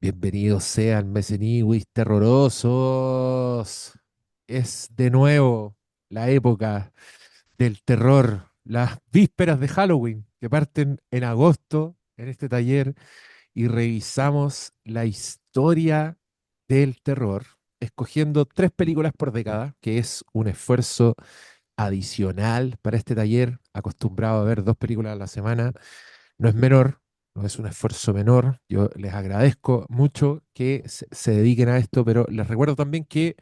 Bienvenidos sean Meseniwis terrorosos. Es de nuevo la época del terror, las vísperas de Halloween que parten en agosto en este taller y revisamos la historia del terror, escogiendo tres películas por década, que es un esfuerzo adicional para este taller, acostumbrado a ver dos películas a la semana. No es menor, no es un esfuerzo menor. Yo les agradezco mucho que se dediquen a esto, pero les recuerdo también que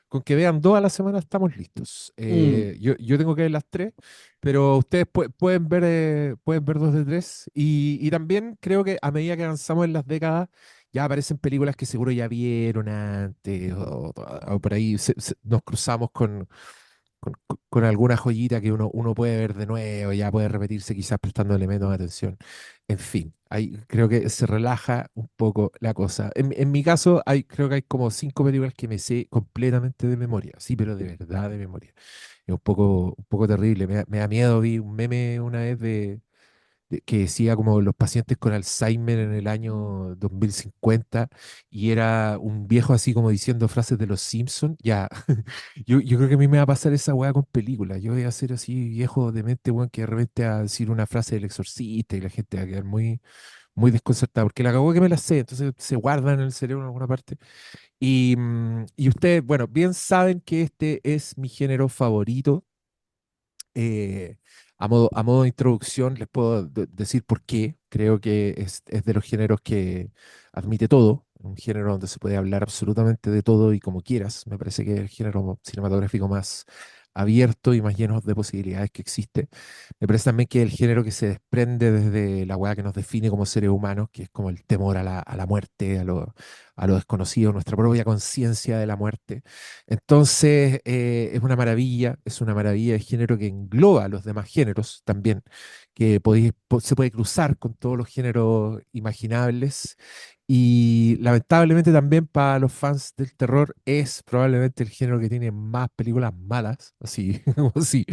con que vean dos a la semana estamos listos. Mm, Yo tengo que ver las tres, pero ustedes pueden ver dos de tres. Y también creo que a medida que avanzamos en las décadas, ya aparecen películas que seguro ya vieron antes, o por ahí nos cruzamos con alguna joyita que uno puede ver de nuevo, ya puede repetirse quizás prestándole menos atención. En fin, ahí creo que se relaja un poco la cosa. En mi caso, creo que hay como cinco películas que me sé completamente de memoria, sí, pero de verdad de memoria. Es un poco terrible, me da miedo. Vi un meme una vez que decía como los pacientes con Alzheimer en el año 2050 y era un viejo así como diciendo frases de los Simpsons. Ya, yo creo que a mí me va a pasar esa weá con películas. Yo voy a ser así viejo demente, weón, que de repente a decir una frase del exorcista y la gente va a quedar muy desconcertada porque la cagó que me la sé, entonces se guarda en el cerebro en alguna parte. Y ustedes, bueno, bien saben que este es mi género favorito. eh, a modo de introducción, les puedo decir por qué. Creo que es de los géneros que admite todo, un género donde se puede hablar absolutamente de todo y como quieras. Me parece que es el género cinematográfico más abierto y más lleno de posibilidades que existe. Me parece también que es el género que se desprende desde la weá que nos define como seres humanos, que es como el temor a la muerte, a lo desconocido, nuestra propia conciencia de la muerte. Entonces, es una maravilla de género que engloba a los demás géneros también, que se puede cruzar con todos los géneros imaginables. Y lamentablemente también para los fans del terror es probablemente el género que tiene más películas malas, así como si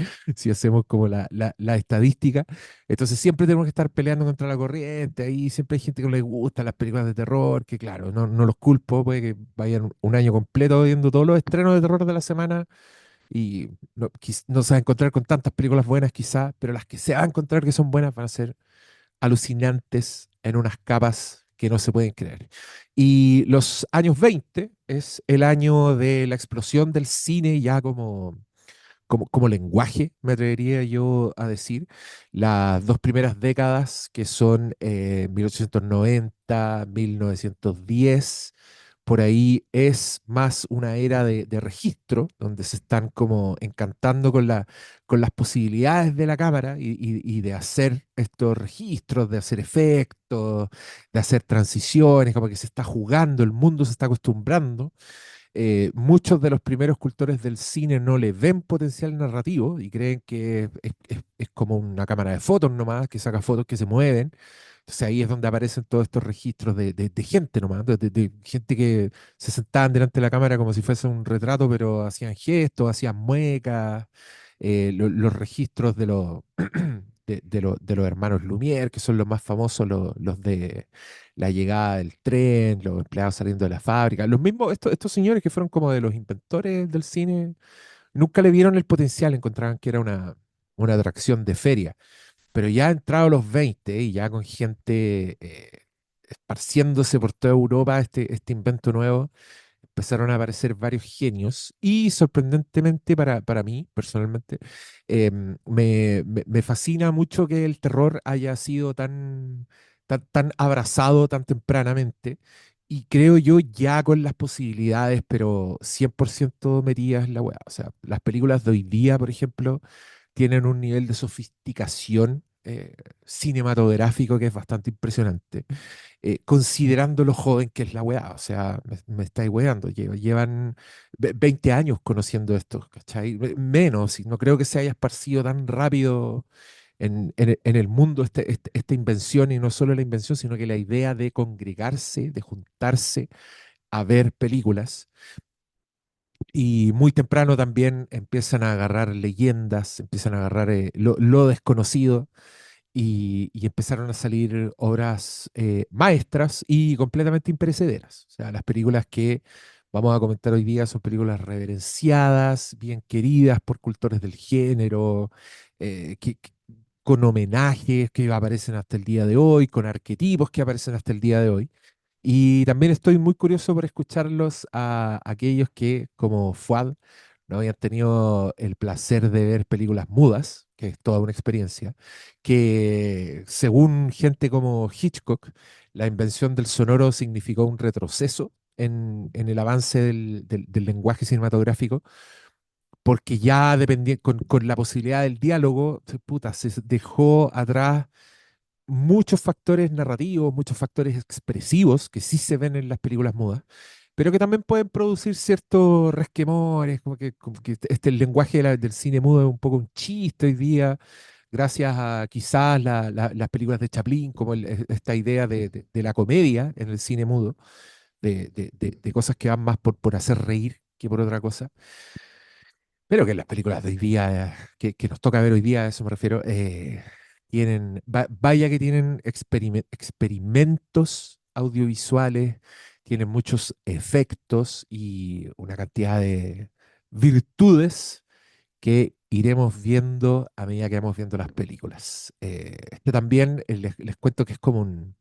hacemos como la estadística. Entonces siempre tenemos que estar peleando contra la corriente, ahí siempre hay gente que no le gusta las películas de terror, que claro, no los culpo, puede que vayan un año completo viendo todos los estrenos de terror de la semana y no se va a encontrar con tantas películas buenas quizá, pero las que se van a encontrar que son buenas van a ser alucinantes en unas capas que no se pueden creer. Y los años 20 es el año de la explosión del cine ya como lenguaje, me atrevería yo a decir. Las dos primeras décadas, que son 1890, 1910, por ahí es más una era de registro, donde se están como encantando con las posibilidades de la cámara y de hacer estos registros, de hacer efectos, de hacer transiciones, como que se está jugando, el mundo se está acostumbrando. Muchos de los primeros cultores del cine no le ven potencial narrativo y creen que es como una cámara de fotos nomás, que saca fotos que se mueven. Entonces ahí es donde aparecen todos estos registros de gente nomás, de gente que se sentaban delante de la cámara como si fuese un retrato, pero hacían gestos, hacían muecas, los registros de los hermanos Lumière, que son los más famosos, los de la llegada del tren, los empleados saliendo de la fábrica, los mismos, estos señores que fueron como de los inventores del cine, nunca le vieron el potencial, encontraban que era una atracción de feria, pero ya entrado los 20 y ya con gente esparciéndose por toda Europa este invento nuevo, empezaron a aparecer varios genios y sorprendentemente para mí, personalmente, me fascina mucho que el terror haya sido tan abrazado tan tempranamente y creo yo ya con las posibilidades, pero 100% metidas en la web. O sea, las películas de hoy día, por ejemplo, tienen un nivel de sofisticación cinematográfico que es bastante impresionante, considerando lo joven que es la weá. O sea, me estáis weando. Llevan 20 años conociendo esto, ¿cachai? Menos, y no creo que se haya esparcido tan rápido en el mundo esta invención, y no solo la invención, sino que la idea de congregarse, de juntarse a ver películas. Y muy temprano también empiezan a agarrar leyendas, empiezan a agarrar lo desconocido y empezaron a salir obras maestras y completamente imperecederas. O sea, las películas que vamos a comentar hoy día son películas reverenciadas, bien queridas por cultores del género, con homenajes que aparecen hasta el día de hoy, con arquetipos que aparecen hasta el día de hoy. Y también estoy muy curioso por escucharlos a aquellos que, como Fuad, no habían tenido el placer de ver películas mudas, que es toda una experiencia, que según gente como Hitchcock, la invención del sonoro significó un retroceso en el avance del lenguaje cinematográfico, porque ya dependía, con la posibilidad del diálogo, puta, se dejó atrás muchos factores narrativos, muchos factores expresivos que sí se ven en las películas mudas, pero que también pueden producir ciertos resquemores, como que el lenguaje del cine mudo es un poco un chiste hoy día, gracias a quizás las películas de Chaplin, como esta idea de la comedia en el cine mudo, de cosas que van más por hacer reír que por otra cosa. Pero que las películas de hoy día, que nos toca ver hoy día, a eso me refiero, tienen, vaya que tienen experimentos audiovisuales, tienen muchos efectos y una cantidad de virtudes que iremos viendo a medida que vamos viendo las películas. Este también les cuento que es como un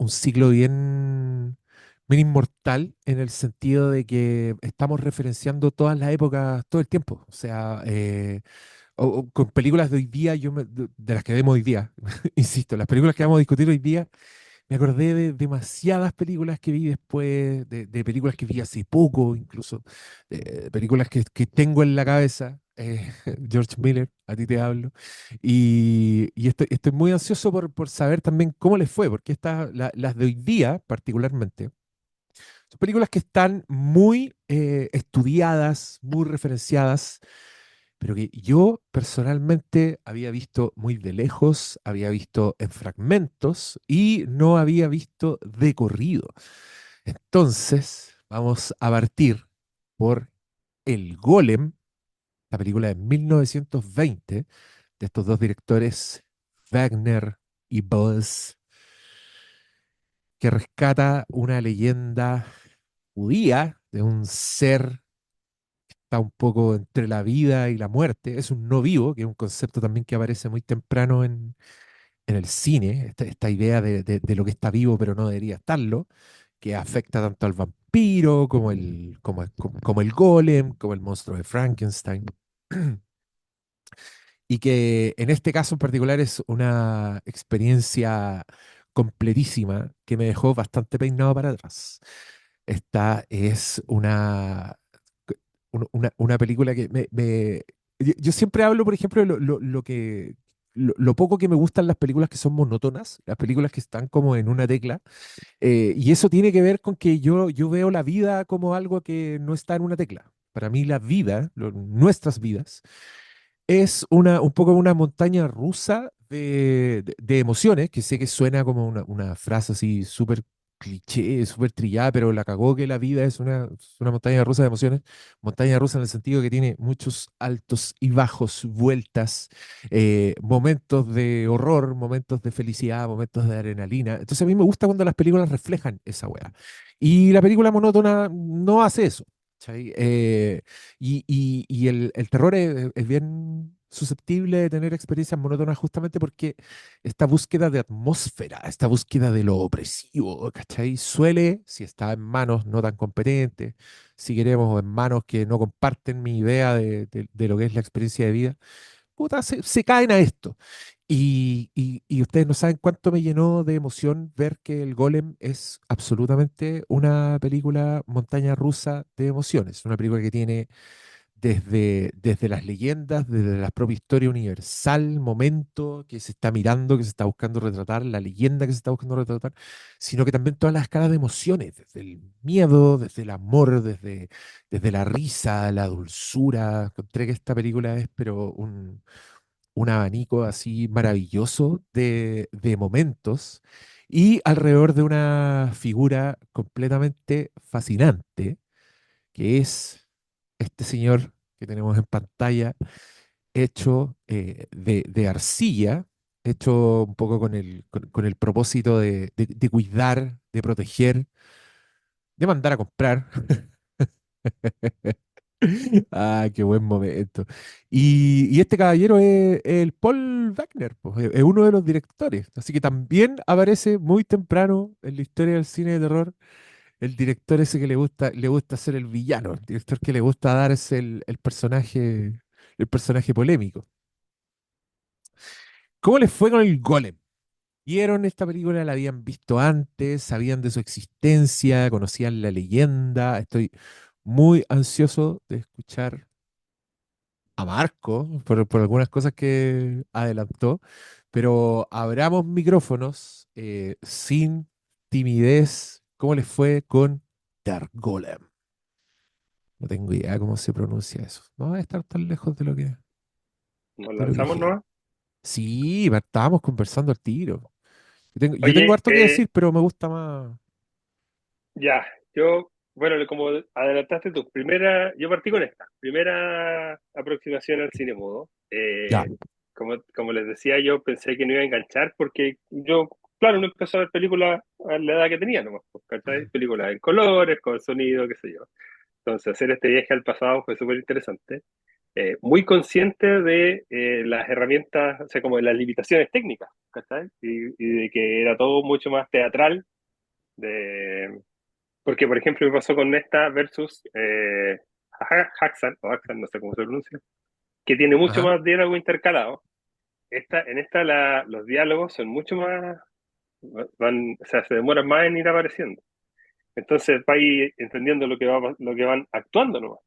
ciclo bien inmortal en el sentido de que estamos referenciando todas las épocas todo el tiempo. O sea, o con películas de hoy día, de las que vemos hoy día, insisto, las películas que vamos a discutir hoy día, me acordé de demasiadas películas que vi después, de películas que vi hace poco, incluso, de películas que tengo en la cabeza. George Miller, a ti te hablo. Y estoy muy ansioso por saber también cómo les fue, porque las de hoy día, particularmente, son películas que están muy estudiadas, muy referenciadas, pero que yo personalmente había visto muy de lejos, había visto en fragmentos y no había visto de corrido. Entonces, vamos a partir por El Golem, la película de 1920 de estos dos directores, Wagner y Buzz, que rescata una leyenda judía de un ser que está un poco entre la vida y la muerte. Es un no vivo, que es un concepto también que aparece muy temprano en el cine, esta idea de lo que está vivo pero no debería estarlo, que afecta tanto al vampiro como el golem, como el monstruo de Frankenstein. Y que en este caso en particular es una experiencia completísima que me dejó bastante peinado para atrás. Esta es una película que yo siempre hablo, por ejemplo, de lo poco que me gustan las películas que son monótonas, las películas que están como en una tecla, y eso tiene que ver con que yo veo la vida como algo que no está en una tecla. Para mí la vida, nuestras vidas, es un poco una montaña rusa de emociones, que sé que suena como una frase así súper cliché, súper trillada, pero la cagó que la vida es una montaña rusa de emociones. Montaña rusa en el sentido que tiene muchos altos y bajos, vueltas, momentos de horror, momentos de felicidad, momentos de adrenalina. Entonces a mí me gusta cuando las películas reflejan esa weá. Y la película monótona no hace eso. ¿Cachai? Y el terror es bien susceptible de tener experiencias monótonas justamente porque esta búsqueda de atmósfera, esta búsqueda de lo opresivo, ¿cachai? Suele, si está en manos no tan competentes, si queremos, en manos que no comparten mi idea de lo que es la experiencia de vida, puta, se caen a esto. Y ustedes no saben cuánto me llenó de emoción ver que El Golem es absolutamente una película montaña rusa de emociones, una película que tiene desde las leyendas, desde la propia historia universal, momento que se está mirando, que se está buscando retratar, la leyenda que se está buscando retratar, sino que también todas las escalas de emociones, desde el miedo, desde el amor, desde la risa, la dulzura. Encontré que esta película es, pero un abanico así maravilloso de momentos y alrededor de una figura completamente fascinante, que es este señor que tenemos en pantalla, hecho de arcilla. hecho un poco con el propósito de cuidar, de proteger, de mandar a comprar. Ah, qué buen momento. Y este caballero es el Paul Wagner, pues, es uno de los directores. Así que también aparece muy temprano en la historia del cine de terror el director ese que le gusta ser el villano, el director que le gusta darse el personaje polémico. ¿Cómo les fue con el Golem? ¿Vieron esta película? ¿La habían visto antes? ¿Sabían de su existencia? ¿Conocían la leyenda? Estoy muy ansioso de escuchar a Marco por algunas cosas que adelantó, pero abramos micrófonos sin timidez. ¿Cómo les fue con Dark Golem? No tengo idea cómo se pronuncia eso. No va a estar tan lejos Nos de lo que lanzamos dije. nomás. Sí, estábamos conversando al tiro. Yo tengo Oye, harto que decir, pero me gusta más. ya, bueno, como adelantaste tú, yo partí con esta, primera aproximación al cine mudo. Ya. Como les decía, yo pensé que no iba a enganchar porque yo, claro, no empecé a ver películas a la edad que tenía nomás, pues, ¿cachai? Películas en colores, con sonido, qué sé yo. Entonces, hacer este viaje al pasado fue súper interesante. Muy consciente de las herramientas, o sea, como de las limitaciones técnicas, ¿cachai? Y de que era todo mucho más teatral, de porque, por ejemplo, me pasó con esta versus Haxan, o Haxan, no sé cómo se pronuncia, que tiene mucho Ajá. más diálogo intercalado. Los diálogos son mucho más, o sea, se demoran más en ir apareciendo. Entonces, vais entendiendo lo que van actuando nomás.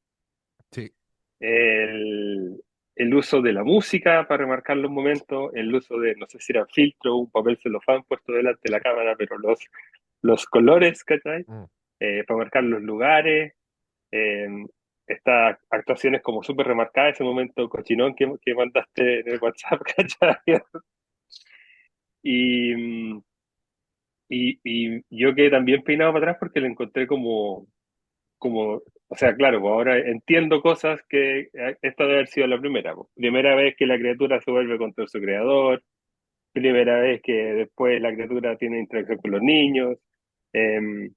Sí. El, el uso de la música para remarcar los momentos, el uso de, no sé si era filtro, un papel celofán puesto delante de la cámara, pero los colores, ¿cachai? Mm. Para marcar los lugares. Eh, Estas actuaciones como súper remarcadas, ese momento cochinón que mandaste en el WhatsApp, ¿cachai? Y, y yo quedé también peinado para atrás porque lo encontré o sea, claro, pues ahora entiendo cosas que esta debe haber sido la primera. Pues. Primera vez que la criatura se vuelve contra su creador, primera vez que después la criatura tiene interacción con los niños, eh,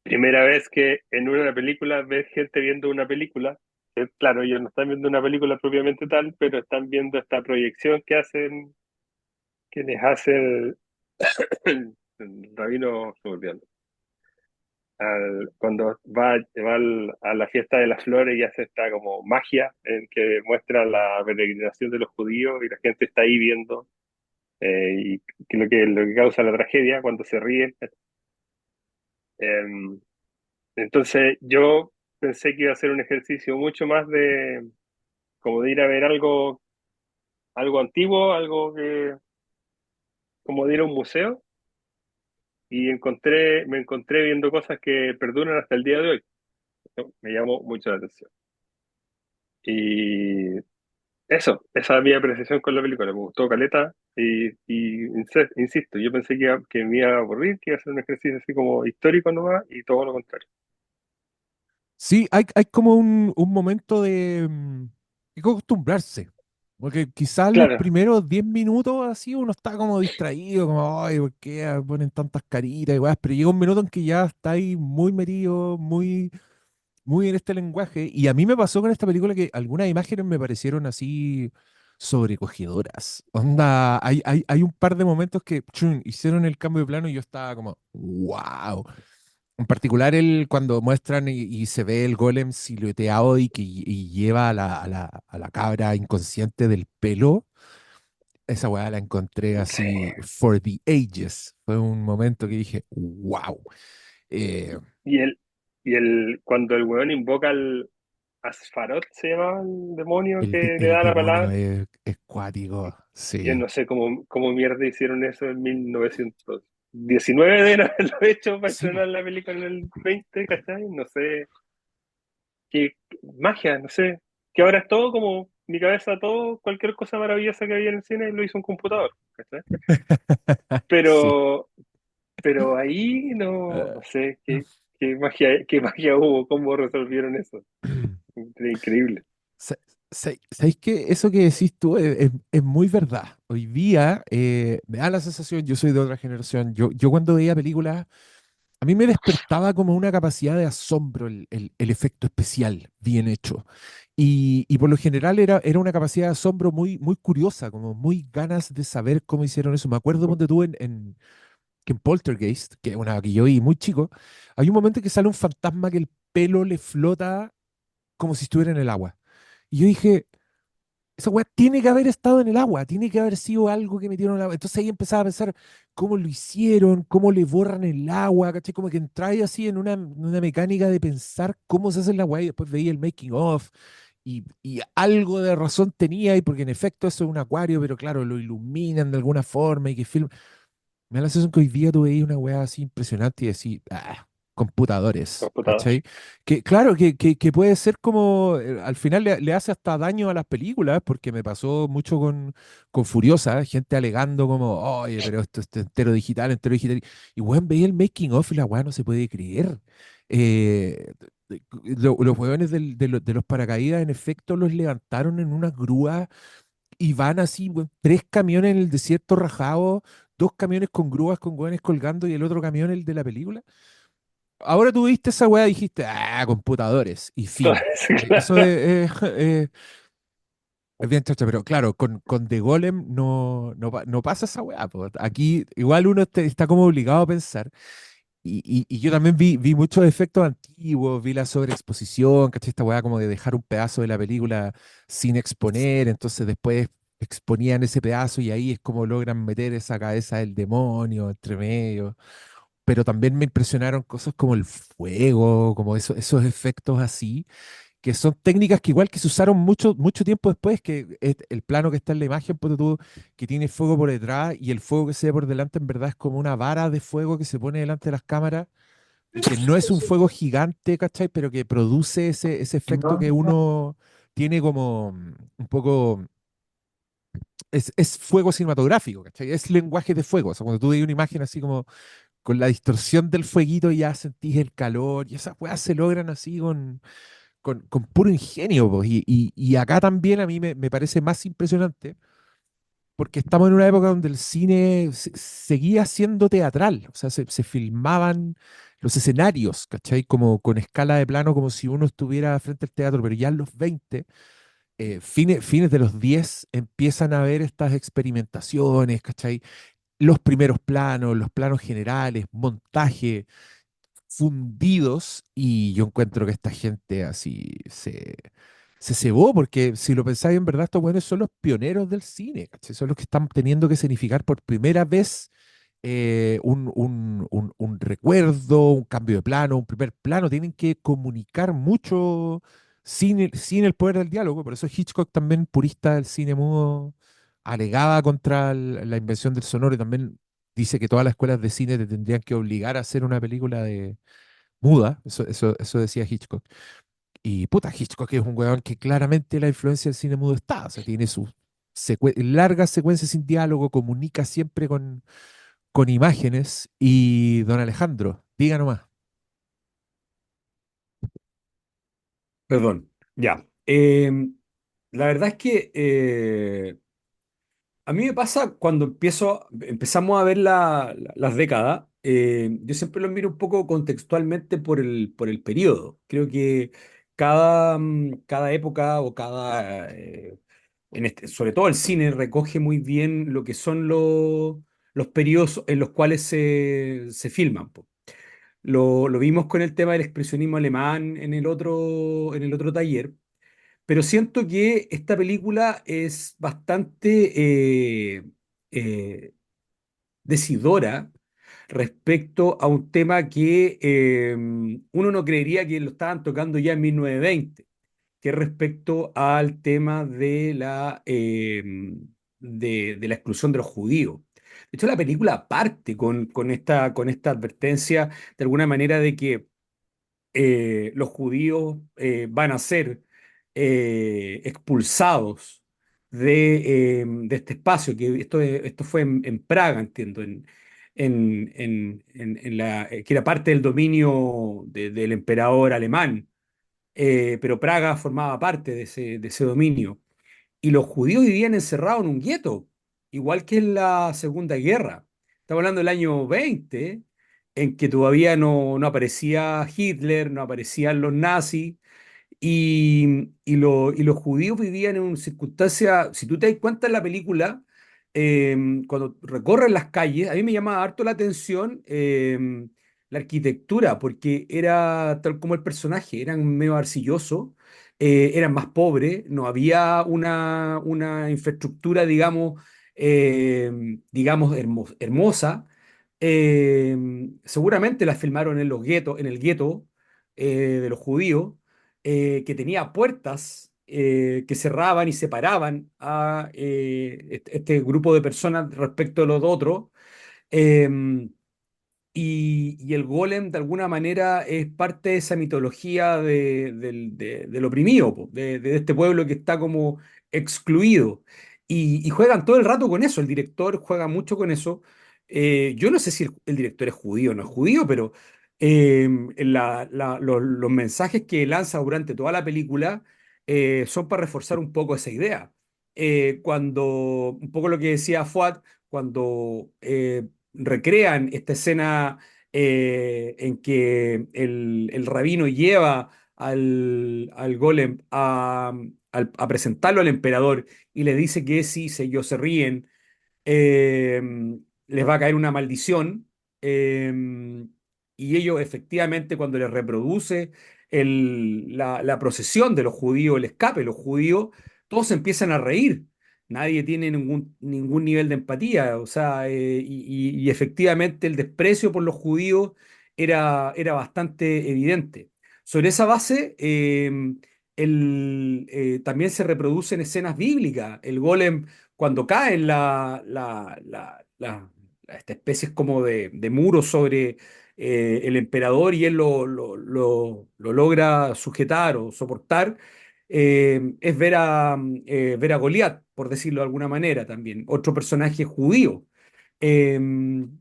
primera vez que en una película ves gente viendo una película. Claro, ellos no están viendo una película propiamente tal, pero están viendo esta proyección que hacen, que les hace el rabino suburbiano. Cuando a la fiesta de las flores y hace esta como magia en que muestra la peregrinación de los judíos y la gente está ahí viendo y lo que causa la tragedia cuando se ríen. Eh, entonces yo pensé que iba a ser un ejercicio mucho más de como de ir a ver algo antiguo, como de ir a un museo, y me encontré viendo cosas que perduran hasta el día de hoy. Eso me llamó mucho la atención. Y esa es mi apreciación con la película. Me gustó caleta insisto, yo pensé que me iba a aburrir, que iba a ser un ejercicio así como histórico nomás, y todo lo contrario. Sí, hay como un momento de acostumbrarse. Porque quizás los Claro, primeros 10 minutos así uno está como distraído, como, ay, ¿por qué ponen tantas caritas y weas? Pero llega un minuto en que ya está ahí muy metido, muy en este lenguaje. Y a mí me pasó con esta película que algunas imágenes me parecieron así sobrecogedoras. Onda, hay un par de momentos que chun, hicieron el cambio de plano y yo estaba como, wow. En particular cuando muestran y se ve el golem silueteado y lleva a la cabra inconsciente del pelo. Esa weá la encontré así sí. for the ages. Fue un momento que dije, wow. Eh, Y cuando el weón invoca al Asfarot, se llama el demonio que le el da la demonio palabra. es cuático, Yo sí. no sé cómo mierda hicieron eso en 1919 de haberlo hecho para Sí, po. estrenar la película en el 20, ¿cachai? No sé, qué magia, no sé. Que ahora es todo como, mi cabeza, todo, cualquier cosa maravillosa que había en el cine lo hizo un computador, ¿cachai? Sí. Pero, pero ahí no Eh, sé qué magia hubo, cómo resolvieron eso. Increíble. ¿Sabéis que eso que decís tú es muy verdad? Hoy día me da la sensación, yo soy de otra generación, yo cuando veía películas, a mí me despertaba como una capacidad de asombro el efecto especial bien hecho. Y por lo general era una capacidad de asombro muy, muy curiosa, como muy ganas de saber cómo hicieron eso. Me acuerdo cuando tuve que en Poltergeist, que es una que yo vi muy chico, hay un momento en que sale un fantasma que el pelo le flota como si estuviera en el agua. Y yo dije, esa weá tiene que haber estado en el agua, tiene que haber sido algo que metieron en el agua. Entonces ahí empezaba a pensar cómo lo hicieron, cómo le borran el agua, ¿cachai? Como que entraba así en una mecánica de pensar cómo se hace la weá y después veía el making of y algo de razón tenía y porque en efecto eso es un acuario, pero claro, lo iluminan de alguna forma y que film. Me da la sensación que hoy día tú veías una weá así impresionante y decís, computadores, Computador. ¿cachai? Que claro, que puede ser como, al final le hace hasta daño a las películas, porque me pasó mucho con Furiosa, gente alegando como, oye, pero esto es entero digital. Y weón, veía el making of y la weá no se puede creer. Eh, los weones de los paracaídas, en efecto, los levantaron en una grúa y van así, weón, tres camiones en el desierto rajado, dos camiones con grúas con weones colgando y el otro camión el de la película. Ahora tú viste esa weá y dijiste, computadores, y fin. Eso es bien chacha, pero claro, con The Golem no pasa esa weá, po. Aquí igual uno está como obligado a pensar. Y yo también vi muchos efectos antiguos, vi la sobreexposición, ¿cachai? Esta weá como de dejar un pedazo de la película sin exponer, entonces después exponían ese pedazo y ahí es como logran meter esa cabeza del demonio entre medio. Pero también me impresionaron cosas como el fuego, como esos efectos así, que son técnicas que igual que se usaron mucho, mucho tiempo después, que es el plano que está en la imagen, ponte tú, que tiene fuego por detrás y el fuego que se ve por delante en verdad es como una vara de fuego que se pone delante de las cámaras y que no es un fuego gigante, ¿cachai? Pero que produce ese efecto que uno tiene como un poco... Es fuego cinematográfico, ¿cachai? Es lenguaje de fuego. O sea, cuando tú ves una imagen así como con la distorsión del fueguito ya sentís el calor y esas weas se logran así con puro ingenio, po. Y acá también a mí me parece más impresionante porque estamos en una época donde el cine seguía siendo teatral, o sea, se filmaban los escenarios, ¿cachai? Como con escala de plano, como si uno estuviera frente al teatro, pero ya en los 20 fines de los 10 empiezan a haber estas experimentaciones, ¿cachai? Los primeros planos, los planos generales, montaje, fundidos y yo encuentro que esta gente así se cebó, porque si lo pensáis en verdad, estos buenos son los pioneros del cine, ¿cachai? Son los que están teniendo que significar por primera vez un recuerdo, un cambio de plano, un primer plano, tienen que comunicar mucho sin el poder del diálogo, por eso Hitchcock también, purista del cine mudo, alegaba contra la invención del sonoro y también dice que todas las escuelas de cine te tendrían que obligar a hacer una película de muda, eso decía Hitchcock. Y puta, Hitchcock es un weón que claramente la influencia del cine mudo está, o sea, tiene sus largas secuencias sin diálogo, comunica siempre con imágenes. Y don Alejandro, diga nomás. Perdón, ya. La verdad es que a mí me pasa cuando empezamos a ver las décadas, yo siempre lo miro un poco contextualmente por el periodo. Creo que cada época o sobre todo el cine, recoge muy bien lo que son los periodos en los cuales se filman, po. Lo vimos con el tema del expresionismo alemán en el otro taller. Pero siento que esta película es bastante decidora respecto a un tema que uno no creería que lo estaban tocando ya en 1920, que es respecto al tema de la exclusión de los judíos. De hecho, la película parte con esta advertencia de alguna manera de que los judíos van a ser expulsados de este espacio, que esto fue en Praga, entiendo, que era parte del dominio del emperador alemán. pero Praga formaba parte de ese dominio. Y los judíos vivían encerrados en un gueto, igual que en la Segunda Guerra. Estamos hablando del año 20, en que todavía no aparecía Hitler, no aparecían los nazis, y los judíos vivían en una circunstancia, si tú te das cuenta en la película, cuando recorren las calles, a mí me llama harto la atención la arquitectura, porque era tal como el personaje, eran medio arcillosos, eran más pobres, no había una infraestructura, hermosa. Seguramente las filmaron en los guetos, en el gueto de los judíos, que tenía puertas que cerraban y separaban a este grupo de personas respecto de los otros. Em, y el golem, de alguna manera, es parte de esa mitología del oprimido, po, de este pueblo que está como excluido. Y juegan todo el rato con eso, el director juega mucho con eso. Yo no sé si el director es judío o no es judío, pero los mensajes que lanza durante toda la película son para reforzar un poco esa idea. Un poco lo que decía Fuad, cuando recrean esta escena en que el rabino lleva al golem a presentarlo al emperador y le dice que si ellos se ríen, eh, les va a caer una maldición. Y ellos efectivamente cuando les reproduce la procesión de los judíos, el escape de los judíos, todos se empiezan a reír. Nadie tiene ningún nivel de empatía. O sea, y efectivamente el desprecio por los judíos era bastante evidente. Sobre esa base, también se reproducen escenas bíblicas. El golem cuando cae esta especie como de muro sobre el emperador y él lo logra sujetar o soportar, es ver a Goliat, por decirlo de alguna manera también, otro personaje judío. Eh,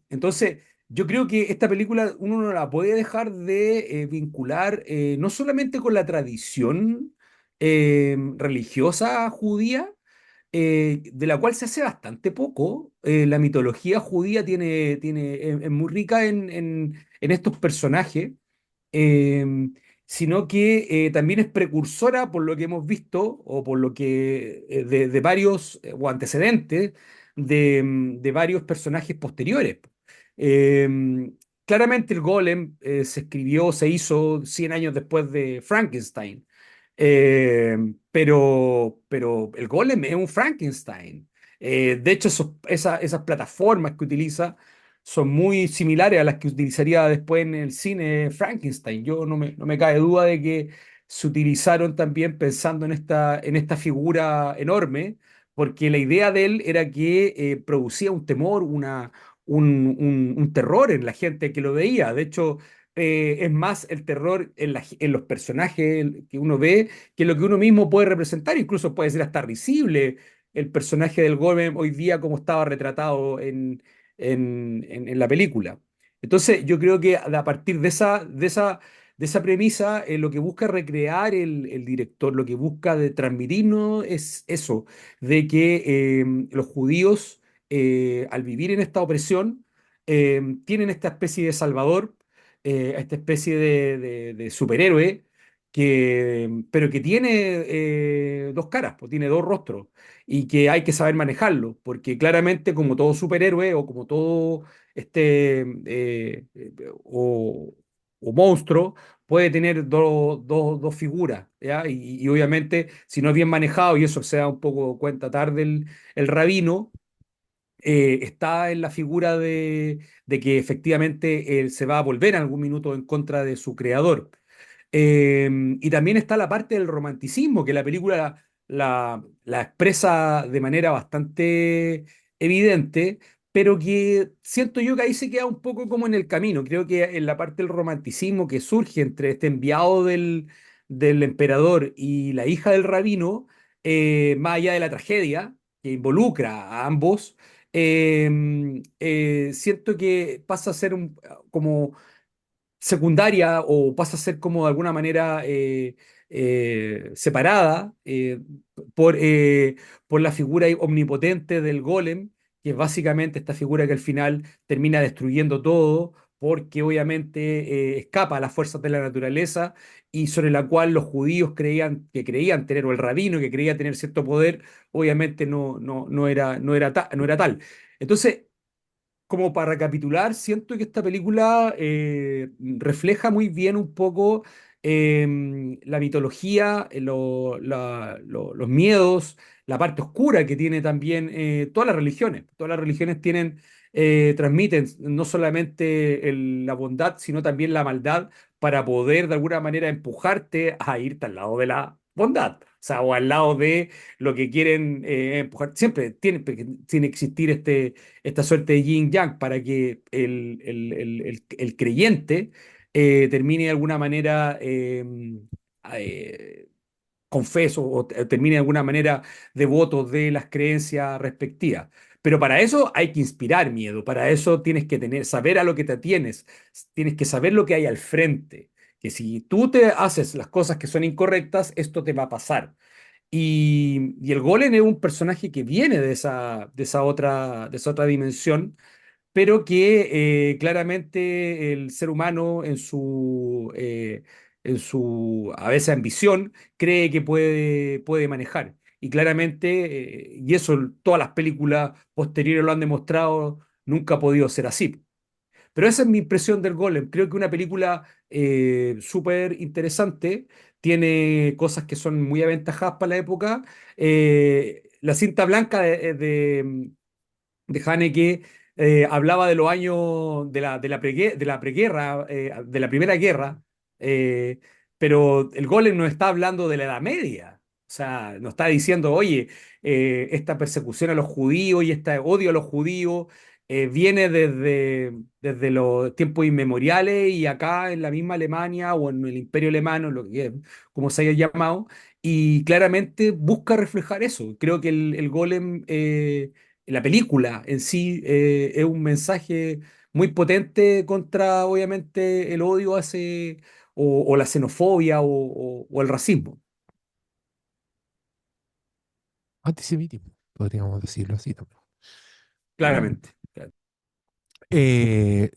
entonces, yo creo que esta película uno no la puede dejar de vincular no solamente con la tradición religiosa judía, de la cual se hace bastante poco. La mitología judía es muy rica en estos personajes, eh, sino que también es precursora por lo que hemos visto o por lo que de varios o antecedentes de varios personajes posteriores. Eh, Claramente el Golem se hizo 100 años después de Frankenstein. Pero el Golem es un Frankenstein. De hecho, esas plataformas que utiliza son muy similares a las que utilizaría después en el cine Frankenstein. Yo no me cabe duda de que se utilizaron también pensando en esta figura enorme, porque la idea de él era que producía un temor, un terror en la gente que lo veía. De hecho, es más el terror en los personajes que uno ve que lo que uno mismo puede representar. Incluso puede ser hasta risible el personaje del Golem hoy día como estaba retratado en la película. Entonces, yo creo que a partir de esa premisa, lo que busca recrear el director, lo que busca de transmitirnos es eso, de que los judíos, al vivir en esta opresión, tienen esta especie de salvador, esta especie de superhéroe, pero que tiene dos caras, pues, tiene dos rostros y que hay que saber manejarlo, porque claramente como todo superhéroe o como todo este o monstruo puede tener dos figuras, ¿ya? Y obviamente si no es bien manejado, y eso se da un poco cuenta tarde el rabino, está en la figura de que efectivamente él se va a volver en algún minuto en contra de su creador. Y también está la parte del romanticismo, que la película la expresa de manera bastante evidente, pero que siento yo que ahí se queda un poco como en el camino. Creo que en la parte del romanticismo que surge entre este enviado del emperador y la hija del rabino, más allá de la tragedia que involucra a ambos, siento que pasa a ser como secundaria o pasa a ser como de alguna manera separada por, eh, por la figura omnipotente del golem, que es básicamente esta figura que al final termina destruyendo todo, porque obviamente escapa a las fuerzas de la naturaleza y sobre la cual los judíos creían tener, o el rabino que creía tener cierto poder, obviamente no era tal. Entonces, como para recapitular, siento que esta película refleja muy bien un poco la mitología, los miedos, la parte oscura que tiene también todas las religiones. Todas las religiones transmiten no solamente la bondad, sino también la maldad para poder de alguna manera empujarte a irte al lado de la bondad. O sea, o al lado de lo que quieren empujar. Siempre tiene que existir esta suerte de yin yang para que el creyente termine de alguna manera eh, confeso o termine de alguna manera devoto de las creencias respectivas. Pero para eso hay que inspirar miedo, para eso tienes que saber a lo que te atienes, tienes que saber lo que hay al frente, que si tú te haces las cosas que son incorrectas, esto te va a pasar. Y el golem es un personaje que viene de esa otra dimensión, pero que claramente el ser humano en su a veces ambición cree que puede manejar. Y claramente, y eso todas las películas posteriores lo han demostrado, nunca ha podido ser así. Pero esa es mi impresión del Golem. Creo que una película súper interesante, tiene cosas que son muy aventajadas para la época. La cinta blanca de Haneke hablaba de los años de la preguerra, de la Primera Guerra, eh, pero el Golem no está hablando de la Edad Media. O sea, no está diciendo, oye, esta persecución a los judíos y este odio a los judíos viene desde los tiempos inmemoriales y acá en la misma Alemania o en el Imperio Alemán, o como se haya llamado, y claramente busca reflejar eso. Creo que el Golem la película en sí es un mensaje muy potente contra, obviamente, el odio o la xenofobia o el racismo, Antisemitismo, podríamos decirlo así también. claramente.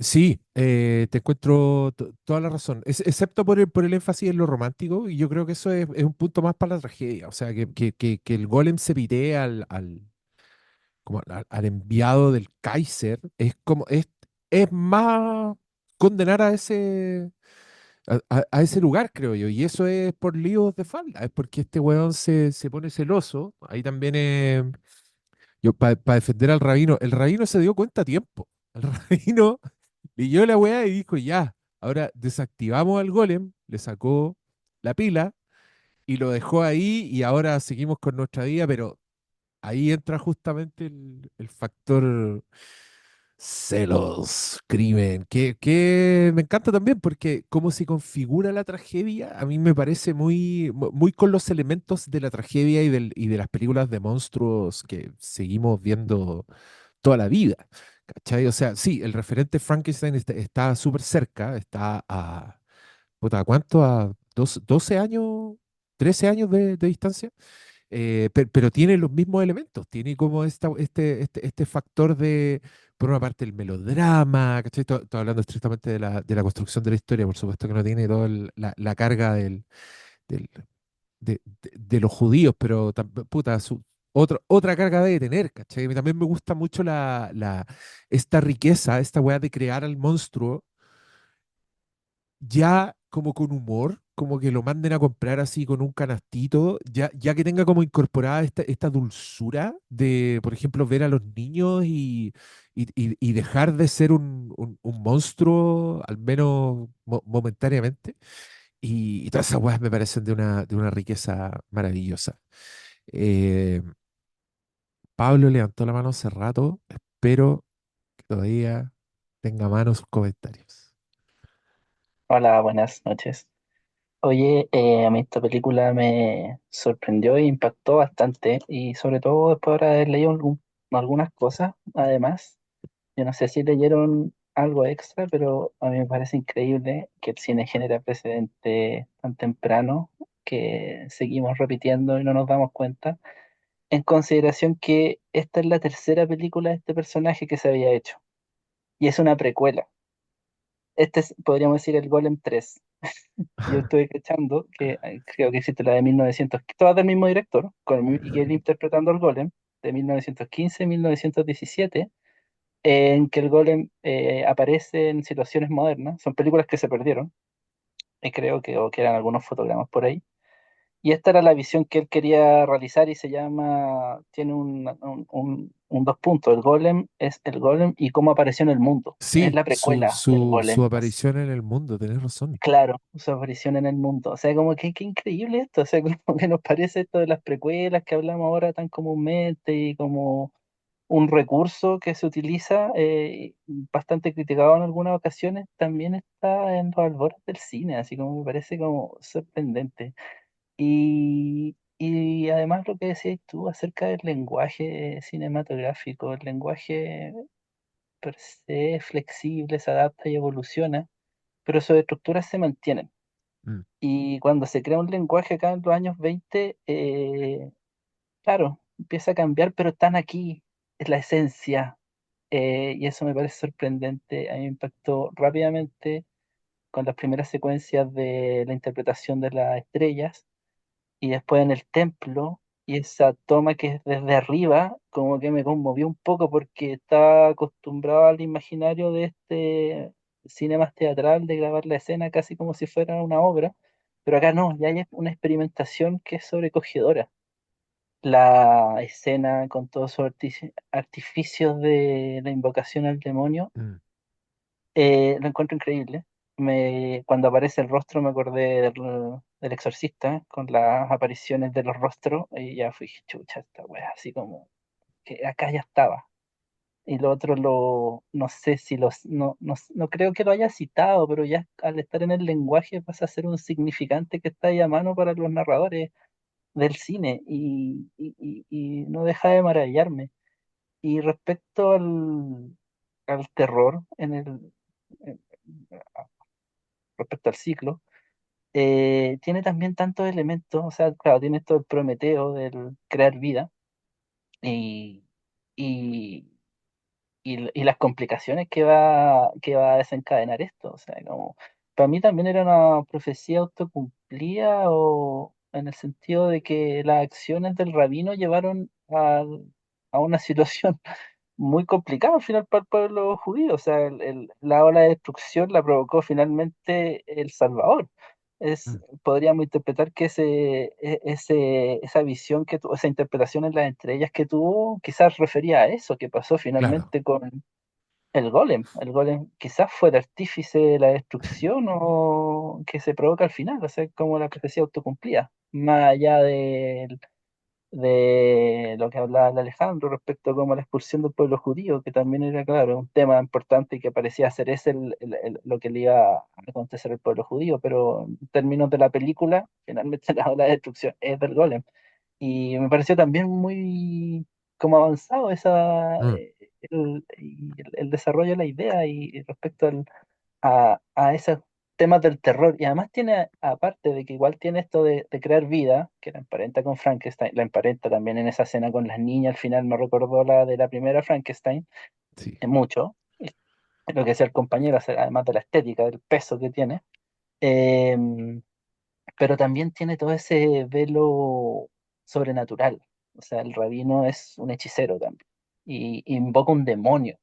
Sí, te encuentro toda la razón, excepto por el énfasis en lo romántico, y yo creo que eso es un punto más para la tragedia, o sea, que el golem se pitee como al enviado del Kaiser, es más condenar a ese lugar, creo yo, y eso es por líos de falda, es porque este weón se pone celoso, ahí también yo para defender al rabino, el rabino se dio cuenta a tiempo. El rabino leyó la weá y dijo, ya, ahora desactivamos al golem, le sacó la pila y lo dejó ahí y ahora seguimos con nuestra vida, pero ahí entra justamente el factor celos, crimen, que me encanta también porque cómo se configura la tragedia, a mí me parece muy con los elementos de la tragedia y de las películas de monstruos que seguimos viendo toda la vida. ¿Cachai? O sea, sí, el referente Frankenstein está súper cerca, está a, puta, ¿a ¿cuánto? A 12 años, 13 años de distancia, pero tiene los mismos elementos, tiene como este factor de, por una parte, el melodrama, ¿cachai? Estoy hablando estrictamente de la construcción de la historia, por supuesto que no tiene toda la carga del, de los judíos, pero puta, otra carga debe tener, ¿cachai? A mí también me gusta mucho esta riqueza, esta weá de crear al monstruo ya como con humor, como que lo manden a comprar así con un canastito, ya que tenga como incorporada esta dulzura de, por ejemplo, ver a los niños y dejar de ser un monstruo, al menos momentáneamente. Y todas esas weas me parecen de una riqueza maravillosa. Eh, Pablo levantó la mano hace rato. Espero que todavía tenga mano sus comentarios. Hola, buenas noches. Oye, a mí esta película me sorprendió e impactó bastante y sobre todo después de haber leído algunas cosas. Además, yo no sé si leyeron algo extra, pero a mí me parece increíble que el cine genere precedente tan temprano, que seguimos repitiendo y no nos damos cuenta, en consideración que esta es la tercera película de este personaje que se había hecho, y es una precuela. Este es, podríamos decir, el Golem 3. Yo estuve cachando que creo que existe la de 1900, todas del mismo director, y él interpretando al Golem, de 1915-1917, en que el Golem aparece en situaciones modernas. Son películas que se perdieron, y creo que, o que eran algunos fotogramas por ahí. Y esta era la visión que él quería realizar y se llama, tiene un dos puntos. El Golem es el Golem y cómo apareció en el mundo. Es Sí, la precuela del su Golem. aparición en el mundo, tenés razón. Claro, su aparición en el mundo. O sea, como que qué increíble esto. O sea, como que nos parece esto de las precuelas que hablamos ahora tan comúnmente y como un recurso que se utiliza, bastante criticado en algunas ocasiones, también está en los albores del cine, así como me parece como sorprendente. Y además lo que decías tú acerca del lenguaje cinematográfico, el lenguaje per se es flexible, se adapta y evoluciona, pero sus estructuras se mantienen. Mm, Y cuando se crea un lenguaje acá en los años 20, claro, empieza a cambiar, pero están aquí, es la esencia. Y eso me parece sorprendente. A mí me impactó rápidamente con las primeras secuencias de la interpretación de las estrellas y después en el templo, y esa toma que es desde arriba, como que me conmovió un poco porque estaba acostumbrado al imaginario de este cine más teatral, de grabar la escena casi como si fuera una obra, pero acá no, ya hay una experimentación que es sobrecogedora. La escena con todos sus artificios de la invocación al demonio, mm. lo encuentro increíble. Cuando aparece el rostro me acordé del Exorcista, con las apariciones de los rostros, y ya fui, chucha, esta wea, así como que acá ya estaba. Y lo otro, no sé si no creo que lo haya citado, pero ya al estar en el lenguaje pasa a ser un significante que está ahí a mano para los narradores del cine, y no deja de maravillarme. Y respecto al terror, en- respecto al ciclo, tiene también tantos elementos, o sea, claro, tiene esto del Prometeo, del crear vida, y, y, y las complicaciones que va a desencadenar esto. O sea, como, para mí también era una profecía autocumplida, o en el sentido de que las acciones del rabino llevaron a una situación muy complicada al final para el pueblo judío. O sea, la ola de destrucción la provocó finalmente el Salvador. Mm. Podríamos interpretar que esa visión que tuvo, esa interpretación en las estrellas que tuvo, quizás refería a eso que pasó Claro. finalmente con el golem. El golem quizás fue el artífice de la destrucción o que se provoca al final, o sea, como la profecía autocumplida, más allá de lo que hablaba el Alejandro respecto a como la expulsión del pueblo judío, que también era, claro, un tema importante y que parecía ser ese lo que le iba a acontecer al pueblo judío, pero en términos de la película, finalmente la destrucción es del golem. Y me pareció también muy como avanzado Mm, el desarrollo de la idea y respecto a esos temas del terror. Y además tiene, aparte de que igual tiene esto de crear vida, que la emparenta con Frankenstein, la emparenta también en esa escena con las niñas, al final no recordó la de la primera Frankenstein, sí. es mucho, es lo que decía el compañero, o sea, además de la estética, del peso que tiene. Em, pero también tiene todo ese velo sobrenatural. O sea, el rabino es un hechicero también. Y invoca un demonio.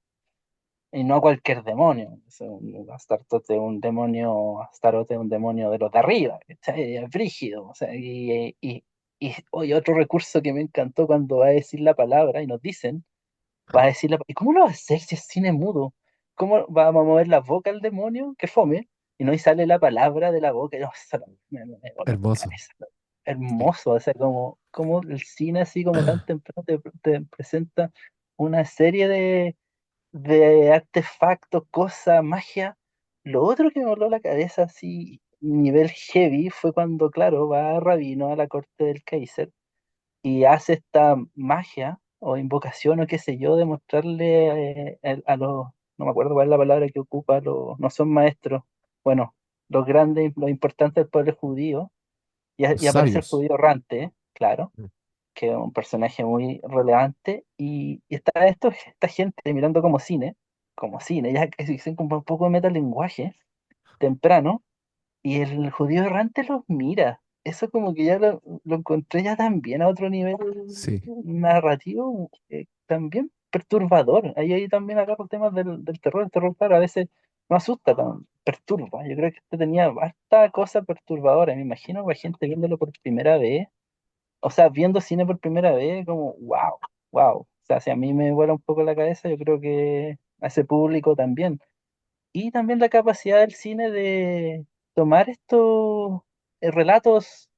Y no cualquier demonio. Es un Astarote, un demonio, Astarote, un demonio de los de arriba. ¿Cachai? Es brígido. O sea, oye, otro recurso que me encantó cuando va a decir la palabra y nos dicen, va a decir ¿y cómo lo va a hacer si es cine mudo? ¿Cómo va a mover la boca el demonio? Que fome. Y no y sale la palabra de la boca. Y no, eso me voló la Hermoso. cabeza. Sí. Hermoso, o sea, como el cine así como tan temprano te presenta una serie de artefactos, cosas, magia. Lo otro que me voló la cabeza así, nivel heavy, fue cuando, claro, va Rabino a la corte del Kaiser y hace esta magia o invocación o qué sé yo, de mostrarle a los, no me acuerdo cuál es la palabra que ocupa, no son maestros, bueno, los grandes, los importantes del pueblo judío, Los y aparece el sabios. judío errante, claro, Mm. que es un personaje muy relevante, y está esta gente mirando como cine, ya que se dicen como un poco de metalenguaje temprano, y el judío errante los mira. Eso como que ya lo encontré ya también a otro nivel Sí. narrativo, también perturbador. Ahí también agarro temas del terror. El terror, claro, a veces no asusta, perturba. Yo creo que este tenía harta cosa perturbadora. Me imagino que la gente viéndolo por primera vez, o sea, viendo cine por primera vez, como, wow, wow. O sea, si a mí me vuela un poco la cabeza, yo creo que a ese público también. Y también la capacidad del cine de tomar estos relatos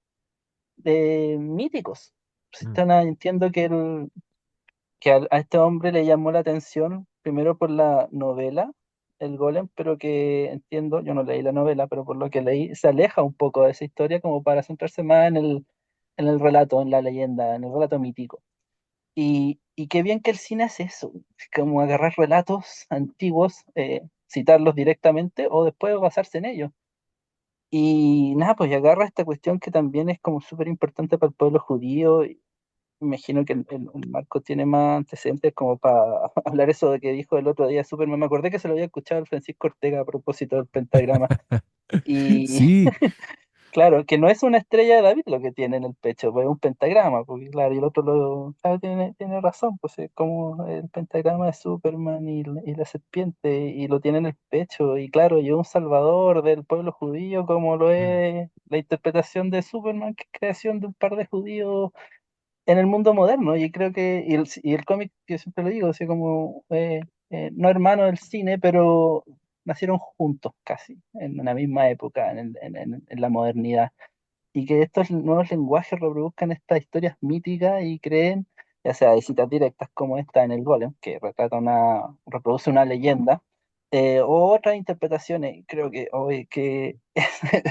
míticos. Mm. Entiendo que a este hombre le llamó la atención primero por la novela, El Golem, pero que entiendo, yo no leí la novela, pero por lo que leí, se aleja un poco de esa historia como para centrarse más en el relato, en la leyenda, en el relato mítico. Y qué bien que el cine hace eso, como agarrar relatos antiguos, citarlos directamente o después basarse en ellos. Y nada, pues y agarra esta cuestión que también es como súper importante para el pueblo judío. Imagino que el Marco tiene más antecedentes como para hablar eso de que dijo el otro día Superman. Me acordé que se lo había escuchado al Francisco Ortega a propósito del pentagrama. Y Sí, claro, que no es una estrella de David lo que tiene en el pecho, pues es un pentagrama, porque claro, y el otro claro, tiene razón, pues es como el pentagrama de Superman y la serpiente, y lo tiene en el pecho, y claro, y es un salvador del pueblo judío, como lo mm, es la interpretación de Superman, que es creación de un par de judíos en el mundo moderno. Y creo que, y el cómic, yo siempre lo digo, así como, no hermano del cine, pero nacieron juntos casi, en la misma época, en la modernidad. Y que estos nuevos lenguajes reproduzcan estas historias míticas y creen, ya sea de citas directas como esta en el Golem, que reproduce una leyenda, o otras interpretaciones. Creo que hoy que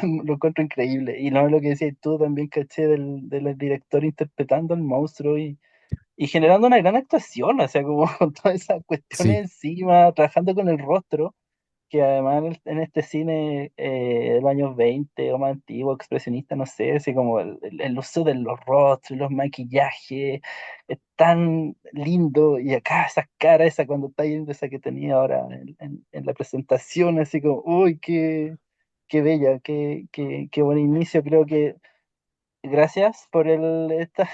lo encuentro increíble. Y no lo que decías tú también, caché, del director interpretando al monstruo y generando una gran actuación, o sea, como con todas esas cuestiones sí, encima, trabajando con el rostro, que además en este cine de los años 20 o más antiguo, expresionista, no sé, así como el uso de los rostros, los maquillajes, es tan lindo. Y acá esa cara, esa cuando está viendo esa que tenía ahora en la presentación, así como, uy, qué bella, qué buen inicio. Creo que gracias por esto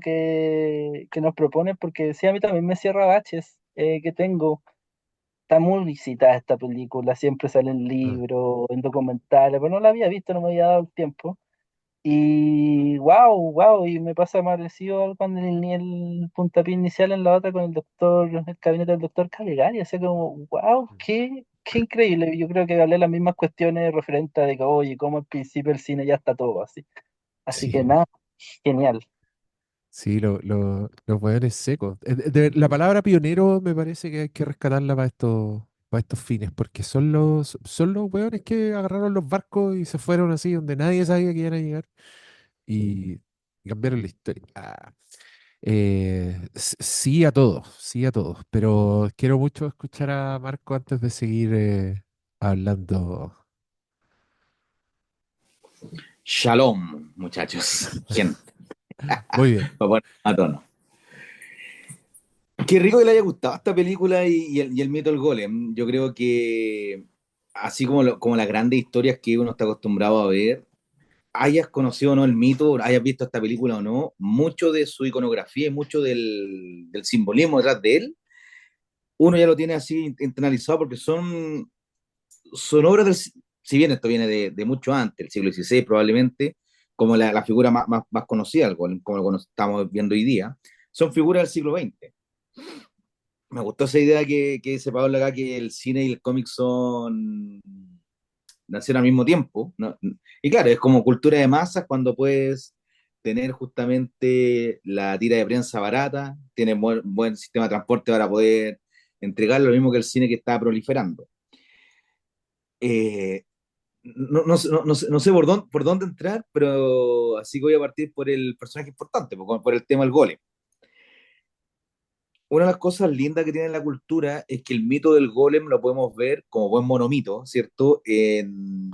que nos propone, porque sí, a mí también me cierra baches que tengo. Está muy visitada esta película, siempre sale en mm, libros, en documentales, pero no la había visto, no me había dado el tiempo. Y wow, wow, y me pasa parecido al cuando ni el puntapié inicial en la otra con el gabinete del doctor Caligari, o sea, como wow, mm, qué increíble. Yo creo que hablé las mismas cuestiones referentes a de que, oye, como al principio el cine ya está todo así. Así que sí. nada, genial. Sí, los hueones secos. La palabra pionero me parece que hay que rescatarla para estos fines, porque son los hueones que agarraron los barcos y se fueron así, donde nadie sabía que iban a llegar y, y cambiaron la historia. Sí a todos, sí a todos, pero quiero mucho escuchar a Marco antes de seguir hablando. Shalom, muchachos, gente, Muy bien, para poner a tono. Qué rico que le haya gustado esta película y el mito del golem. Yo creo que, así como, como las grandes historias que uno está acostumbrado a ver, hayas conocido o no el mito, hayas visto esta película o no, mucho de su iconografía y mucho del simbolismo detrás de él, uno ya lo tiene así internalizado porque son obras si bien esto viene de mucho antes, el siglo XVI probablemente, como la figura más conocida, como lo estamos viendo hoy día, son figuras del siglo XX. Me gustó esa idea que dice Pablo acá, que el cine y el cómic nacieron al mismo tiempo, ¿no? Y claro, es como cultura de masas cuando puedes tener justamente la tira de prensa barata, tienes buen sistema de transporte para poder entregar lo mismo que el cine que está proliferando. Eh, no sé por dónde entrar, pero así que voy a partir por el personaje importante, por el tema del golem. una de las cosas lindas que tiene la cultura es que el mito del golem lo podemos ver como buen monomito, ¿cierto? En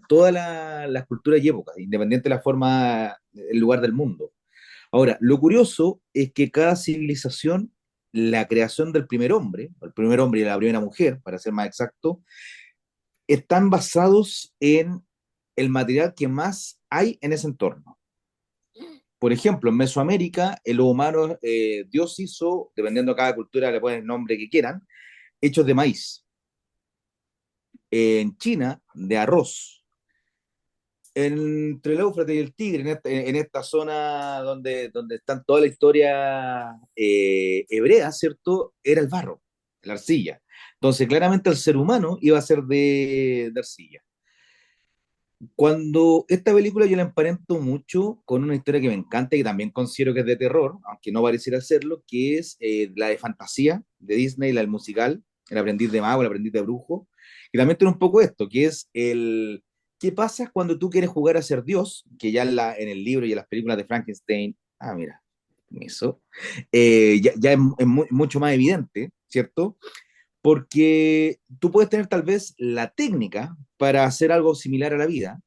todas las culturas y épocas, independiente de la forma, el lugar del mundo. Ahora, lo curioso es que cada civilización, la creación del primer hombre, el primer hombre y la primera mujer, para ser más exacto, están basados en el material que más hay en ese entorno. Por ejemplo, en Mesoamérica, en los humanos, Dios hizo, dependiendo de cada cultura, le ponen el nombre que quieran, hechos de maíz. En China, de arroz. Entre el Éufrates y el Tigre, en esta zona donde están toda la historia hebrea, ¿cierto? Era el barro, la arcilla. Entonces, claramente el ser humano iba a ser de arcilla. Cuando esta película yo la emparento mucho con una historia que me encanta y que también considero que es de terror, aunque no pareciera serlo, que es la de fantasía de Disney, la del musical, El aprendiz de mago, El aprendiz de brujo, y también tiene un poco esto, que es el ¿qué pasa cuando tú quieres jugar a ser Dios? Que ya en el libro y en las películas de Frankenstein, mira, eso, ya es mucho más evidente, ¿cierto? Porque tú puedes tener tal vez la técnica para hacer algo similar a la vida,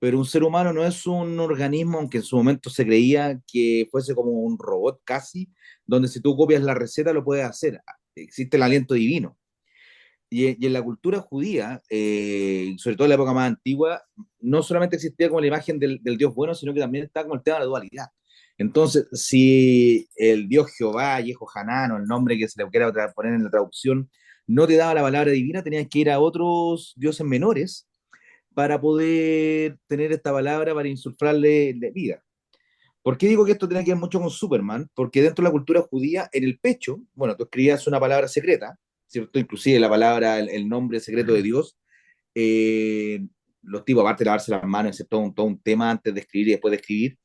pero un ser humano no es un organismo, aunque en su momento se creía que fuese como un robot casi, donde si tú copias la receta lo puedes hacer. Existe el aliento divino. Y en la cultura judía, sobre todo en la época más antigua, no solamente existía como la imagen del Dios bueno, sino que también estaba como el tema de la dualidad. Entonces, si el Dios Jehová, Yehohanan, o el nombre que se le quiera poner en la traducción, no te daba la palabra divina, tenías que ir a otros dioses menores para poder tener esta palabra para insuflarle vida. ¿Por qué digo que esto tiene que ver mucho con Superman? Porque dentro de la cultura judía, en el pecho, bueno, tú escribías una palabra secreta, ¿cierto? Inclusive la palabra, el nombre secreto de Dios. eh, los tipos, aparte de lavarse las manos, es todo un tema antes de escribir y después de escribir.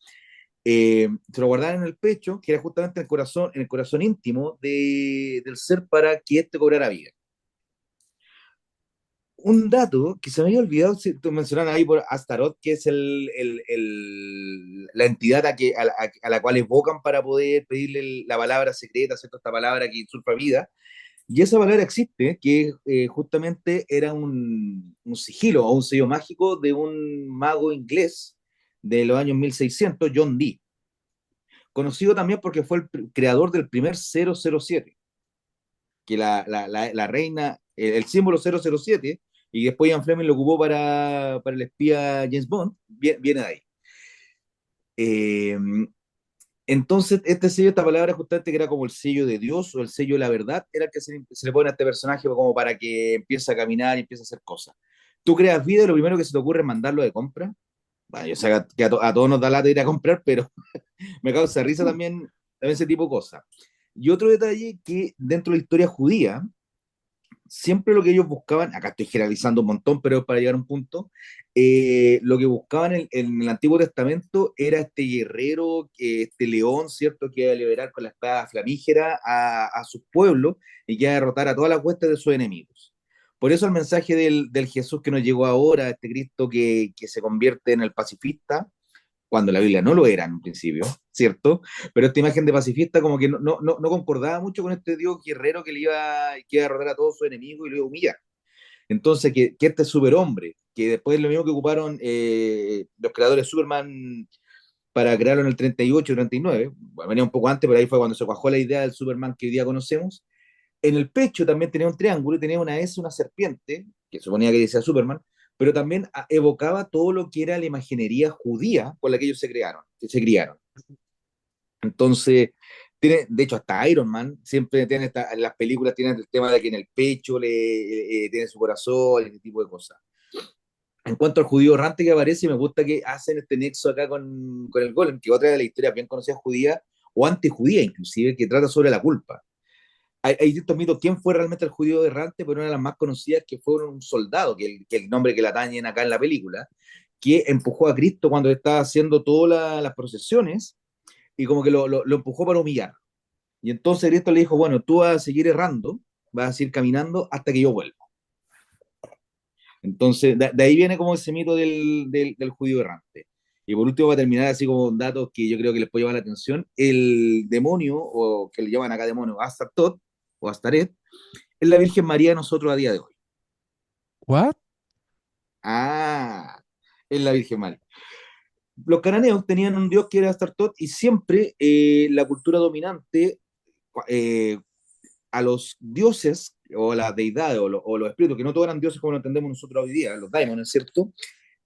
Se lo guardaban en el pecho, que era justamente en el corazón íntimo del ser para que éste cobrara vida. Un dato que se me había olvidado, si tú mencionaron ahí por Astaroth, que es la entidad a la cual evocan para poder pedirle la palabra secreta, ¿cierto? Esta palabra que insulta vida. Y esa palabra existe, que justamente era un sigilo o un sello mágico de un mago inglés de los años 1600, John Dee, conocido también porque fue el creador del primer 007, que la reina, el símbolo 007, y después Ian Fleming lo ocupó para el espía James Bond, viene de ahí. Eh, entonces, este sello, esta palabra justamente que era como el sello de Dios o el sello de la verdad, era el que se le pone a este personaje como para que empiece a caminar y empiece a hacer cosas. Tú creas vida y lo primero que se te ocurre es mandarlo de compra. Bueno, yo sé que a todos nos da lata ir a comprar, pero me causa risa también ese tipo de cosas. Y otro detalle que dentro de la historia judía, siempre lo que ellos buscaban, acá estoy generalizando un montón, pero es para llegar a un punto, lo que buscaban en el Antiguo Testamento era este guerrero, este león, ¿cierto?, que iba a liberar con la espada flamígera a su pueblo y que iba a derrotar a todas las huestes de sus enemigos. Por eso el mensaje del Jesús que nos llegó ahora, este Cristo que se convierte en el pacifista, cuando la Biblia no lo era en un principio, ¿cierto? Pero esta imagen de pacifista como que no concordaba mucho con este Dios guerrero que iba a derrotar a todos sus enemigos y lo iba a humillar. Entonces, que este superhombre, que después es lo mismo que ocuparon los creadores de Superman para crearlo en el 38 y 39, bueno, venía un poco antes, pero ahí fue cuando se cuajó la idea del Superman que hoy día conocemos. En el pecho también tenía un triángulo y tenía una S, una serpiente, que suponía que decía Superman, pero también evocaba todo lo que era la imaginería judía con la que ellos se criaron. Entonces, de hecho, hasta Iron Man siempre tiene en las películas tienen el tema de que en el pecho tiene su corazón y ese tipo de cosas. En cuanto al judío errante que aparece, me gusta que hacen este nexo acá con el Golem, que otra de las historias bien conocidas judía o antijudía inclusive, que trata sobre la culpa. Hay distintos mitos quién fue realmente el judío errante, pero una de las más conocidas que fue un soldado, que el nombre que la tañen acá en la película, que empujó a Cristo cuando estaba haciendo todas las procesiones y como que lo empujó para humillar. Y entonces Cristo le dijo, bueno, tú vas a seguir errando, vas a seguir caminando hasta que yo vuelva. Entonces, de ahí viene como ese mito del judío errante. Y por último, va a terminar así como un dato que yo creo que les puede llamar la atención, el demonio, o que le llaman acá demonio, Astaroth, o Astaret, es la Virgen María de nosotros a día de hoy. ¿What? Ah, es la Virgen María. Los cananeos tenían un dios que era Astaroth y siempre la cultura dominante eh, a los dioses o las deidades o los espíritus, que no todos eran dioses como lo entendemos nosotros hoy día, los daimones, ¿cierto?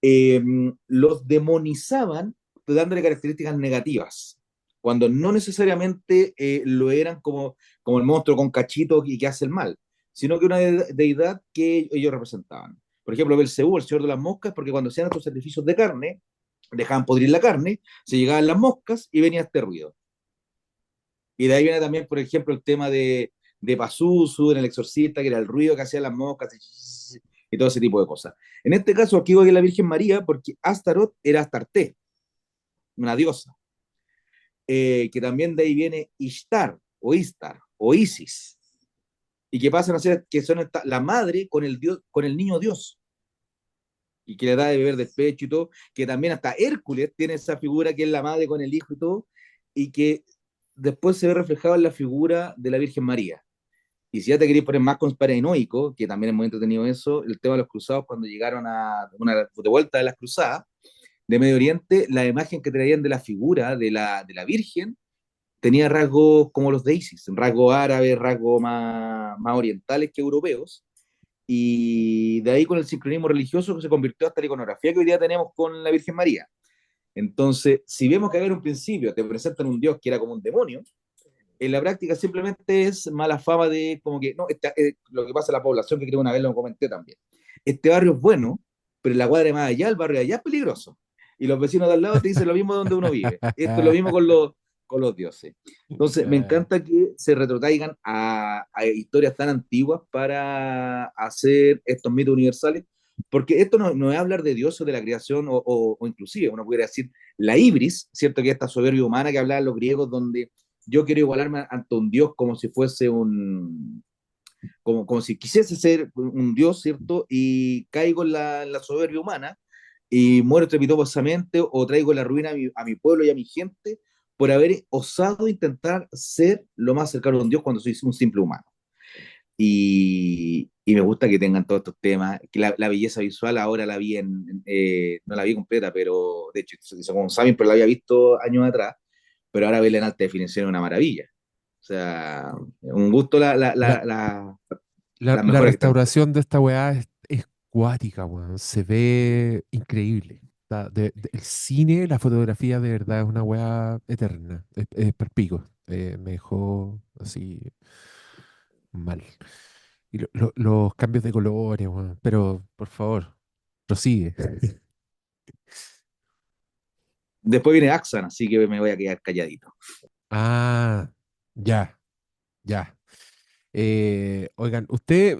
Eh, los demonizaban dándole características negativas, cuando no necesariamente lo eran como el monstruo con cachito y que hace el mal, sino que una deidad que ellos representaban. Por ejemplo, Belcebú, el señor de las moscas, porque cuando hacían estos sacrificios de carne, dejaban podrir la carne, se llegaban las moscas y venía este ruido. Y de ahí viene también, por ejemplo, el tema de Pazuzu en El Exorcista, que era el ruido que hacían las moscas y todo ese tipo de cosas. En este caso, aquí voy a la Virgen María, porque Astaroth era Astarte, una diosa, que también de ahí viene Ishtar, o Istar, o Isis, y que pasan a ser que son la madre con el, dios, con el niño Dios, y que le da de beber despecho y todo, que también hasta Hércules tiene esa figura que es la madre con el hijo y todo, y que después se ve reflejado en la figura de la Virgen María. Y si ya te queréis poner más conspiranoico, que también es muy entretenido eso, el tema de los cruzados cuando llegaron de vuelta de las cruzadas de Medio Oriente, la imagen que traían de la figura de la Virgen tenía rasgos como los de Isis, rasgos árabes, rasgos más orientales que europeos, y de ahí con el sincronismo religioso que se convirtió hasta la iconografía que hoy día tenemos con la Virgen María. Entonces, si vemos que acá en un principio te presentan un dios que era como un demonio, en la práctica simplemente es mala fama de como que, no, lo que pasa en la población, que creo una vez lo comenté también. Este barrio es bueno, pero en la cuadra de más allá, el barrio de allá es peligroso. Y los vecinos de al lado te dicen lo mismo donde uno vive. Esto es lo mismo con los dioses. Entonces, me Ah, encanta que se retrotraigan a historias tan antiguas para hacer estos mitos universales, porque esto no es hablar de Dios o de la creación, o inclusive, uno pudiera decir, la ibris, ¿cierto? Que esta soberbia humana que hablaban los griegos, donde yo quiero igualarme ante un Dios como si fuese como si quisiese ser un Dios, ¿cierto? Y caigo en la soberbia humana y muero estrepitosamente o traigo la ruina a mi pueblo y a mi gente por haber osado intentar ser lo más cercano a un Dios cuando soy un simple humano. Y me gusta que tengan todos estos temas, que la belleza visual ahora la vi no la vi completa, pero de hecho, como saben, pero la había visto años atrás, pero ahora verla en alta definición es una maravilla. O sea, un gusto La, las la mejoras que están haciendo. restauración de esta weá es cuática, weón. Se ve increíble. El cine, la fotografía de verdad es una weá eterna. Es palpico. Me dejó así mal. Y los cambios de colores, weón. Pero, por favor, prosigue. Después viene Axan, así que me voy a quedar calladito. Ah, ya, ya. Oigan, usted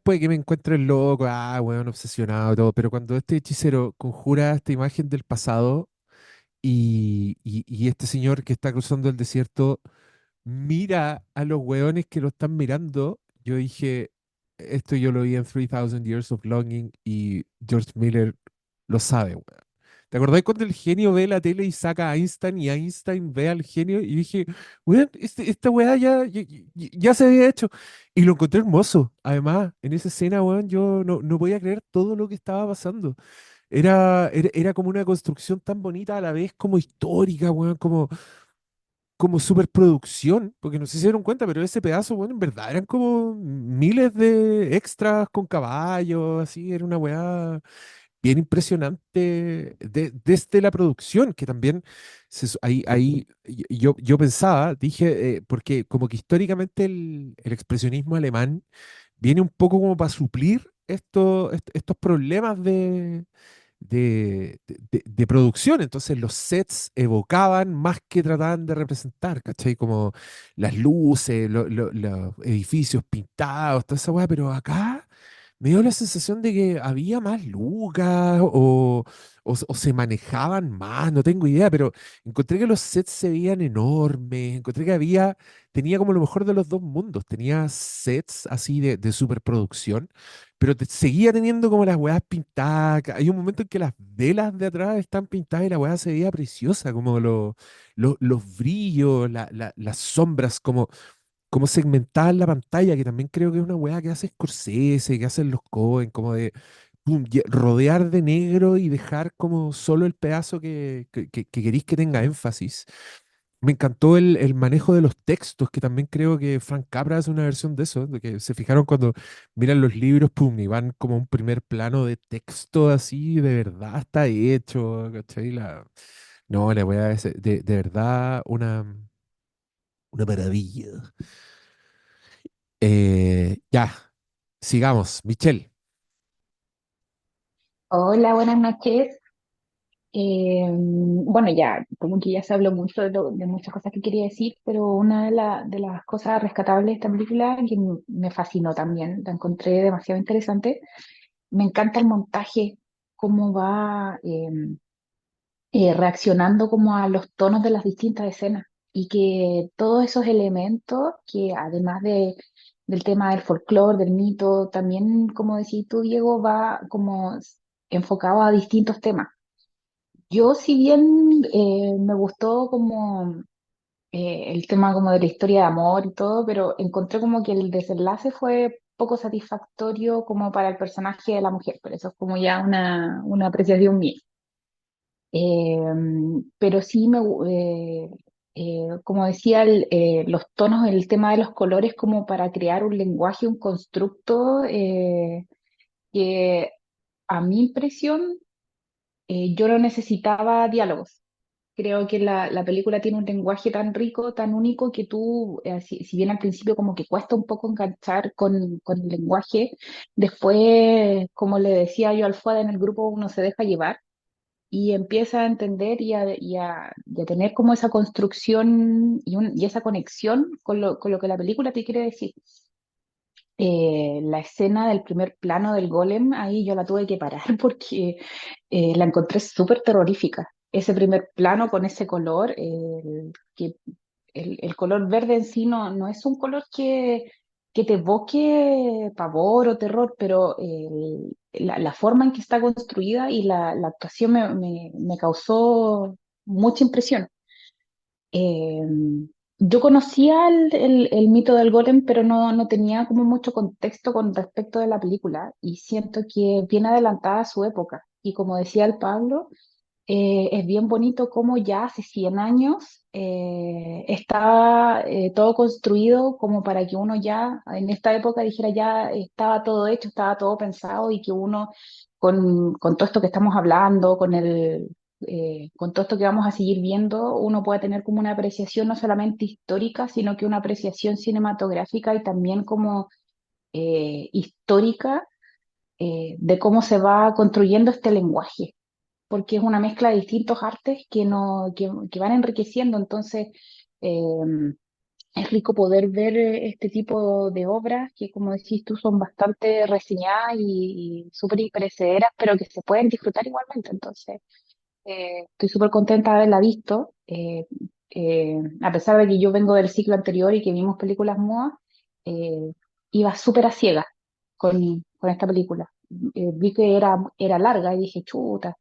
puede que me encuentren loco, weón, obsesionado, y todo, pero cuando este hechicero conjura esta imagen del pasado y este señor que está cruzando el desierto mira a los weones que lo están mirando, yo dije, esto yo lo vi en 3000 Years of Longing y George Miller lo sabe, weón. ¿Te acordás cuando el genio ve la tele y saca a Einstein y Einstein ve al genio? Y dije, weón, esta weá ya se había hecho. Y lo encontré hermoso. Además, en esa escena, weón, yo no podía creer todo lo que estaba pasando. Era como una construcción tan bonita a la vez como histórica, weón, como superproducción, porque no sé si se dieron cuenta, pero ese pedazo, bueno, en verdad eran como miles de extras con caballos, así, era una weá bien impresionante desde la producción, que también ahí yo pensaba, dije, porque como que históricamente el expresionismo alemán viene un poco como para suplir estos problemas de producción. Entonces los sets evocaban más que trataban de representar, ¿cachai? Como las luces, los edificios pintados, toda esa weá, pero acá me dio la sensación de que había más lucas o se manejaban más, no tengo idea, pero encontré que los sets se veían enormes, encontré que tenía como lo mejor de los dos mundos, tenía sets así de superproducción, pero seguía teniendo como las weas pintadas, hay un momento en que las velas de atrás están pintadas y la wea se veía preciosa, como los brillos, las sombras, como segmentar la pantalla, que también creo que es una weá que hace Scorsese, que hacen los Coen, como de pum, rodear de negro y dejar como solo el pedazo que queréis que tenga énfasis. Me encantó el manejo de los textos, que también creo que Frank Capra hace una versión de eso, de que se fijaron cuando miran los libros, pum, y van como un primer plano de texto así, de verdad está hecho, ¿cachai? No, la weá es de verdad una maravilla. Ya, sigamos. Michelle, Hola, buenas noches. Bueno, ya, como que ya se habló mucho de muchas cosas que quería decir, pero una de las cosas rescatables de esta película que me fascinó también, la encontré demasiado interesante. Me encanta el montaje, cómo va reaccionando como a los tonos de las distintas escenas y que todos esos elementos que además del tema del folclore, del mito, también, como decís tú, Diego, va como enfocado a distintos temas. Yo, si bien me gustó como el tema como de la historia de amor y todo, pero encontré como que el desenlace fue poco satisfactorio como para el personaje de la mujer, pero eso es como ya una apreciación mía. Eh, pero sí como decía, los tonos, el tema de los colores como para crear un lenguaje, un constructo que a mi impresión yo no necesitaba diálogos. Creo que la película tiene un lenguaje tan rico, tan único, que tú, si bien al principio como que cuesta un poco enganchar con el lenguaje, después, como le decía yo al Fuad en el grupo, uno se deja llevar y empieza a entender y a tener como esa construcción y esa conexión con lo que la película te quiere decir. La escena del primer plano del golem, ahí yo la tuve que parar porque la encontré súper terrorífica. Ese primer plano con ese color, el color verde en sí no es un color que te evoque pavor o terror, pero la forma en que está construida y la actuación me causó mucha impresión. Eh, yo conocía el mito del golem, pero no tenía como mucho contexto con respecto de la película y siento que viene adelantada a su época. Y como decía el Pablo, es bien bonito cómo ya hace 100 años estaba todo construido como para que uno ya en esta época dijera ya estaba todo hecho, estaba todo pensado y que uno con todo esto que estamos hablando, con todo esto que vamos a seguir viendo, uno puede tener como una apreciación no solamente histórica, sino que una apreciación cinematográfica y también como histórica de cómo se va construyendo este lenguaje porque es una mezcla de distintos artes que, no, que van enriqueciendo. Entonces, eh, es rico poder ver este tipo de obras que, como decís tú, son bastante reseñadas y súper imperecederas, pero que se pueden disfrutar igualmente. Entonces, estoy súper contenta de haberla visto. A pesar de que yo vengo del ciclo anterior y que vimos películas modas, eh, iba súper a ciegas con esta película. Vi que era larga y dije, chuta,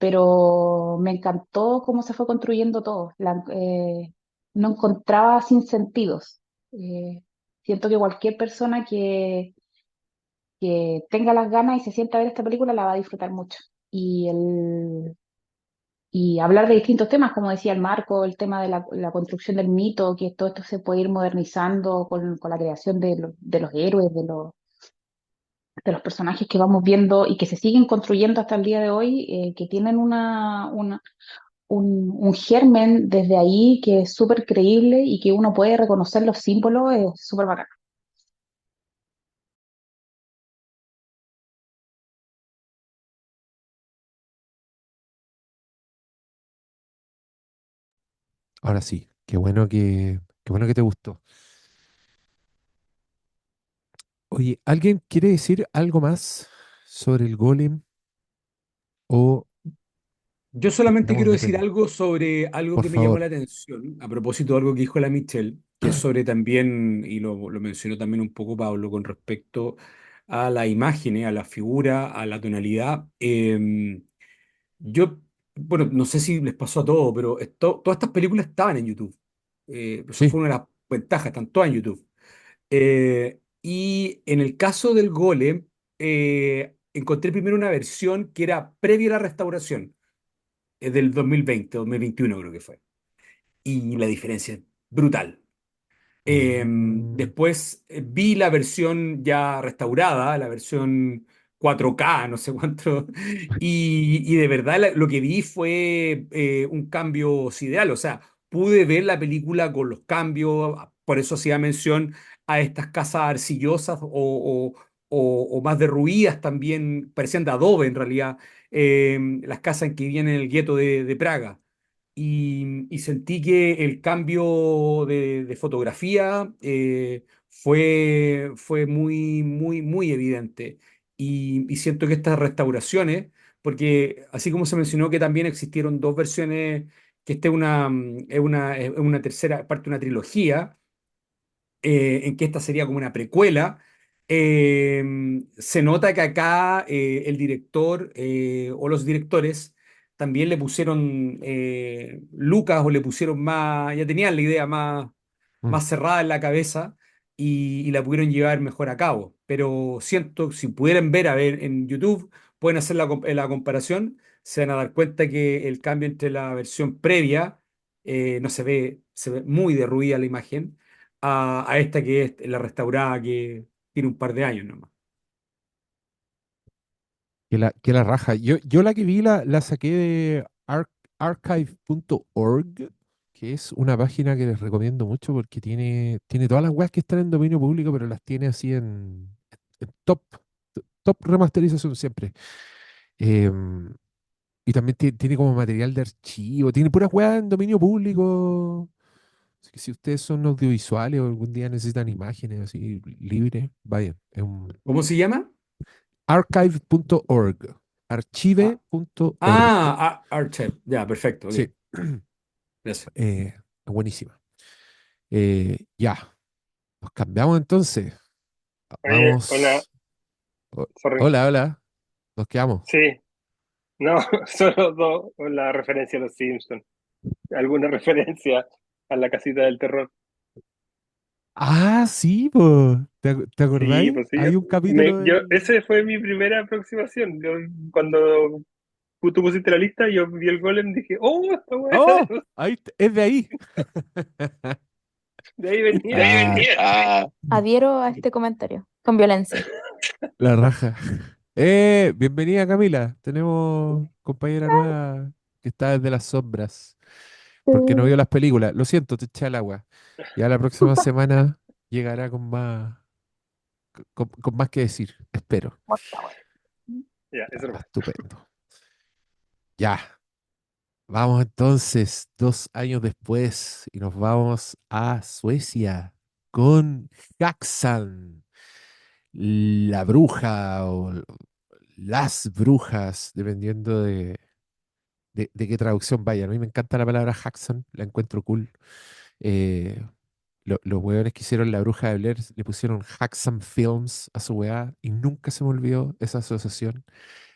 pero me encantó cómo se fue construyendo todo. No encontraba sin sentidos. Siento que cualquier persona que tenga las ganas y se sienta a ver esta película la va a disfrutar mucho. Y hablar de distintos temas, como decía el Marco, el tema de la construcción del mito, que todo esto se puede ir modernizando con la creación de los héroes, de los personajes que vamos viendo y que se siguen construyendo hasta el día de hoy, que tienen un germen desde ahí que es súper creíble y que uno puede reconocer los símbolos, es súper bacán. ahora sí, qué bueno que te gustó. Oye, ¿alguien quiere decir algo más sobre el Golem o Yo solamente cambiamos quiero de decir tema? algo sobre algo Por que me llamó favor. la atención, a propósito de algo que dijo la Michelle, que es sobre también, y lo mencionó también un poco Pablo, con respecto a las imágenes, a la figura, a la tonalidad. Yo, bueno, no sé si les pasó a todos, pero todas estas películas estaban en YouTube. Eso Sí. fue una de las ventajas, están todas en YouTube. Y en el caso del Golem, encontré primero una versión que era previa a la restauración, del 2020, 2021 creo que fue. Y la diferencia es brutal. Mm, Después vi la versión ya restaurada, la versión 4K, no sé cuánto, y de verdad lo que vi fue un cambio sideral, o sea, pude ver la película con los cambios, por eso hacía mención a estas casas arcillosas o más derruidas también, parecían de adobe en realidad, las casas en que vivían en el gueto de Praga y sentí que el cambio de fotografía fue muy, muy, muy evidente. Y siento que estas restauraciones, porque así como se mencionó que también existieron dos versiones, que esta es una tercera parte de una trilogía, en que esta sería como una precuela. Se nota que acá el director o los directores también le pusieron lucas o le pusieron más, ya tenían la idea mm. más cerrada en la cabeza y la pudieron llevar mejor a cabo. Pero siento, si pudieran ver, a ver en YouTube, pueden hacer la comparación, se van a dar cuenta que el cambio entre la versión previa no se ve muy derruida la imagen a esta que es la restaurada que tiene un par de años nomás. Que la raja. Yo la que vi la saqué de archive.org, que es una página que les recomiendo mucho porque tiene todas las webs que están en dominio público, pero las tiene así en top remasterización siempre. Em, y también tiene como material de archivo, tiene puras weas en dominio público. Así que si ustedes son audiovisuales o algún día necesitan imágenes así libres, vayan. Es un ¿Cómo se llama? archive.org. Ah, Archive.org. Archive. Ya, perfecto, ok. Sí, Gracias. buenísima. Ya, nos cambiamos entonces. Oye, hola, Vamos. sorry. Hola, hola. Nos quedamos. Sí, no, solo la referencia a los Simpsons. ¿Alguna referencia a la casita del terror? Ah, sí, pues. ¿Te Sí, acordáis? pues sí, Hay un capítulo en. ese fue mi primera aproximación. Cuando tú pusiste la lista, yo vi el golem y dije, oh, esta weá, ¡Oh! Es de ahí. de ahí venía. Ah, Adhiero a este comentario, con violencia. la raja. Bienvenida Camila. Tenemos compañera nueva que está desde las sombras, porque no vio las películas. Lo siento, te eché al agua. Ya la próxima semana llegará con más que decir, espero. Ya, eso Ya, nomás. estupendo. Ya, vamos entonces, 2 años después, y nos vamos a Suecia con Haxan, la bruja o las brujas, dependiendo de qué traducción vaya. A mí me encanta la palabra Haxan, la encuentro cool. Eh, los hueones que hicieron La Bruja de Blair le pusieron Haxan Films a su weá y nunca se me olvidó esa asociación.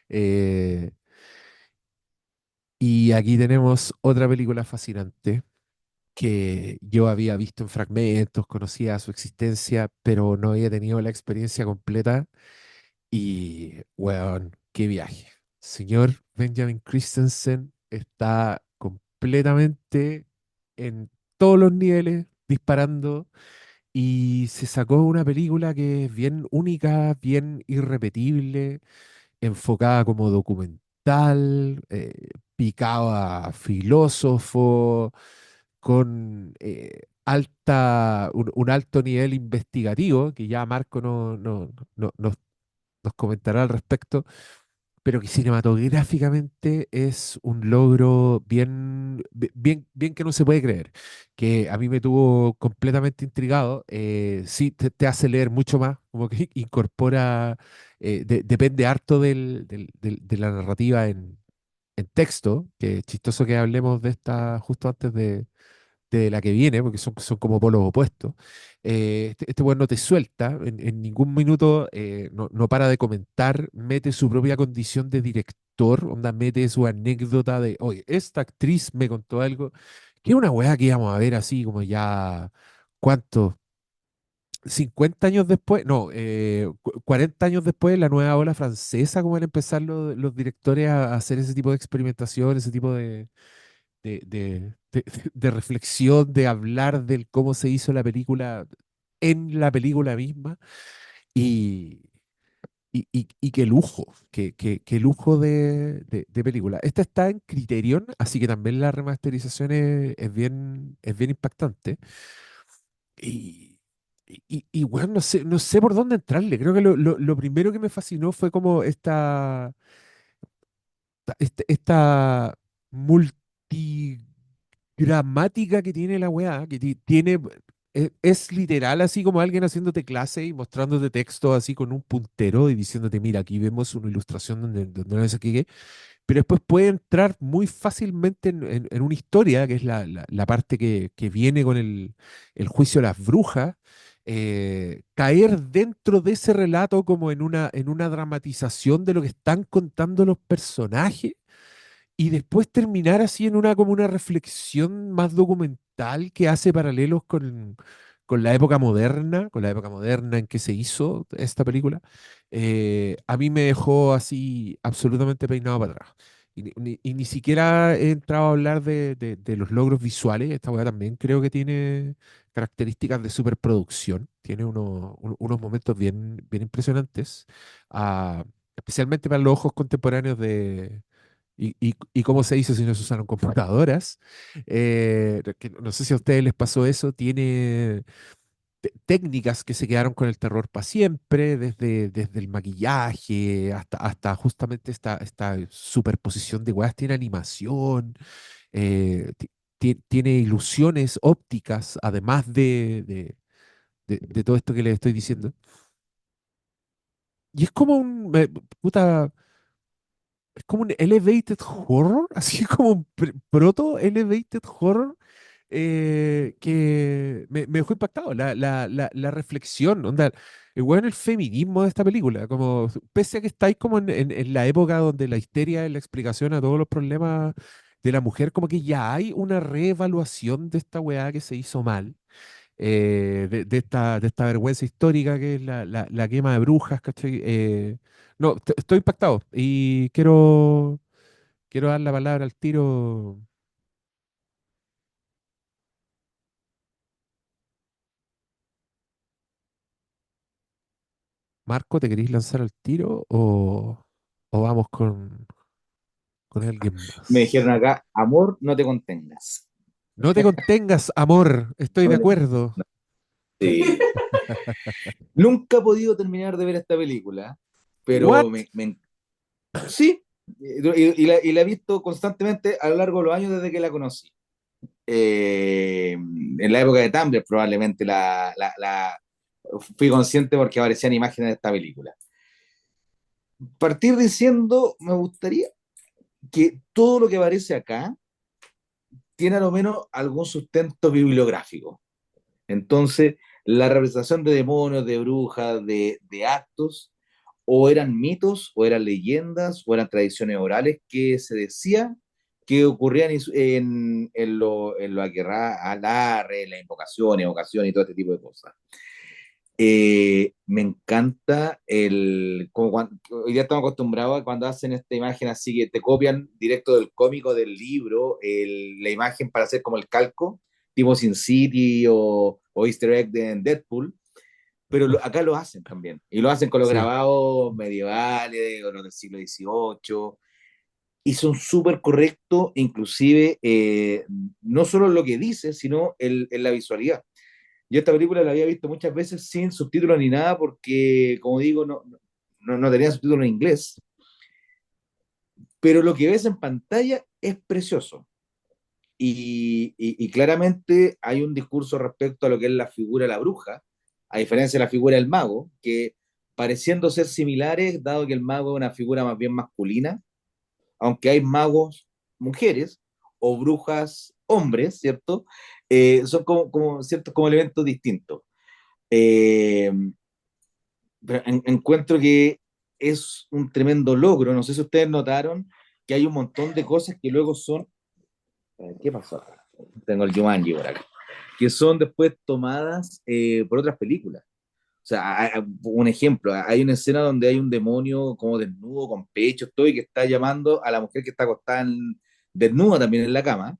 Eh, y aquí tenemos otra película fascinante que yo había visto en fragmentos, conocía su existencia, pero no había tenido la experiencia completa. Y, weón, qué viaje. Señor Benjamin Christensen está completamente en todos los niveles disparando y se sacó una película que es bien única, bien irrepetible, enfocada como documental, picado a filósofo, con un alto nivel investigativo, que ya Marco nos comentará al respecto, pero que cinematográficamente es un logro bien que no se puede creer, que a mí me tuvo completamente intrigado. Sí, te hace leer mucho más, como que incorpora, depende harto de la narrativa en texto, que es chistoso que hablemos de esta justo antes de la que viene, porque son como polos opuestos. Este weón no te suelta, en ningún minuto no para de comentar, mete su propia condición de director, onda, mete su anécdota de, oye, esta actriz me contó algo, que es una weá que íbamos a ver así como ya, ¿cuánto? 50 años después, no, 40 años después, la nueva ola francesa, como van a empezar los directores a hacer ese tipo de experimentación, ese tipo de, de- de- de reflexión, de hablar del cómo se hizo la película en la película misma. Y, y qué lujo, qué lujo de película. Esta está en Criterion, así que también la remasterización es bien impactante. Y, bueno, no sé por dónde entrarle. Creo que lo primero que me fascinó fue como esta multigramática que tiene la weá, que tiene, es literal así como alguien haciéndote clase y mostrándote texto así con un puntero y diciéndote, mira, aquí vemos una ilustración donde no sé qué, pero después puede entrar muy fácilmente en una historia, que es la parte que viene con el juicio de las brujas, caer dentro de ese relato como en una dramatización de lo que están contando los personajes y después terminar así en como una reflexión más documental que hace paralelos con la época moderna en que se hizo esta película. A mí me dejó así absolutamente peinado para atrás. Y ni siquiera he entrado a hablar de los logros visuales. Esta weá también creo que tiene características de superproducción. Tiene unos momentos bien impresionantes, especialmente para los ojos contemporáneos y cómo se hizo si no se usaron computadoras. Que no sé si a ustedes les pasó eso. Tiene técnicas que se quedaron con el terror para siempre, desde el maquillaje hasta justamente esta superposición de weas. Tiene animación, tiene ilusiones ópticas, además de todo esto que les estoy diciendo. Y es como puta, es como un elevated horror, así como un proto elevated horror, que me dejó impactado. La reflexión, onda, el feminismo de esta película, como pese a que estáis como en la época donde la histeria es la explicación a todos los problemas de la mujer, como que ya hay una reevaluación de esta weá que se hizo mal. De esta vergüenza histórica que es la quema de brujas, ¿cachai? No, estoy impactado y quiero dar la palabra al tiro. Marco, ¿te queréis lanzar al tiro o vamos con alguien Me dijeron más? acá, amor, no te contengas. No te contengas, amor, estoy de No te- acuerdo. no, sí. Nunca he podido terminar de ver esta película, pero ¿What? sí, y la he visto constantemente a lo largo de los años desde que la conocí. En la época de Tumblr probablemente fui consciente porque aparecían imágenes de esta película. Partir diciendo, me gustaría que todo lo que aparece acá tiene a lo menos algún sustento bibliográfico. Entonces, la representación de demonios, de brujas, de actos, o eran mitos, o eran leyendas, o eran tradiciones orales que se decía que ocurrían en lo alarre, las invocaciones, evocaciones y todo este tipo de cosas. Me encanta como hoy día estamos acostumbrados a cuando hacen esta imagen así que te copian directo del cómico del libro, la imagen para hacer como el calco, tipo Sin City o Easter egg de Deadpool, pero acá lo hacen también, y lo hacen con los Sí. grabados medievales o los del siglo XVIII, y son súper correctos, inclusive no solo en lo que dice, sino en la visualidad. Yo esta película la había visto muchas veces sin subtítulos ni nada porque, como digo, no tenía subtítulos en inglés. pero lo que ves en pantalla es precioso. Y claramente hay un discurso respecto a lo que es la figura de la bruja, a diferencia de la figura del mago, que pareciendo ser similares, dado que el mago es una figura más bien masculina, aunque hay magos mujeres o brujas hombres, ¿cierto? Son ¿cierto? Como elementos distintos. Eh, pero encuentro que es un tremendo logro. No sé si ustedes notaron que hay un montón de cosas que luego son. ¿Qué pasó acá? Tengo el Jumanji por acá. Que son después tomadas por otras películas. O sea, un ejemplo, hay una escena donde hay un demonio como desnudo, con pechos, todo, y que está llamando a la mujer que está acostada desnuda también en la cama,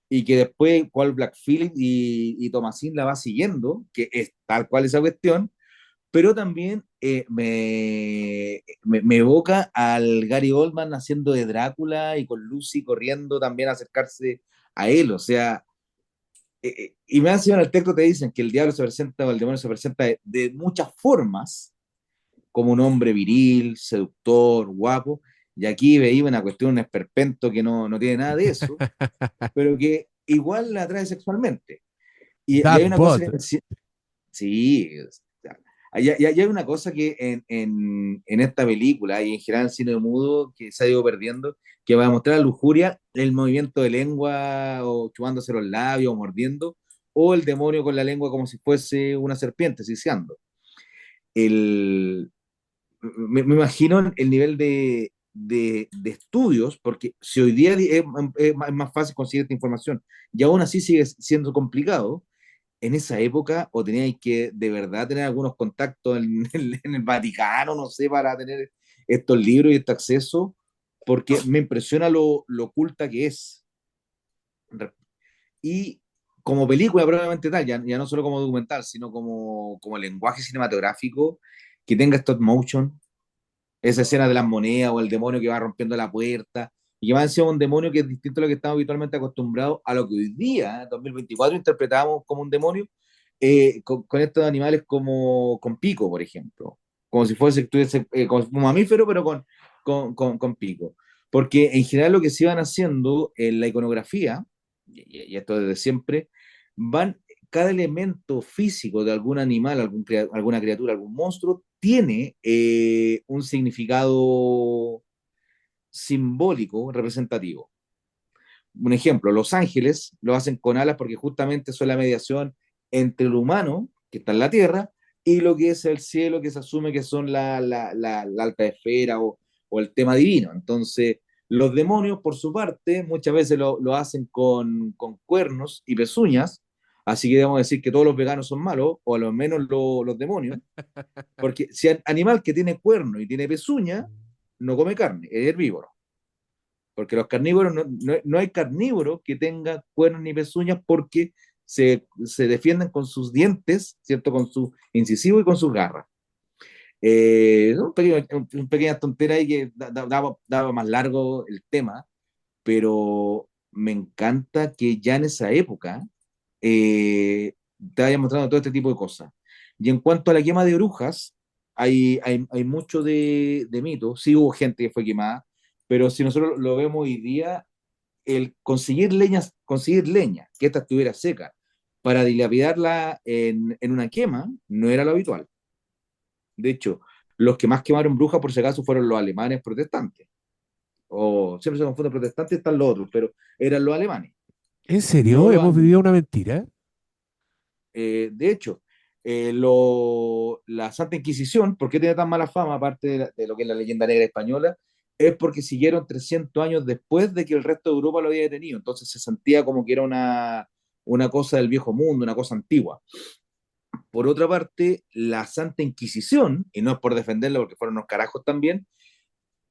y que después, cual Black Phillip y Thomasin la va siguiendo, que es tal cual esa cuestión, pero también me evoca al Gary Oldman haciendo de Drácula y con Lucy corriendo también a acercarse a él, o sea, y me encima en el texto te dicen que el diablo se presenta o el demonio se presenta de muchas formas, como un hombre viril, seductor, guapo, y aquí veía una cuestión, un esperpento que no tiene nada de eso, pero que igual la atrae sexualmente. Y hay That una cosa bod. que sí, o sea, hay una cosa que en esta película y en general en el cine mudo que se ha ido perdiendo, que va a mostrar la lujuria, el movimiento de lengua o chupándose los labios o mordiendo, o el demonio con la lengua como si fuese una serpiente, siseando. El, me imagino el nivel de estudios, porque si hoy día es más fácil conseguir esta información y aún así sigue siendo complicado, en esa época o teníais que de verdad tener algunos contactos en el Vaticano, no sé, para tener estos libros y este acceso, porque me impresiona lo oculta que es. Y como película probablemente tal, ya no solo como documental, sino como lenguaje cinematográfico, que tenga stop motion, esa escena de las monedas o el demonio que va rompiendo la puerta, y que va a ser un demonio que es distinto a lo que estamos habitualmente acostumbrados a lo que hoy día, en 2024, interpretamos como un demonio, con estos animales como con pico, por ejemplo, como si fuese tuviese, como un mamífero, pero con pico. Porque en general lo que se iban haciendo en la iconografía, y esto desde siempre, van cada elemento físico de algún animal, alguna criatura, algún monstruo, tiene un significado simbólico representativo. Un ejemplo, los ángeles lo hacen con alas porque justamente son la mediación entre el humano, que está en la tierra, y lo que es el cielo, que se asume que son la alta esfera o el tema divino. Entonces, los demonios, por su parte, muchas veces lo hacen con cuernos y pezuñas, así que debemos decir que todos los veganos son malos, o a lo menos los demonios, porque si hay animal que tiene cuerno y tiene pezuña, no come carne, es herbívoro. Porque los carnívoros, no hay carnívoro que tenga cuernos ni pezuñas porque se defienden con sus dientes, ¿cierto? Con su incisivo y con sus garras. Una pequeña tontera ahí que daba más largo el tema, pero me encanta que ya en esa época te vaya mostrando todo este tipo de cosas. Y en cuanto a la quema de brujas, hay mucho de mito. Sí hubo gente que fue quemada, pero si nosotros lo vemos hoy día, el conseguir leña, que esta estuviera seca, para dilapidarla en una quema, no era lo habitual. De hecho, los que más quemaron brujas, por si acaso, fueron los alemanes protestantes. O siempre se confunden protestantes y están los otros, pero eran los alemanes, ¿En no serio? los ¿Hemos anglos. vivido una mentira? De hecho, la Santa Inquisición, ¿por qué tiene tan mala fama, aparte de lo que es la leyenda negra española? Es porque siguieron 300 años después de que el resto de Europa lo había detenido. Entonces se sentía como que era una cosa del viejo mundo, una cosa antigua. Por otra parte, la Santa Inquisición, y no es por defenderla porque fueron unos carajos también,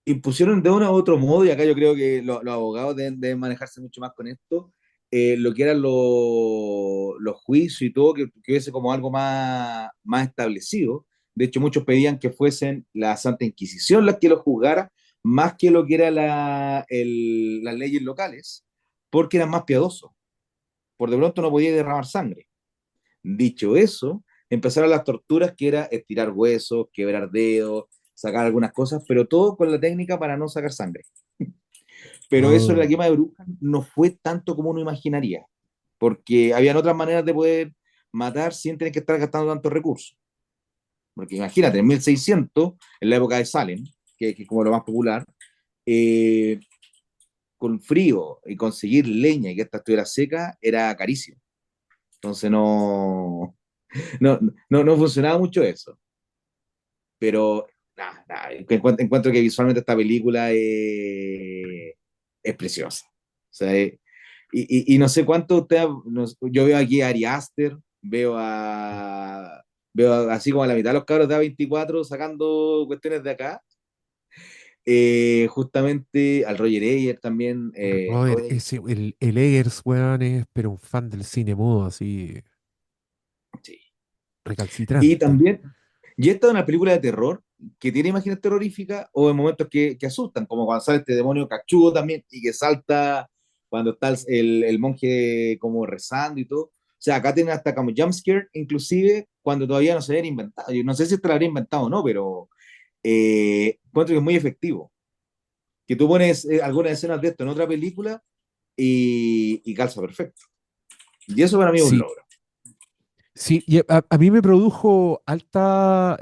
impusieron de uno u otro modo, y acá yo creo que los abogados deben manejarse mucho más con esto, lo que eran los juicios y todo, que hubiese como algo más establecido. De hecho, muchos pedían que fuesen la Santa Inquisición las que los juzgara, más que lo que eran las leyes locales, porque eran más piadosos. Por de pronto no podía derramar sangre. Dicho eso, empezaron las torturas que era estirar huesos, quebrar dedos, sacar algunas cosas, pero todo con la técnica para no sacar sangre. Pero eso en la Oh, quema de brujas no fue tanto como uno imaginaría, porque habían otras maneras de poder matar sin tener que estar gastando tantos recursos. Porque imagínate, en 1600, en la época de Salem, que es como lo más popular, eh, con frío y conseguir leña y que esta estuviera seca era carísimo. Entonces no funcionaba mucho eso. Pero nada, nada, encuentro que visualmente esta película es preciosa. O sea, y no sé cuánto yo veo aquí a Ari Aster, así como a la mitad de los cabros de A24 sacando cuestiones de acá. Justamente al Roger Eyer también. Robert, el Eggers, weón, es pero un fan del cine mudo, así Sí. Y recalcitrante. también, y esta es una película de terror que tiene imágenes terroríficas o en momentos que asustan, como cuando sale este demonio cachudo también y que salta cuando está el monje como rezando y todo. O sea, acá tienen hasta como jumpscare, inclusive cuando todavía no se habían inventado. Yo no sé si este lo habría inventado o no, pero encuentro que es muy efectivo. Que tú pones algunas escenas de esto en otra película y calza perfecto. Y eso para mí es un Sí, logro. sí, y a mí me produjo alta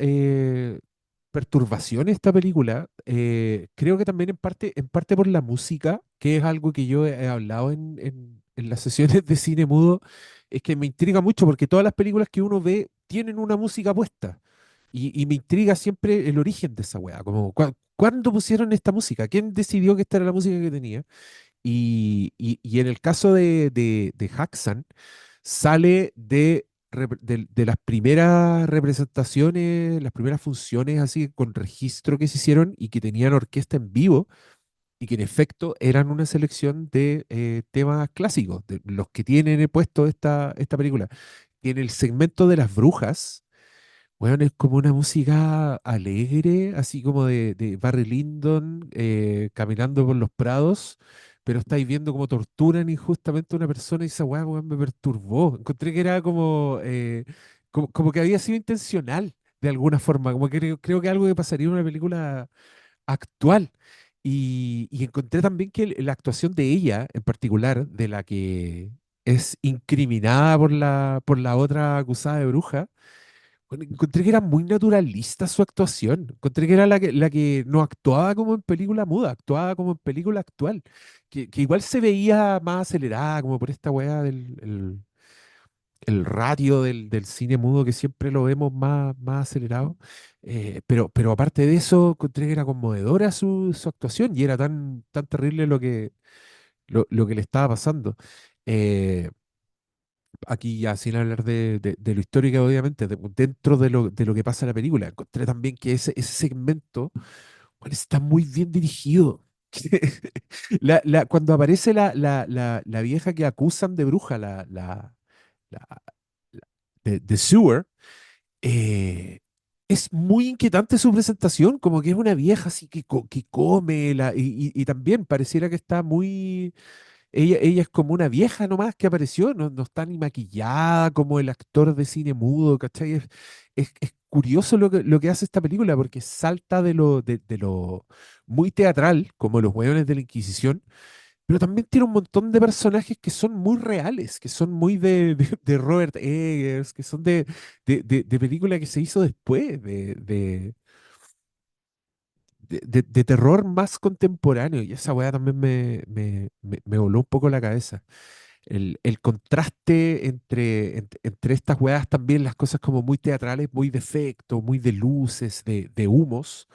perturbación esta película. Creo que también en parte por la música, que es algo que yo he hablado en las sesiones de cine mudo, es que me intriga mucho porque todas las películas que uno ve tienen una música puesta. Y me intriga siempre el origen de esa weá, como ¿cuándo pusieron esta música? ¿Quién decidió que esta era la música que tenía? Y en el caso de Haxan, sale de las primeras representaciones, las primeras funciones así con registro que se hicieron y que tenían orquesta en vivo y que en efecto eran una selección de temas clásicos, de los que tienen puesto esta película. Y en el segmento de las brujas, bueno, es como una música alegre, así como de Barry Lyndon caminando por los prados, pero estáis viendo cómo torturan injustamente a una persona y esa weá, weón, me perturbó. Encontré que era como que había sido intencional de alguna forma, como que creo que algo que pasaría en una película actual. Y encontré también que la actuación de ella, en particular, de la que es incriminada por la otra acusada de bruja, bueno, encontré que era muy naturalista su actuación. Encontré que era la que no actuaba como en película muda, actuaba como en película actual. Que igual se veía más acelerada, como por esta weá el ratio del cine mudo, que siempre lo vemos más acelerado. Pero aparte de eso, encontré que era conmovedora su actuación y era tan terrible lo que le estaba pasando. Eh, Aquí ya sin hablar de lo histórico, obviamente, dentro de lo que pasa en la película, encontré también que ese segmento, bueno, está muy bien dirigido. Cuando aparece la vieja que acusan de bruja, la- de Sewer, eh, es muy inquietante su presentación, como que es una vieja así que come, y también pareciera que está muy ella es como una vieja nomás que apareció, no está ni maquillada como el actor de cine mudo, ¿cachai? Es curioso lo que hace esta película porque salta de lo muy teatral, como los hueones de la Inquisición, pero también tiene un montón de personajes que son muy reales, que son muy de Robert Eggers, que son de película que se hizo después, de terror más contemporáneo, y esa weá también me voló un poco la cabeza. El contraste entre estas weas también, las cosas como muy teatrales, muy de efecto, muy de luces, de humos,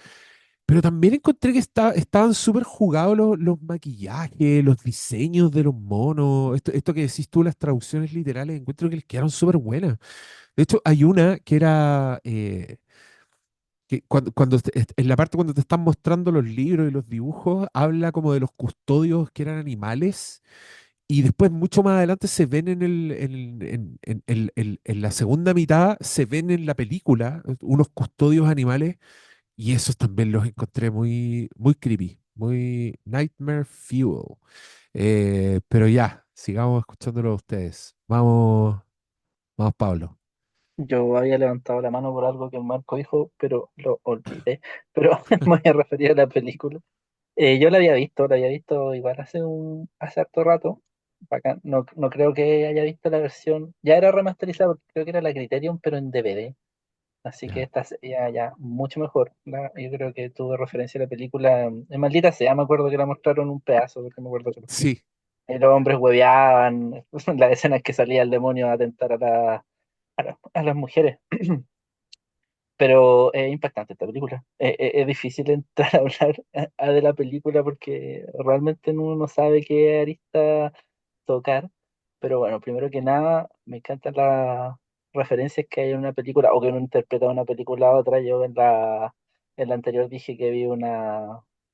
pero también encontré que estaban súper jugados los maquillajes, los diseños de los monos, esto que decís tú, las traducciones literales, encuentro que les quedaron súper buenas. De hecho, hay una que era que en la parte cuando te están mostrando los libros y los dibujos, habla como de los custodios que eran animales y después, mucho más adelante, se ven en la segunda mitad, se ven en la película unos custodios animales y esos también los encontré muy, muy creepy, muy Nightmare Fuel. Pero ya, sigamos escuchándolo a ustedes. Vamos, vamos, Pablo. Yo había levantado la mano por algo que Marco dijo, pero lo olvidé. Pero me voy a referir a la película. Yo la había visto igual hace harto rato. Bacán. No, no creo que haya visto la versión, ya era remasterizada, porque creo que era la Criterion, pero en DVD. Así que Ya. esta sería ya mucho mejor. Yo creo que tuve referencia a la película en Maldita Sea, me acuerdo que la mostraron un pedazo, porque me acuerdo que Sí, los hombres hueveaban, las escenas que salía el demonio a atentar a las mujeres. Pero es impactante esta película. Es difícil entrar a hablar de la película porque realmente uno no sabe qué arista tocar. Pero bueno, primero que nada, me encantan las referencias que hay en una película o que uno interpreta una película a otra. Yo en la anterior dije que vi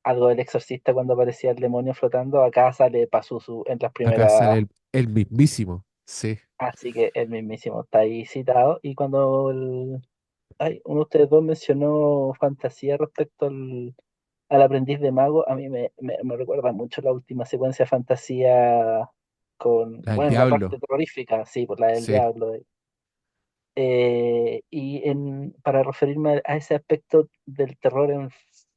algo del Exorcista cuando aparecía el demonio flotando. Acá sale Pazuzu en las acá sale primeras. el mismísimo. Sí. Así que el mismísimo está ahí citado. Y cuando uno de ustedes dos mencionó fantasía respecto al aprendiz de mago. A mí me recuerda mucho la última secuencia de fantasía La del bueno, la parte diablo. terrorífica, sí, por la del Sí. diablo. Para referirme a ese aspecto del terror en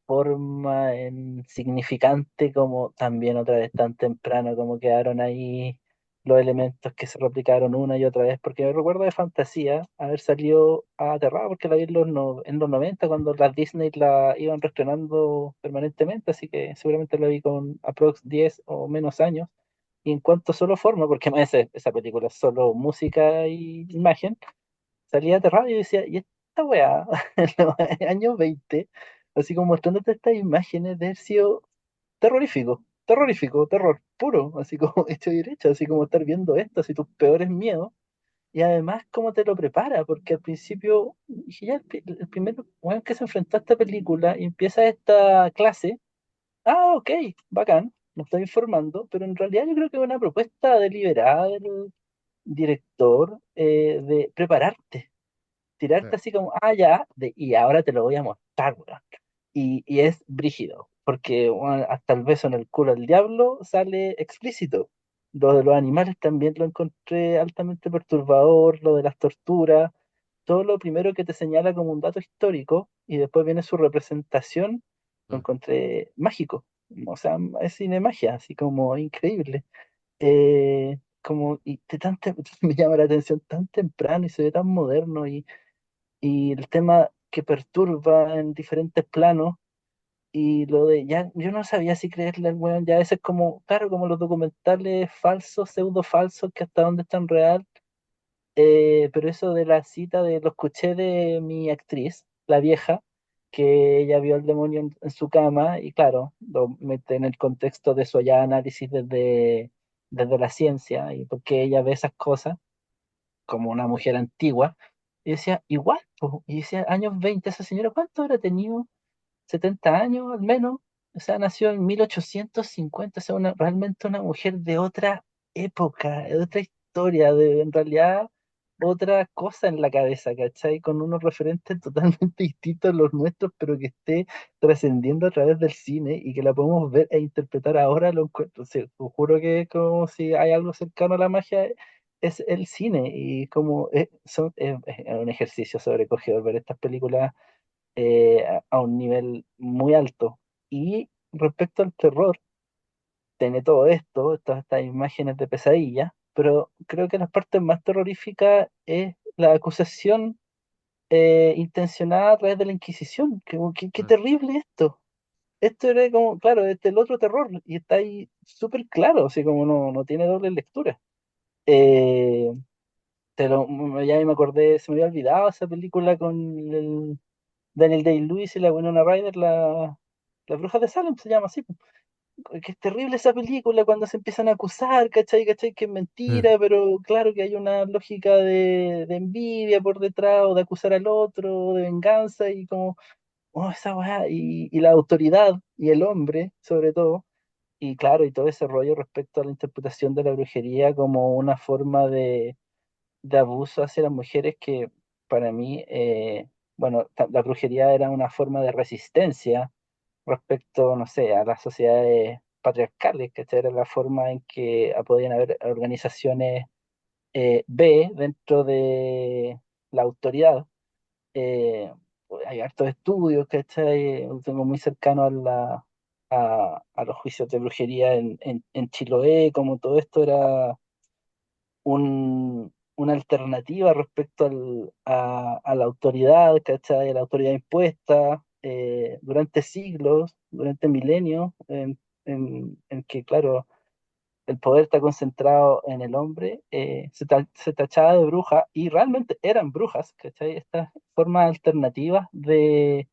forma, en significante, como también otra vez tan temprano, como quedaron ahí los elementos que se replicaron una y otra vez, porque me recuerdo de fantasía haber salido aterrado, porque la vi en los 90 cuando las Disney la iban reestrenando permanentemente, así que seguramente la vi con aprox 10 o menos años. Y en cuanto a solo forma, porque esa película es solo música y imagen, salía aterrado y yo decía, ¿y esta weá? En los años 20 así como mostrándote estas imágenes de haber sido terrorífico, terrorífico, terror puro, así como hecho y derecho, así como estar viendo esto, así tus peores miedos, y además cómo te lo prepara, porque al principio, dije, ya el primer weón que se enfrentó a esta película y empieza esta clase, ok, bacán, me estoy informando, pero en realidad yo creo que es una propuesta deliberada del director de prepararte tirarte Eh, así como, ya, y ahora te lo voy a mostrar, weón. Y es brígido, porque weón, hasta el beso en el culo del diablo sale explícito. Lo de los animales también lo encontré altamente perturbador, lo de las torturas, todo lo primero que te señala como un dato histórico y después viene su representación, lo eh, encontré mágico. O sea, es cine magia, así como increíble. Y me llama la atención tan temprano y se ve tan moderno y el tema que perturba en diferentes planos y lo de ya yo no sabía si creerle al weón, ya a veces como, claro, como los documentales falsos, pseudo falsos, que hasta dónde están real, pero eso de la cita lo escuché de mi actriz, la vieja, que ella vio al demonio en su cama y claro, lo mete en el contexto de su allá análisis desde la ciencia y porque ella ve esas cosas como una mujer antigua. Y decía, igual, po. Y decía, años 20 esa señora, ¿cuánto habrá tenido? 70 años al menos. O sea, nació en 1850, o sea, realmente una mujer de otra época, de otra historia, en realidad otra cosa en la cabeza, ¿cachai? Con unos referentes totalmente distintos a los nuestros, pero que esté trascendiendo a través del cine y que la podemos ver e interpretar ahora, lo encuentro. O sea, te juro que es como si hay algo cercano a la magia, es el cine y como es un ejercicio sobrecogedor ver estas películas a un nivel muy alto. Y respecto al terror, tiene todo esto, todas estas imágenes de pesadilla, pero creo que las partes más terroríficas es la acusación intencionada a través de la Inquisición. Qué eh. terrible esto. Esto era como, claro, este es el otro terror, y está ahí súper claro, así como no tiene doble lectura. Eh, ya me acordé, se me había olvidado esa película con el Daniel Day-Lewis y la Winona Ryder, las brujas de Salem se llama así, po. Que es terrible esa película cuando se empiezan a acusar, ¿cachai? ¿Cachai? Que es Eh, mentira, pero claro que hay una lógica de envidia por detrás, o de acusar al otro, de venganza, y como, esa weá, y la autoridad, y el hombre, sobre todo, y claro, y todo ese rollo respecto a la interpretación de la brujería como una forma de abuso hacia las mujeres que para mí, bueno, la brujería era una forma de resistencia respecto, no sé, a las sociedades patriarcales, que era la forma en que podían haber organizaciones B dentro la autoridad. Eh, Hay hartos estudios, ¿cachai? Lo tengo muy cercano a los juicios de brujería en Chiloé, como todo esto era una alternativa respecto a la autoridad, ¿cachai? A la autoridad impuesta durante siglos, durante milenios, en que, claro, el poder está concentrado en el hombre, se tachaba de bruja y realmente eran brujas, ¿cachai? Estas formas alternativas de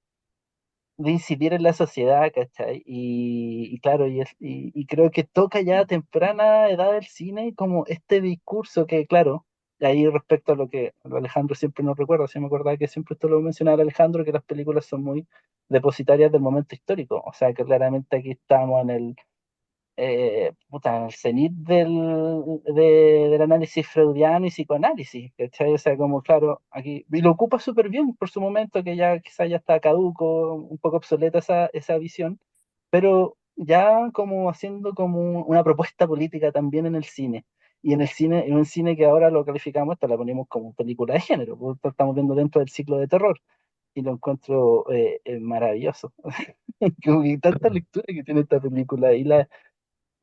incidir en la sociedad, ¿cachai? Y claro, y creo que toca ya a temprana edad del cine como este discurso que, claro, ahí respecto a lo que Alejandro siempre nos recuerda, si me acordaba que siempre esto lo mencionaba Alejandro, que las películas son muy depositarias del momento histórico, o sea que claramente aquí estamos en el cenit del análisis freudiano y psicoanálisis, ¿cachai? O sea, como claro, aquí, y lo ocupa súper bien por su momento, que ya quizás ya está caduco, un poco obsoleta esa visión, pero ya como haciendo como una propuesta política también en el cine. Y en un cine que ahora lo calificamos, esta la ponemos como película de género, porque esto estamos viendo dentro del ciclo de terror, y lo encuentro maravilloso. Como que tanta lectura que tiene esta película, y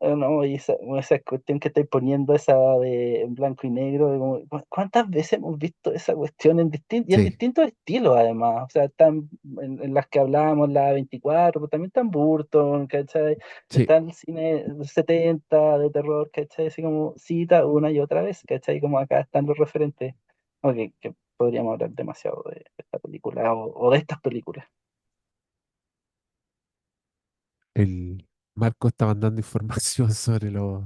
no, y esa cuestión que estáis poniendo, esa de en blanco y negro, de ¿cuántas veces hemos visto esa cuestión y en Sí, distintos estilos además? O sea, están en las que hablábamos, la 24 pero también está en Burton, ¿cachai? sí. Está el cine 70 de terror, ¿cachai? Así como cita una y otra vez, ¿cachai? Como acá están los referentes. Ok, que podríamos hablar demasiado de esta película o de estas películas. El Marco está mandando información sobre los,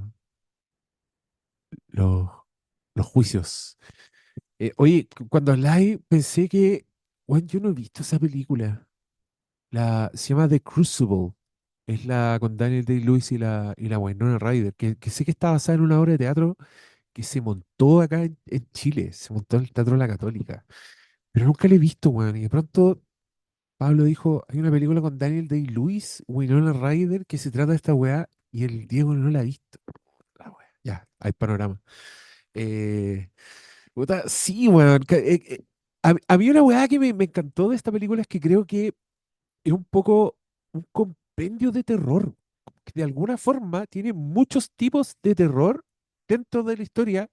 los juicios. Oye, cuando habláis, pensé que, bueno, yo no he visto esa película. Se llama The Crucible. Es la con Daniel Day-Lewis y la Winona Ryder, que sé que está basada en una obra de teatro que se montó acá en Chile, se montó en el Teatro La Católica. Pero nunca la he visto, weón. Y de pronto Pablo dijo, hay una película con Daniel Day-Lewis, Winona Ryder, que se trata de esta weá, y el Diego no la ha visto. La weá. Ya, hay panorama. Eh, Puta, sí, weón. A mí una weá que me encantó de esta película es que creo que es un poco un compendio de terror. Que de alguna forma tiene muchos tipos de terror dentro de la historia,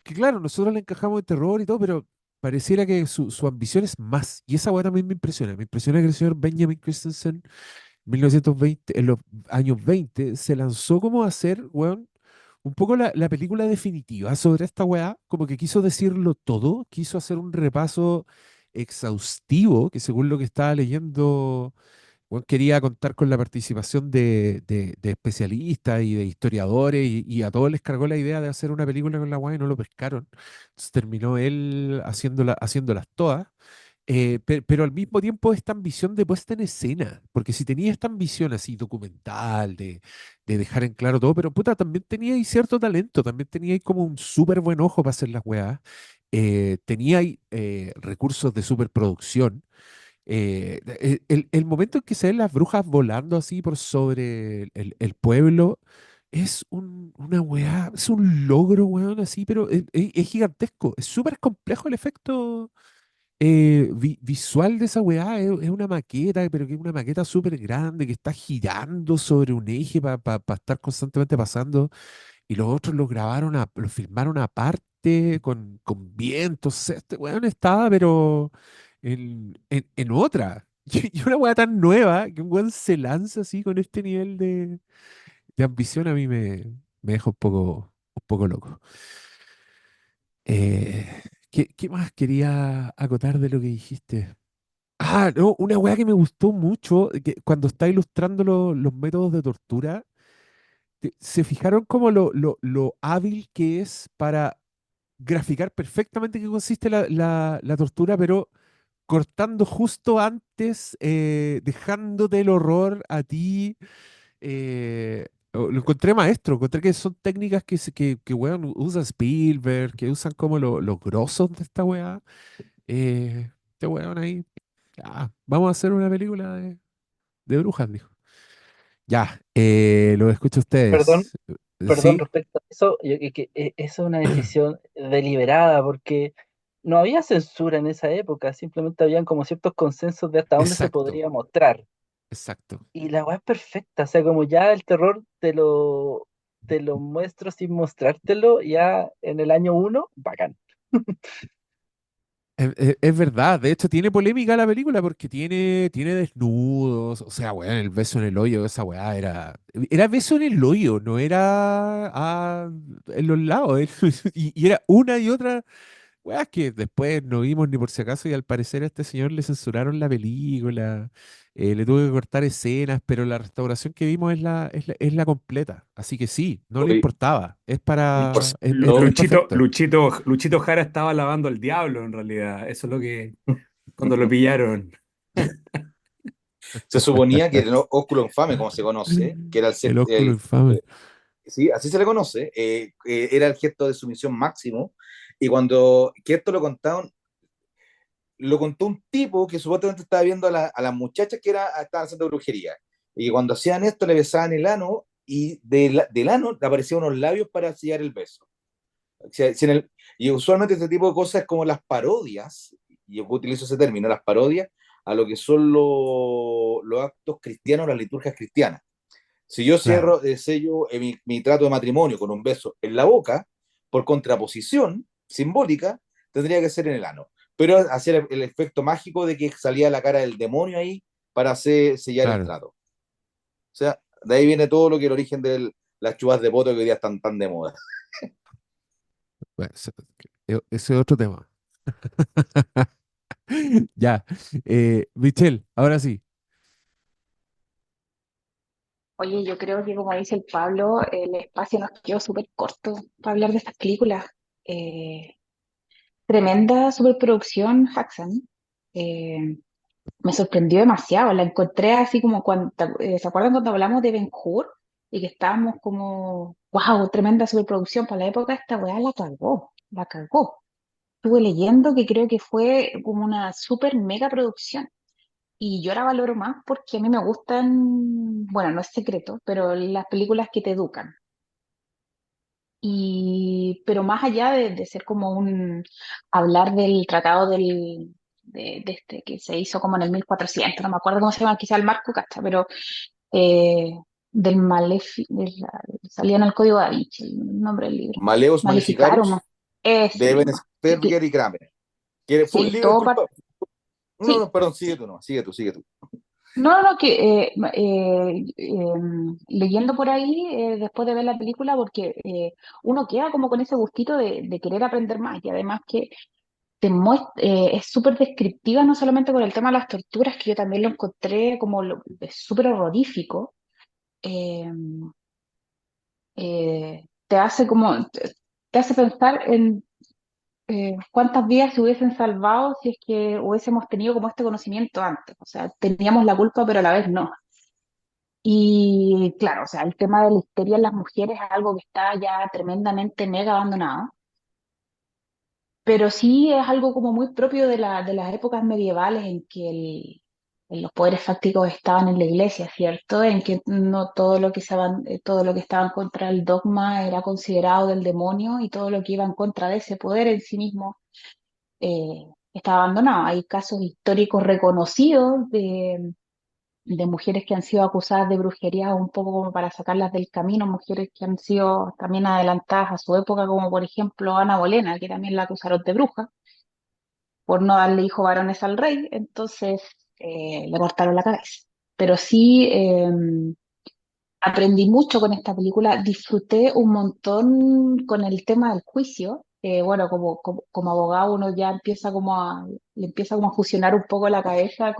que claro, nosotros le encajamos en terror y todo, pero pareciera que su ambición es más. Y esa weá también me impresiona. Me impresiona que el señor Benjamin Christensen, en 1920, en los años 20, se lanzó como a hacer, weón, un poco la película definitiva sobre esta weá, como que quiso decirlo todo, quiso hacer un repaso exhaustivo, que según lo que estaba leyendo, weón, quería contar con la participación de especialistas y de historiadores, y a todos les cargó la idea de hacer una película con la weá y no lo pescaron. Entonces terminó él haciéndolas todas. Pero al mismo tiempo esta ambición de puesta en escena, porque si tenía esta ambición así documental, de dejar en claro todo, pero puta, también tenía ahí cierto talento, también tenía ahí como un súper buen ojo para hacer las weas, tenía ahí recursos de superproducción. El momento en que se ven las brujas volando así por sobre el pueblo es una weá, es un logro, weón, así, pero es gigantesco, es súper complejo el efecto visual de esa weá. Es una maqueta, pero que es una maqueta súper grande que está girando sobre un eje para estar constantemente pasando. Y los otros lo grabaron, lo filmaron aparte con vientos. O sea, este weón estaba, pero en otra. Y una weá tan nueva que un weón se lanza así con este nivel de ambición a mí me deja un poco loco. ¿Qué más quería acotar de lo que dijiste? Ah, no, una weá que me gustó mucho, que cuando está ilustrando los métodos de tortura, se fijaron como lo hábil que es para graficar perfectamente qué consiste la tortura, pero cortando justo antes, dejándote el horror a ti. Lo encontré maestro, encontré que son técnicas weón, usa Spielberg, que usan como los grosos de esta weá. Este weón ahí. Ah, vamos a hacer una película de brujas, dijo. Ya, lo escucho a Perdón, ustedes. perdón, Sí, respecto a eso, yo creo que eso es una decisión deliberada, porque no había censura en esa época, simplemente habían como ciertos consensos de hasta dónde se Exacto, podría mostrar. exacto. Y la weá es perfecta, o sea, como ya el terror te lo muestro sin mostrártelo, ya en el año uno, bacán. Es verdad, de hecho tiene polémica la película porque tiene desnudos, o sea, weón, el beso en el hoyo, esa weá era beso en el hoyo, no era en los lados, y era una y otra weá que después no vimos ni por si acaso y al parecer a este señor le censuraron la película, le tuvo que cortar escenas, pero la restauración que vimos es la completa, así que sí, no le Oye, importaba, por es cierto, perfecto. Luchito Jara estaba lavando al diablo, en realidad. Eso es lo que, cuando lo pillaron. se suponía que el ósculo infame, como se conoce, que era El ósculo infame. sí, así se le conoce, era el gesto de sumisión máximo, y cuando, que esto lo contó un tipo que supuestamente estaba viendo a las muchachas que estaban haciendo brujería, y cuando hacían esto le besaban el ano, y del ano le aparecían unos labios para sellar el beso. O sea, y usualmente este tipo de cosas es como las parodias, y yo utilizo ese término, las parodias, a lo que son los actos cristianos, las liturgias cristianas. Si yo Claro, sello mi trato de matrimonio con un beso en la boca, por contraposición simbólica, tendría que ser en el ano. Pero hacer el efecto mágico de que salía la cara del demonio ahí para sellar el claro. trato. O sea, de ahí viene todo lo que es el origen de las chuvas de poto que hoy día están tan de moda. Bueno, ese es otro tema. Ya. Michelle, ahora sí. Oye, yo creo que como dice el Pablo, el espacio nos quedó súper corto para hablar de estas películas. Eh, Tremenda superproducción, Haxan. Eh, Me sorprendió demasiado. La encontré así como cuando, ¿se acuerdan cuando hablamos de Ben-Hur? Y que estábamos como, wow, tremenda superproducción. Para la época esta weá la cagó, la cagó. Estuve leyendo que creo que fue como una super mega producción. Y yo la valoro más porque a mí me gustan, bueno, no es secreto, pero las películas que te educan. Pero más allá de ser como hablar del tratado de este que se hizo como en el 1400, no me acuerdo cómo se llama, quizá el Marco Cacha, pero eh, del salía en el Código Da Vinci, el nombre del libro. Maleus Maleficarum, Maleficarum ese de Eben mismo. Sperger y Kramer. Que fue un Sí, libro, todo disculpa. No, sí, no, perdón, sigue tú, no, sigue tú. no, no, que leyendo por ahí, después de ver la película, porque uno queda como con ese gustito de querer aprender más y además que es súper descriptiva, no solamente con el tema de las torturas, que yo también lo encontré como es súper horrorífico, eh, te hace te hace pensar en cuántas vidas se hubiesen salvado si es que hubiésemos tenido como este conocimiento antes. O sea, teníamos la culpa, pero a la vez no. Y claro, o sea, el tema de la histeria en las mujeres es algo que está ya tremendamente mega abandonado, pero sí es algo como muy propio de las épocas medievales en que en los poderes fácticos estaban en la iglesia, ¿cierto? En que no todo lo que todo lo que estaba en contra del dogma era considerado del demonio y todo lo que iba en contra de ese poder en sí mismo está abandonado. Hay casos históricos reconocidos de mujeres que han sido acusadas de brujería un poco como para sacarlas del camino, mujeres que han sido también adelantadas a su época, como por ejemplo Ana Bolena, que también la acusaron de bruja por no darle hijos varones al rey, entonces le cortaron la cabeza. Pero sí aprendí mucho con esta película, disfruté un montón con el tema del juicio. Bueno, como abogado uno ya empieza le empieza como a fusionar un poco la cabeza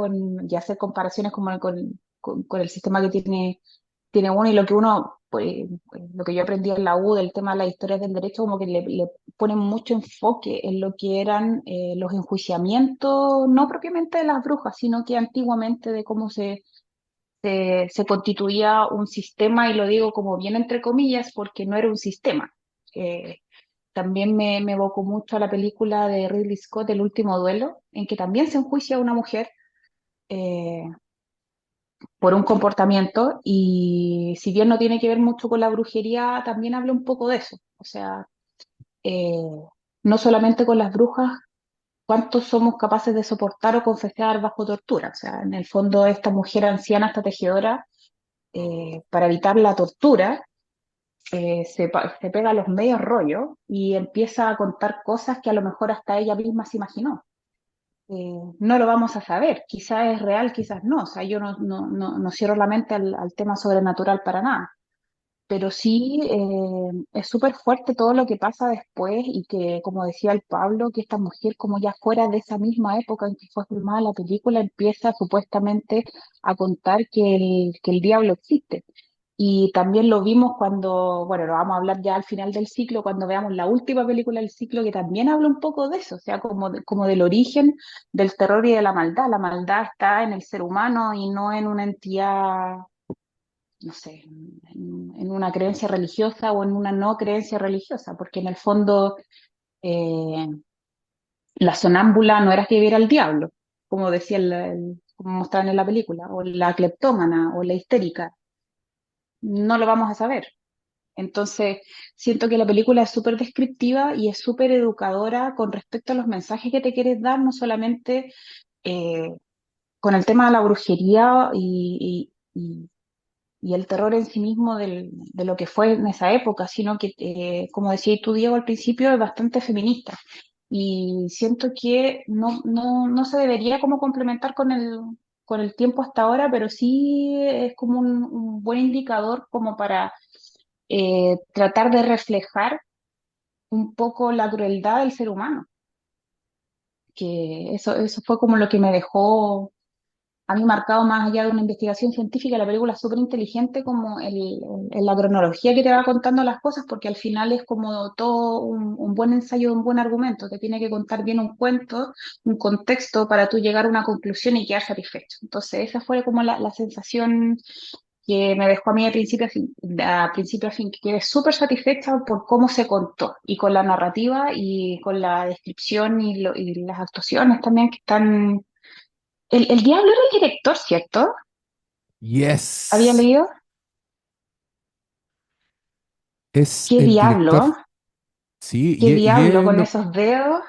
y hacer comparaciones como con el sistema que tiene uno y lo que uno, lo que yo aprendí en la U del tema de las historias del derecho, como que le ponen mucho enfoque en lo que eran los enjuiciamientos, no propiamente de las brujas, sino que antiguamente de cómo se constituía un sistema, y lo digo como bien entre comillas, porque no era un sistema. Eh, También me evocó mucho a la película de Ridley Scott, El último duelo, en que también se enjuicia a una mujer eh, por un comportamiento, y si bien no tiene que ver mucho con la brujería, también habla un poco de eso. O sea, eh, no solamente con las brujas cuánto somos capaces de soportar o confesar bajo tortura. O sea, en el fondo esta mujer anciana, esta tejedora, para evitar la tortura, se pega los medios rollos y empieza a contar cosas que a lo mejor hasta ella misma se imaginó. No lo vamos a saber, quizás es real, quizás no. O sea, yo no cierro la mente al tema sobrenatural para nada, pero sí es súper fuerte todo lo que pasa después y que, como decía el Pablo, que esta mujer, como ya fuera de esa misma época en que fue filmada la película, empieza supuestamente a contar que el diablo existe. Y también lo vimos cuando, bueno, lo vamos a hablar ya al final del ciclo, cuando veamos la última película del ciclo, que también habla un poco de eso, o sea, como del origen del terror y de la maldad. La maldad está en el ser humano y no en una entidad, no sé, en una creencia religiosa o en una no creencia religiosa, porque en el fondo eh, la sonámbula no era que viera al diablo, como decía como mostraban en la película, o la cleptómana o la histérica, no lo vamos a saber. Entonces, siento que la película es súper descriptiva y es súper educadora con respecto a los mensajes que te quieres dar, no solamente eh, con el tema de la brujería y el terror en sí mismo de lo que fue en esa época, sino que, como decías tú, Diego, al principio, es bastante feminista. Y siento que no se debería como complementar con el tiempo hasta ahora, pero sí es como un buen indicador como para tratar de reflejar un poco la crueldad del ser humano, que eso fue como lo que me dejó a mí marcado más allá de una investigación científica. La película es súper inteligente como en la cronología que te va contando las cosas, porque al final es como todo un buen ensayo de un buen argumento, te tiene que contar bien un cuento, un contexto para tú llegar a una conclusión y quedar satisfecho. Entonces esa fue como la sensación que me dejó a mí a principio a fin, que quedé súper satisfecha por cómo se contó y con la narrativa y con la descripción y las actuaciones también que están... el diablo era el director, ¿cierto? ¿Había Yes. leído? Es ¿Qué el director. diablo? Sí, ¿Qué y diablo con esos dedos?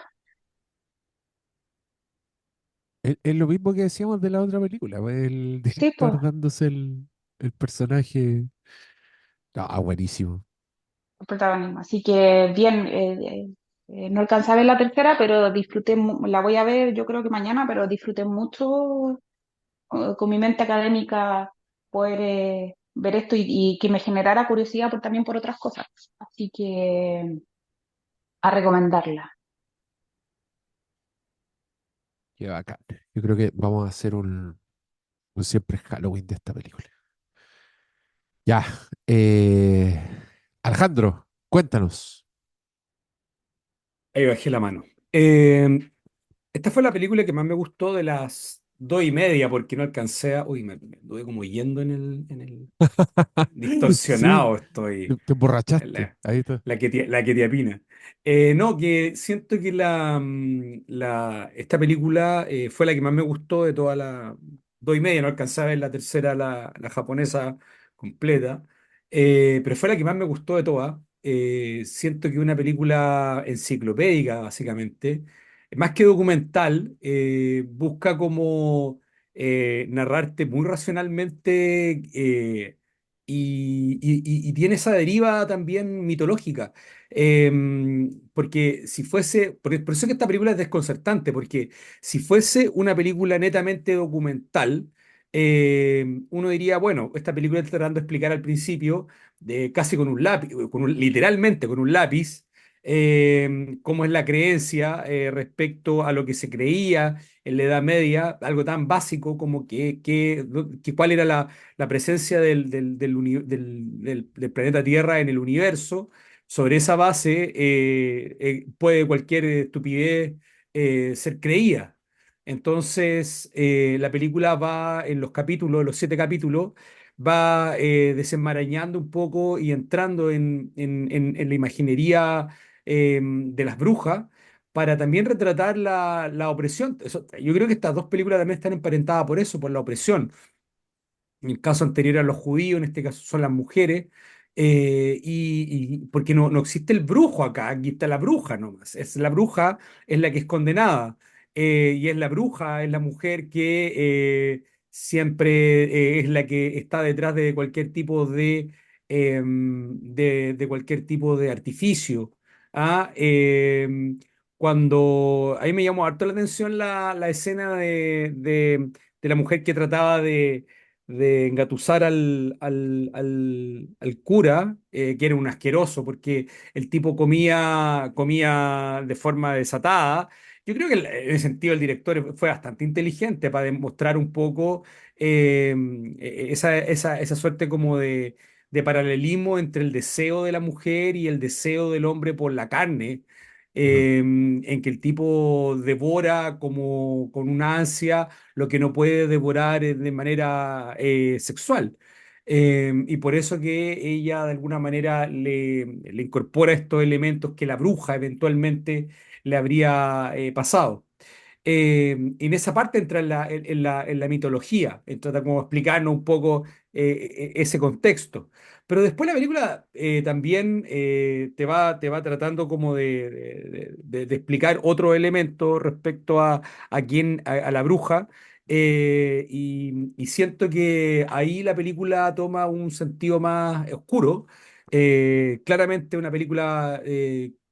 es lo mismo que decíamos de la otra película, pues, el Sí, pues, director dándose el personaje. Ah, buenísimo. el protagonismo. Así que bien, no alcancé a ver la tercera, pero la voy a ver yo creo que mañana, pero disfruté mucho con mi mente académica poder ver esto y que me generara curiosidad también por otras cosas. Así que a recomendarla. Qué bacán. Yo creo que vamos a hacer un siempre Halloween de esta película. Ya. eh, Alejandro, cuéntanos. Ahí bajé la mano. Esta fue la película que más me gustó de las 2:30, porque no alcancé a. Uy, me anduve como yendo en el Sí, distorsionado estoy. te emborrachaste. La, Ahí está. la que te apina. No, que siento que esta película fue la que más me gustó de todas las 2:30. No alcanzaba a ver la tercera, la japonesa completa, pero fue la que más me gustó de todas. Siento que es una película enciclopédica, básicamente, más que documental, busca como narrarte muy racionalmente. Y tiene esa deriva también mitológica. Porque si fuese, por eso que esta película es desconcertante, porque si fuese una película netamente documental, uno diría, bueno, esta película está tratando de explicar al principio, casi con un lápiz, literalmente con un lápiz, cómo es la creencia respecto a lo que se creía en la Edad Media, algo tan básico como que cuál era la presencia del planeta Tierra en el universo. Sobre esa base puede cualquier estupidez ser creída. Entonces, la película va en los capítulos, los 7 capítulos, va desenmarañando un poco y entrando en la imaginería de las brujas para también retratar la opresión. Yo creo que estas dos películas también están emparentadas por eso, por la opresión. En el caso anterior a los judíos, en este caso son las mujeres, y porque no existe el brujo acá, aquí está la bruja nomás. Es la bruja es la que es condenada. y es la bruja, es la mujer que siempre es la que está detrás de cualquier tipo de cualquier tipo de artificio. ¿Ah? Cuando ahí me llamó harto la atención la escena de la mujer que trataba de engatusar al cura, que era un asqueroso, porque el tipo comía de forma desatada. Yo creo que en ese sentido el director fue bastante inteligente para demostrar un poco esa suerte como de paralelismo entre el deseo de la mujer y el deseo del hombre por la carne, Ujú, en que el tipo devora como con una ansia lo que no puede devorar de manera sexual. Y por eso que ella de alguna manera le incorpora estos elementos que la bruja eventualmente le habría pasado. En esa parte entra en la mitología, trata como explicarnos un poco ese contexto. Pero después la película también te va tratando como de explicar otro elemento respecto a la bruja. Y siento que ahí la película toma un sentido más oscuro. Claramente una película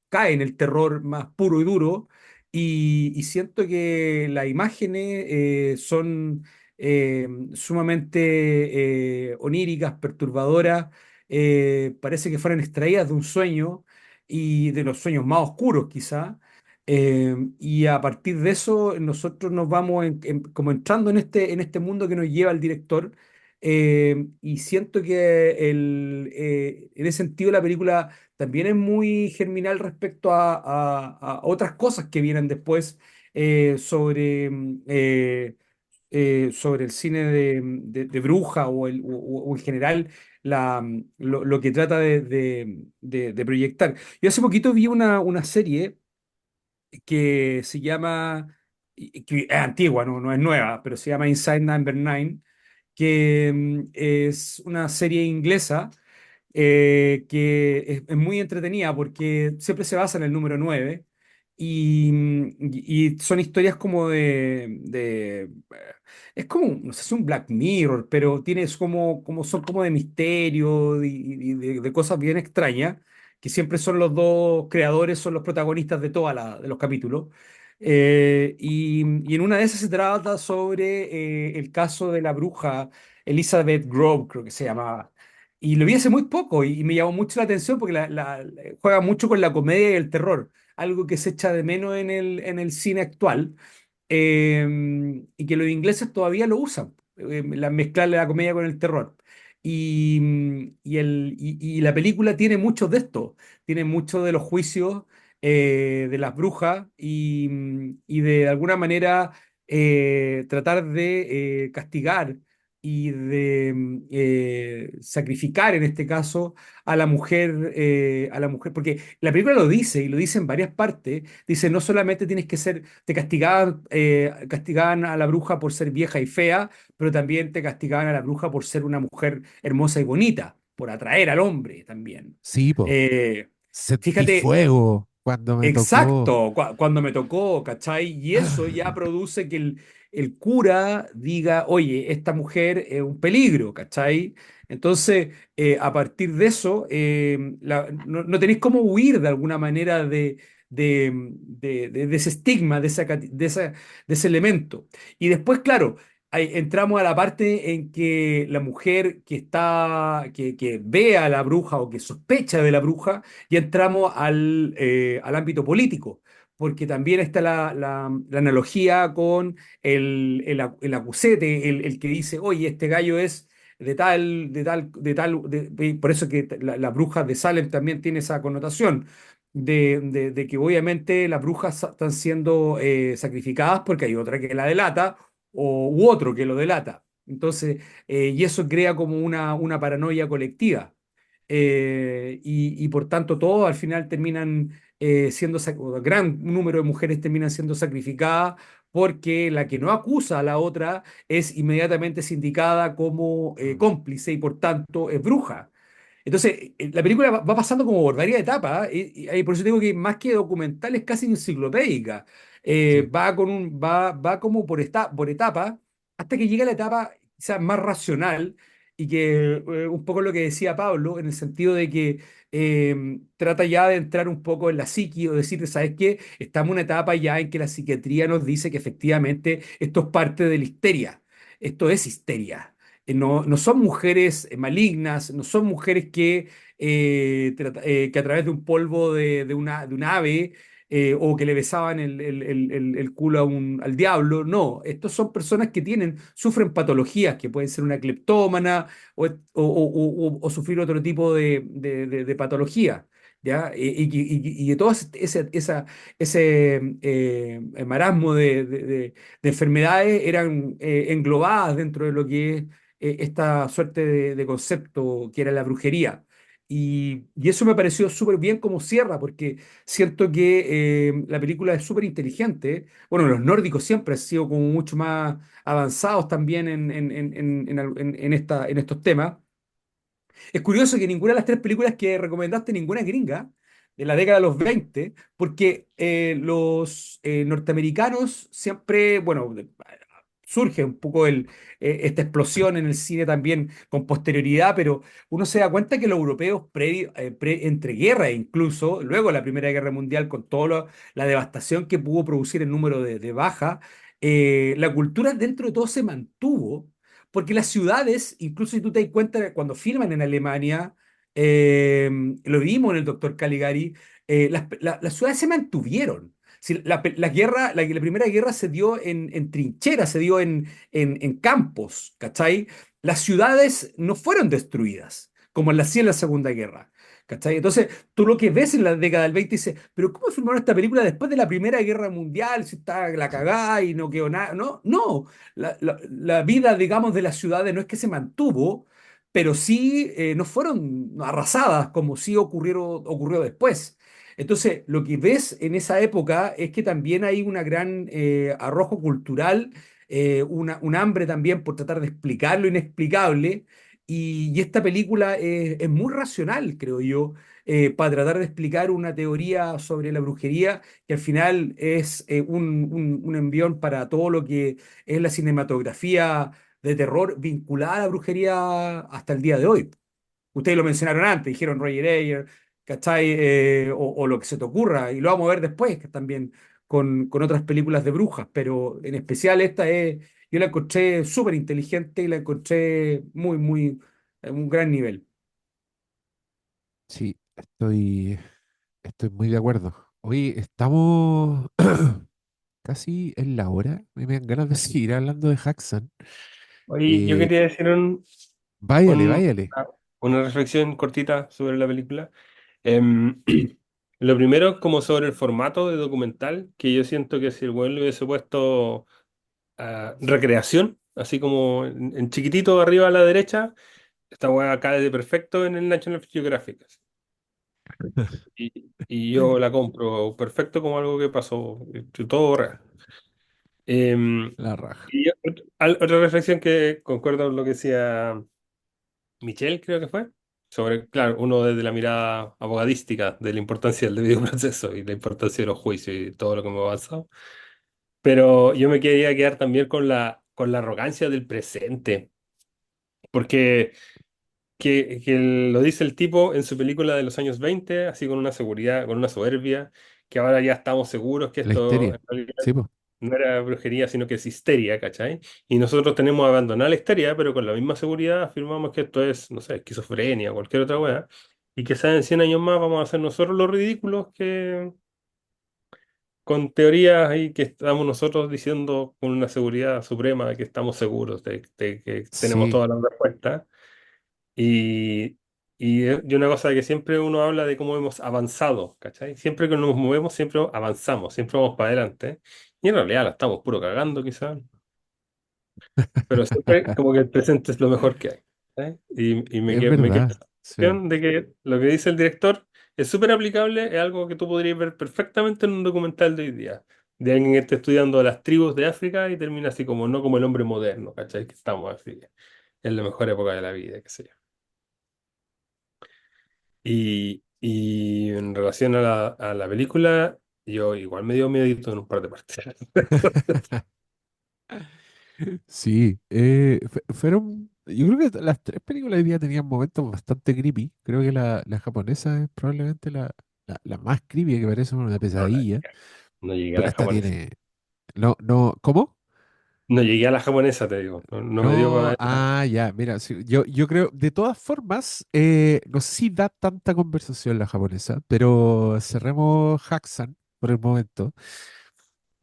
cae en el terror más puro y duro y siento que las imágenes son sumamente oníricas, perturbadoras, parece que fueran extraídas de un sueño y de los sueños más oscuros quizá. Y a partir de eso nosotros nos vamos como entrando en este mundo que nos lleva el director. Y siento que en ese sentido la película también es muy germinal respecto a otras cosas que vienen después sobre el cine de bruja o en general lo que trata de proyectar. Yo hace poquito vi una serie que se llama, que es antigua, no es nueva, pero se llama Inside Number Nine, que es una serie inglesa que es muy entretenida porque siempre se basa en el número 9 y son historias como es como, no sé si un Black Mirror, pero tienes son como de misterio y de cosas bien extrañas, que siempre son los dos creadores, son los protagonistas de de los capítulos. Y en una de esas se trata sobre el caso de la bruja Elizabeth Grove, creo que se llamaba. Y lo vi hace muy poco y me llamó mucho la atención porque juega mucho con la comedia y el terror, algo que se echa de menos en el cine actual, y que los ingleses todavía lo usan, mezclar la comedia con el terror. Y la película tiene mucho de esto, tiene mucho de los juicios de las brujas y de alguna manera tratar de castigar y de sacrificar en este caso a la mujer, porque la película lo dice y lo dice en varias partes, dice no solamente tienes que ser, castigaban a la bruja por ser vieja y fea, pero también te castigaban a la bruja por ser una mujer hermosa y bonita, por atraer al hombre también. sí, po. Eh, Sentí Fíjate, fuego cuando me tocó. exacto, cuando me tocó, ¿cachai? Y eso ya produce que el cura diga, oye, esta mujer es un peligro, ¿cachai? Entonces, a partir de eso, no tenéis cómo huir de alguna manera de ese estigma, de ese elemento. Y después, claro, ahí entramos a la parte en que la mujer que ve a la bruja o que sospecha de la bruja, y entramos al ámbito político, porque también está la analogía con el acusete, el que dice, oye, este gallo es por eso que las brujas de Salem también tiene esa connotación. De que obviamente las brujas están siendo sacrificadas porque hay otra que la delata u otro que lo delata. Entonces, y eso crea como una paranoia colectiva. Y por tanto todos al final terminan o gran número de mujeres terminan siendo sacrificadas porque la que no acusa a la otra es inmediatamente sindicada como Mm. cómplice y por tanto es bruja. Entonces, la película va pasando como por varias etapas, y por eso digo que más que documental es casi enciclopédica. Sí, va como por etapa, hasta que llega la etapa quizás más racional y que un poco lo que decía Pablo, en el sentido de que trata ya de entrar un poco en la psiqui o decir, ¿sabes qué? Estamos en una etapa ya en que la psiquiatría nos dice que efectivamente esto es parte de la histeria. Esto es histeria. No son mujeres malignas, no son mujeres que a través de un polvo de un ave o que le besaban el culo al diablo. No, estos son personas que sufren patologías, que pueden ser una cleptómana o sufrir otro tipo de patología. ¿Ya? Y de todo ese marasmo de enfermedades eran englobadas dentro de lo que es esta suerte de concepto que era la brujería. Y eso me pareció súper bien como cierra, porque siento que la película es súper inteligente. Bueno, los nórdicos siempre han sido como mucho más avanzados también en estos temas. Es curioso que ninguna de las tres películas que recomendaste, ninguna es gringa, de la década de los 20, porque los norteamericanos siempre, bueno, surge un poco esta explosión en el cine también con posterioridad, pero uno se da cuenta que los europeos entre guerras incluso, luego de la Primera Guerra Mundial, con toda la devastación que pudo producir el número de bajas, la cultura dentro de todo se mantuvo porque las ciudades, incluso si tú te das cuenta cuando filman en Alemania, lo vimos en el Doctor Caligari, las ciudades se mantuvieron. Si la primera guerra se dio en trincheras, se dio en campos, ¿cachai? Las ciudades no fueron destruidas, como las hacía en la Segunda Guerra. ¿Cachai? Entonces, tú lo que ves en la década del 20 dices, pero ¿cómo filmaron esta película después de la Primera Guerra Mundial? Si está la cagada y no quedó nada. No, no, la vida, digamos, de las ciudades no es que se mantuvo, pero sí no fueron arrasadas como sí ocurrió después. Entonces, lo que ves en esa época es que también hay una gran arrojo cultural, un hambre también por tratar de explicar lo inexplicable, y esta película es muy racional, creo yo, para tratar de explicar una teoría sobre la brujería que al final es un envión para todo lo que es la cinematografía de terror vinculada a la brujería hasta el día de hoy. Ustedes lo mencionaron antes, dijeron Roger Ayer, ¿cachai? O lo que se te ocurra, y lo vamos a ver después que también con otras películas de brujas, pero en especial yo la encontré súper inteligente y la encontré muy, en un gran nivel. sí, estoy muy de acuerdo. Hoy estamos casi en la hora. Me dan ganas de seguir hablando de Haxan. Oye, yo Eh, quería decir váyale, un- váyale. una reflexión cortita sobre la película. Em, lo primero, como sobre el formato de documental, que yo siento que si el weón le hubiese puesto recreación, así como en chiquitito arriba a la derecha, esta weá cae de perfecto en el National Geographic. Así. Y yo la compro perfecto como algo que pasó, todo real. Em, La raja. Otra reflexión que concuerdo con lo que decía Michelle, creo que fue, sobre, claro, uno desde la mirada abogadística de la importancia del debido proceso y la importancia de los juicios y todo lo que hemos avanzado. Pero yo me quería quedar también con la arrogancia del presente, porque lo dice el tipo en su película de los años 20 así con una seguridad, con una soberbia, que ahora ya estamos seguros que La esto histeria. en realidad Sí, pues. no era brujería, sino que es histeria, ¿cachai? Y nosotros tenemos que abandonar la histeria, pero con la misma seguridad afirmamos que esto es, no sé, esquizofrenia o cualquier otra weá, y que en 100 años más vamos a ser nosotros los ridículos que con teorías y que estamos nosotros diciendo con una seguridad suprema de que estamos seguros de que tenemos Sí, todas las respuestas. Y, y una cosa que siempre uno habla de cómo hemos avanzado, ¿cachai? Siempre que nos movemos, siempre avanzamos, siempre vamos para adelante. Y en realidad la estamos puro cagando, quizás. Pero siempre como que el presente es lo mejor que hay. ¿Eh? Y es me queda verdad. la Sí. sensación de que lo que dice el director es súper aplicable, es algo que tú podrías ver perfectamente en un documental de hoy día, de alguien que esté estudiando las tribus de África y termina así como, no como el hombre moderno, ¿cachai? Que estamos así, en la mejor época de la vida, qué sé yo. Y en relación a a la película, Yo igual me dio miedito en un par de partes. Sí, fueron, yo creo que las tres películas hoy día tenían momentos bastante creepy. Creo que la japonesa es probablemente la más creepy, que parece una No, pesadilla, no llegué a pero la esta japonesa. tiene, no, no, ¿cómo? No llegué a la japonesa, te digo. No, no me dio para No, verla. ya, mira, sí, yo creo, de todas formas, no sé si da tanta conversación la japonesa, pero cerremos Haxan por el momento,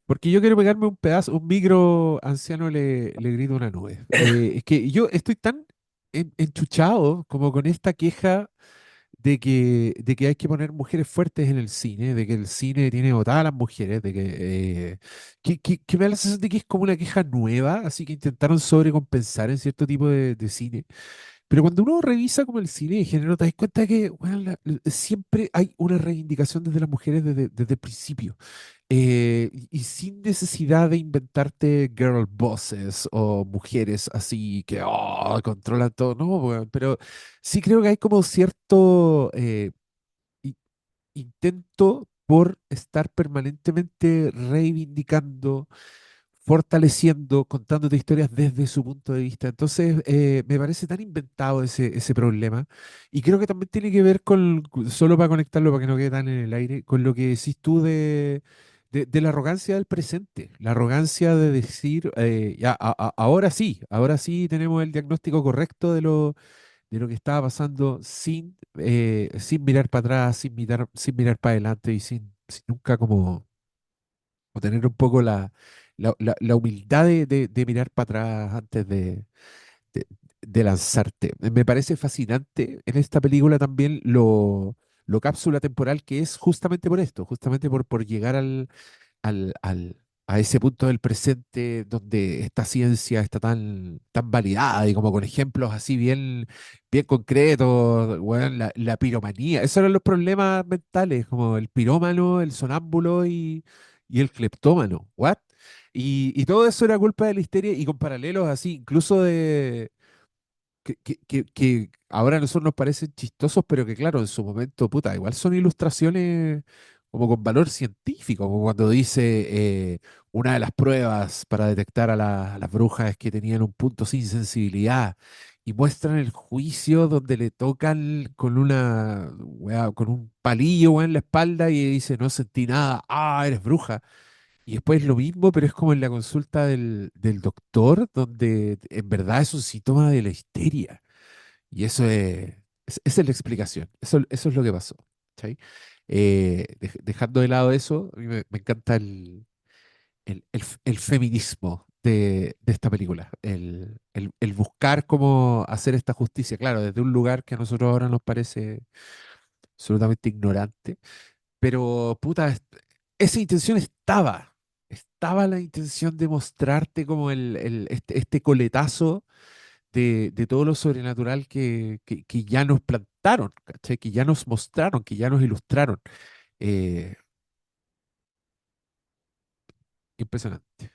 porque yo quiero pegarme un pedazo, un micro anciano le grita a una nube. Es que yo estoy tan enchuchado como con esta queja de que hay que poner mujeres fuertes en el cine, de que el cine tiene botadas a las mujeres, que me da la sensación de que es como una queja nueva, así que intentaron sobrecompensar en cierto tipo de cine. Pero cuando uno revisa como el cine de género, te das cuenta que bueno, siempre hay una reivindicación desde las mujeres desde el principio. Y sin necesidad de inventarte girl bosses o mujeres así que controlan todo, no, weón, pero sí creo que hay como cierto i- intento por estar permanentemente reivindicando, fortaleciendo, contándote historias desde su punto de vista. Entonces, me parece tan inventado ese problema. Y creo que también tiene que ver solo para conectarlo, para que no quede tan en el aire, con lo que decís tú de la arrogancia del presente. La arrogancia de decir, ya, ahora sí tenemos el diagnóstico correcto de lo que estaba pasando sin mirar para atrás, sin mirar para adelante y sin nunca como o tener un poco la humildad de mirar para atrás antes de- de lanzarte. Me parece fascinante en esta película también lo cápsula temporal que es justamente por esto, justamente por llegar a ese punto del presente donde esta ciencia está tan validada y como con ejemplos así bien concretos, weón, la piromanía. Esos eran los problemas mentales, como el pirómano, el sonámbulo y el cleptómano. ¿What? Y todo eso era culpa de la histeria y con paralelos así, incluso que ahora a nosotros nos parecen chistosos, pero que claro, en su momento, puta, igual son ilustraciones como con valor científico, como cuando dice una de las pruebas para detectar a las brujas es que tenían un punto sin sensibilidad y muestran el juicio donde le tocan con un palillo weá, en la espalda y dice, no sentí nada, eres bruja. Y después lo mismo, pero es como en la consulta del doctor, donde en verdad es un síntoma de la histeria. Y esa es la explicación. Eso es lo que pasó. ¿Cachai? Dejando de lado eso, a mí me encanta el feminismo de esta película. El buscar cómo hacer esta justicia, claro, desde un lugar que a nosotros ahora nos parece absolutamente ignorante, pero, puta, esa intención estaba. Estaba la intención de mostrarte como este coletazo de todo lo sobrenatural que ya nos plantaron, ¿cachai? Que ya nos mostraron, que ya nos ilustraron. Eh, Impresionante.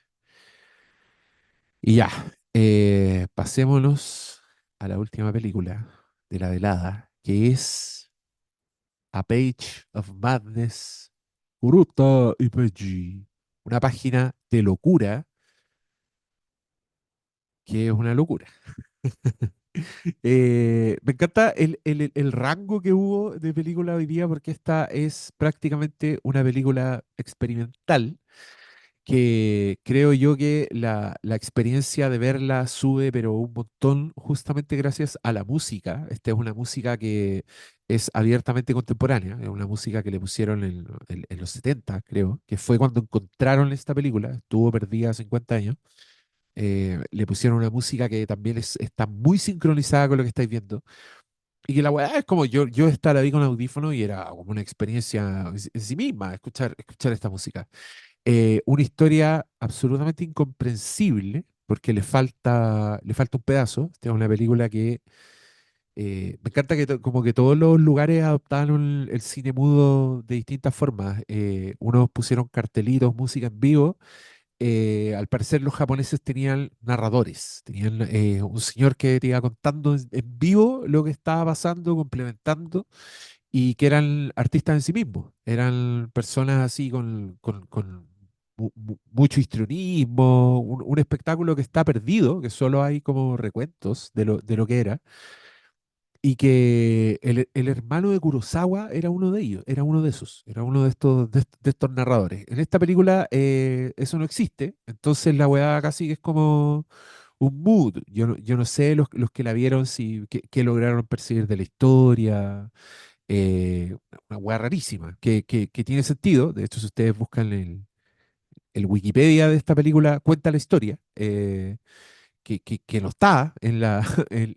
Y ya, pasémonos a la última película de la velada, que es A Page of Madness, Kuruta Ipeji. Una página de locura que es una locura. Me encanta el rango que hubo de película hoy día porque esta es prácticamente una película experimental que creo yo que la experiencia de verla sube pero un montón justamente gracias a la música. Esta es una música que es abiertamente contemporánea, es una música que le pusieron en los 70 creo, que fue cuando encontraron esta película, estuvo perdida 50 años. Le pusieron una música que también está muy sincronizada con lo que estáis viendo. Y que la weá es como yo estar ahí con audífono y era como una experiencia en sí misma, escuchar esta música. Una historia absolutamente incomprensible, porque le falta un pedazo. Esta es una película que me encanta que como que todos los lugares adoptaron el cine mudo de distintas formas. Unos pusieron cartelitos, música en vivo, al parecer los japoneses tenían narradores, tenían un señor que te iba contando en vivo lo que estaba pasando, complementando, y que eran artistas en sí mismos, eran personas así con mucho histrionismo, un espectáculo que está perdido, que solo hay como recuentos de lo que era, y que el hermano de Kurosawa era uno de ellos, era uno de esos, era uno de estos narradores. En esta película eso no existe, entonces la weá casi que es como un mood. Yo no sé los que la vieron si qué lograron percibir de la historia, una weá rarísima, que tiene sentido. De hecho, si ustedes buscan el Wikipedia de esta película, cuenta la historia, que no está en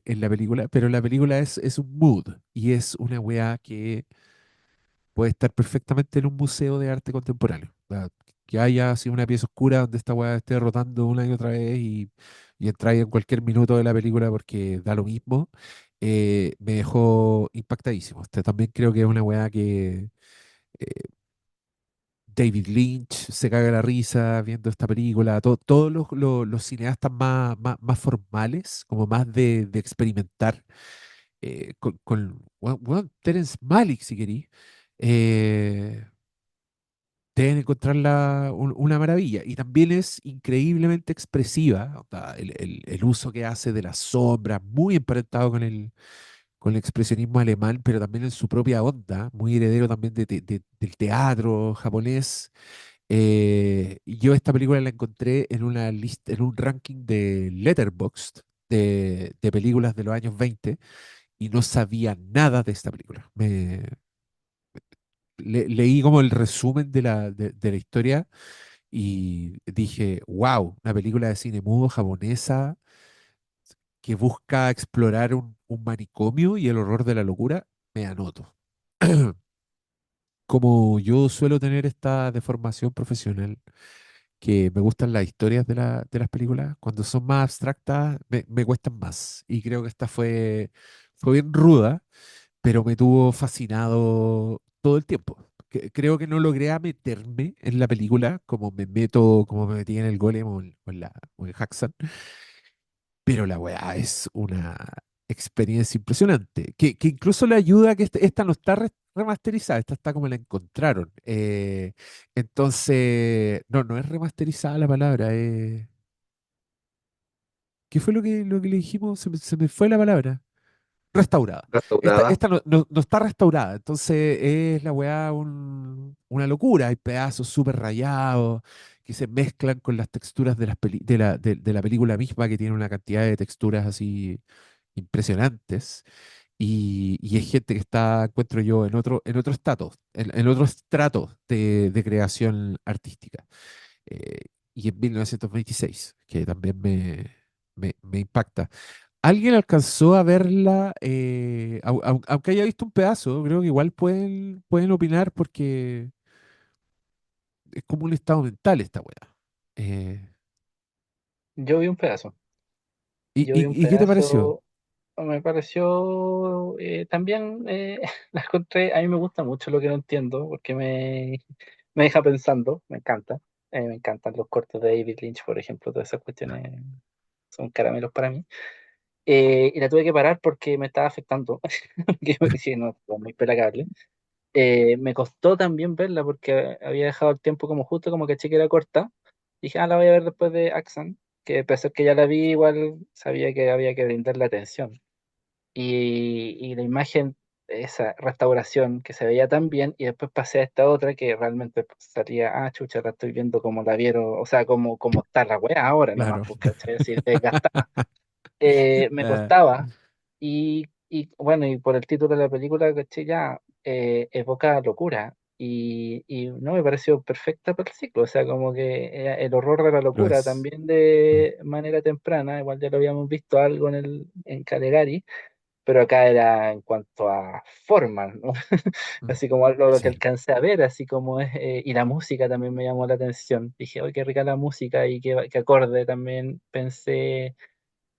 en la película, pero la película es un mood y es una weá que puede estar perfectamente en un museo de arte contemporáneo. O sea, que haya así una pieza oscura donde esta weá esté rotando una y otra vez y entrar en cualquier minuto de la película porque da lo mismo, me dejó impactadísimo. También creo que es una weá que eh, David Lynch se caga la risa viendo esta película. Todos los cineastas más formales, como más de experimentar, bueno, Terence Malick, si querí, eh, deben encontrarla una maravilla. Y también es increíblemente expresiva, o sea, el uso que hace de las sombras, muy emparentado con el expresionismo alemán, pero también en su propia onda, muy heredero también del teatro japonés. Y yo esta película la encontré en una lista, en un ranking de Letterboxd de películas de los años 20 y no sabía nada de esta película. Leí como el resumen de la historia y dije, wow, una película de cine mudo japonesa que busca explorar un manicomio y el horror de la locura, me anoto. Como yo suelo tener esta deformación profesional, que me gustan las historias de las películas, cuando son más abstractas me cuestan más. Y creo que esta fue bien ruda, pero me tuvo fascinado todo el tiempo. Creo que no logré a meterme en la película como me meto, como me metí en el Golem o en Haxan, pero la weá es una experiencia impresionante, que incluso le ayuda a que esta no está remasterizada, esta está como la encontraron. Entonces, no es remasterizada la palabra. ¿Qué fue lo que le dijimos? Se me fue la palabra. Restaurada. Restaurada. Esta no está restaurada, entonces es la weá una locura. Hay pedazos súper rayados que se mezclan con las texturas de, de la película misma, que tiene una cantidad de texturas así impresionantes. Y es gente que está, encuentro yo, en otro estatus, en otro estrato de creación artística. Eh, y en 1926, que también me impacta. ¿Alguien alcanzó a verla? Aunque haya visto un pedazo, creo que igual pueden opinar porque es como un estado mental esta weá. Eh, Yo vi un pedazo. Yo vi un y qué te pareció? pedazo. Me pareció también, la encontré, a mí me gusta mucho lo que no entiendo, porque me deja pensando, me encanta. Me encantan los cortos de David Lynch, por ejemplo, todas esas cuestiones son caramelos para mí. Y la tuve que parar porque me estaba afectando, porque yo dije, no, esto es muy pelagable. Me costó también verla porque había dejado el tiempo como justo, como que que era corta. Dije, la voy a ver después de Axan, que a pesar que ya la vi, igual sabía que había que brindarle atención. Y la imagen, esa restauración que se veía tan bien, y después pasé a esta otra que realmente salía, chucha, la estoy viendo como la vieron, o sea, como está la weá ahora nomás, Claro. pues, ¿cachai? Así, desgastada. Me Ah, costaba, y bueno, y por el título de la película, ¿cachai? Ya evoca locura. Y no me pareció perfecta para el ciclo, o sea, como que el horror de la lo locura es. también Mm, de manera temprana, igual ya lo habíamos visto algo en Calegari, pero acá era en cuanto a forma, ¿no? mm. Así como algo lo que Sí, alcancé a ver, así como es, y la música también me llamó la atención. Dije, oye, qué rica la música y qué acorde también pensé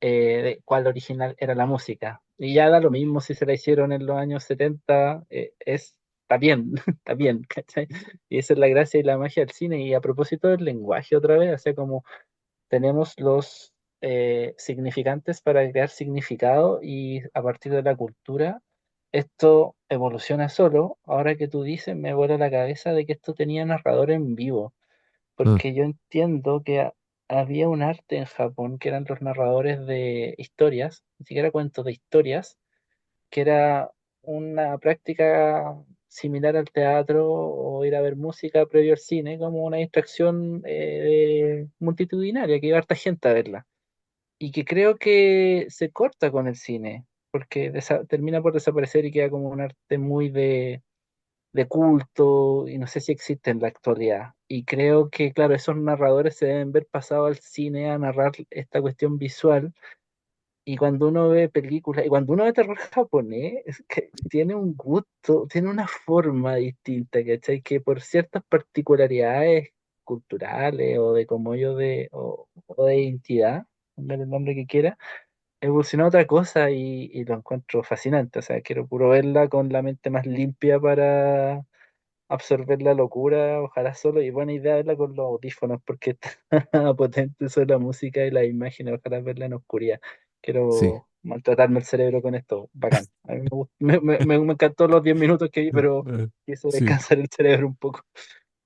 de cuál original era la música. Y ya da lo mismo si se la hicieron en los años 70, está bien, está bien, ¿cachai? Y esa es la gracia y la magia del cine. Y a propósito del lenguaje otra vez, o sea, como tenemos los significantes para crear significado y a partir de la cultura esto evoluciona solo. Ahora que tú dices, me vuela la cabeza de que esto tenía narrador en vivo, Ah, porque yo entiendo que había un arte en Japón que eran los narradores de historias, ni siquiera cuentos de historias, que era una práctica similar al teatro o ir a ver música previo al cine, como una distracción multitudinaria, que iba harta gente a verla. Y que creo que se corta con el cine, porque termina por desaparecer y queda como un arte muy de culto y no sé si existe en la actualidad. Y creo que, claro, esos narradores se deben ver pasado al cine a narrar esta cuestión visual. Y cuando uno ve películas, y cuando uno ve terror japonés, es que tiene un gusto, tiene una forma distinta, ¿cachai? Que por ciertas particularidades culturales o de como yo o de identidad, póngale el nombre que quiera, evolucionó a otra cosa y lo encuentro fascinante. O sea, quiero puro verla con la mente más limpia para absorber la locura, ojalá solo, y buena idea verla con los audífonos, porque está potente eso de la música y las imágenes, ojalá verla en oscuridad. sí, Quiero maltratarme el cerebro con esto, bacán. A mí me encantó los 10 minutos que vi, pero quise sí, descansar el cerebro un poco.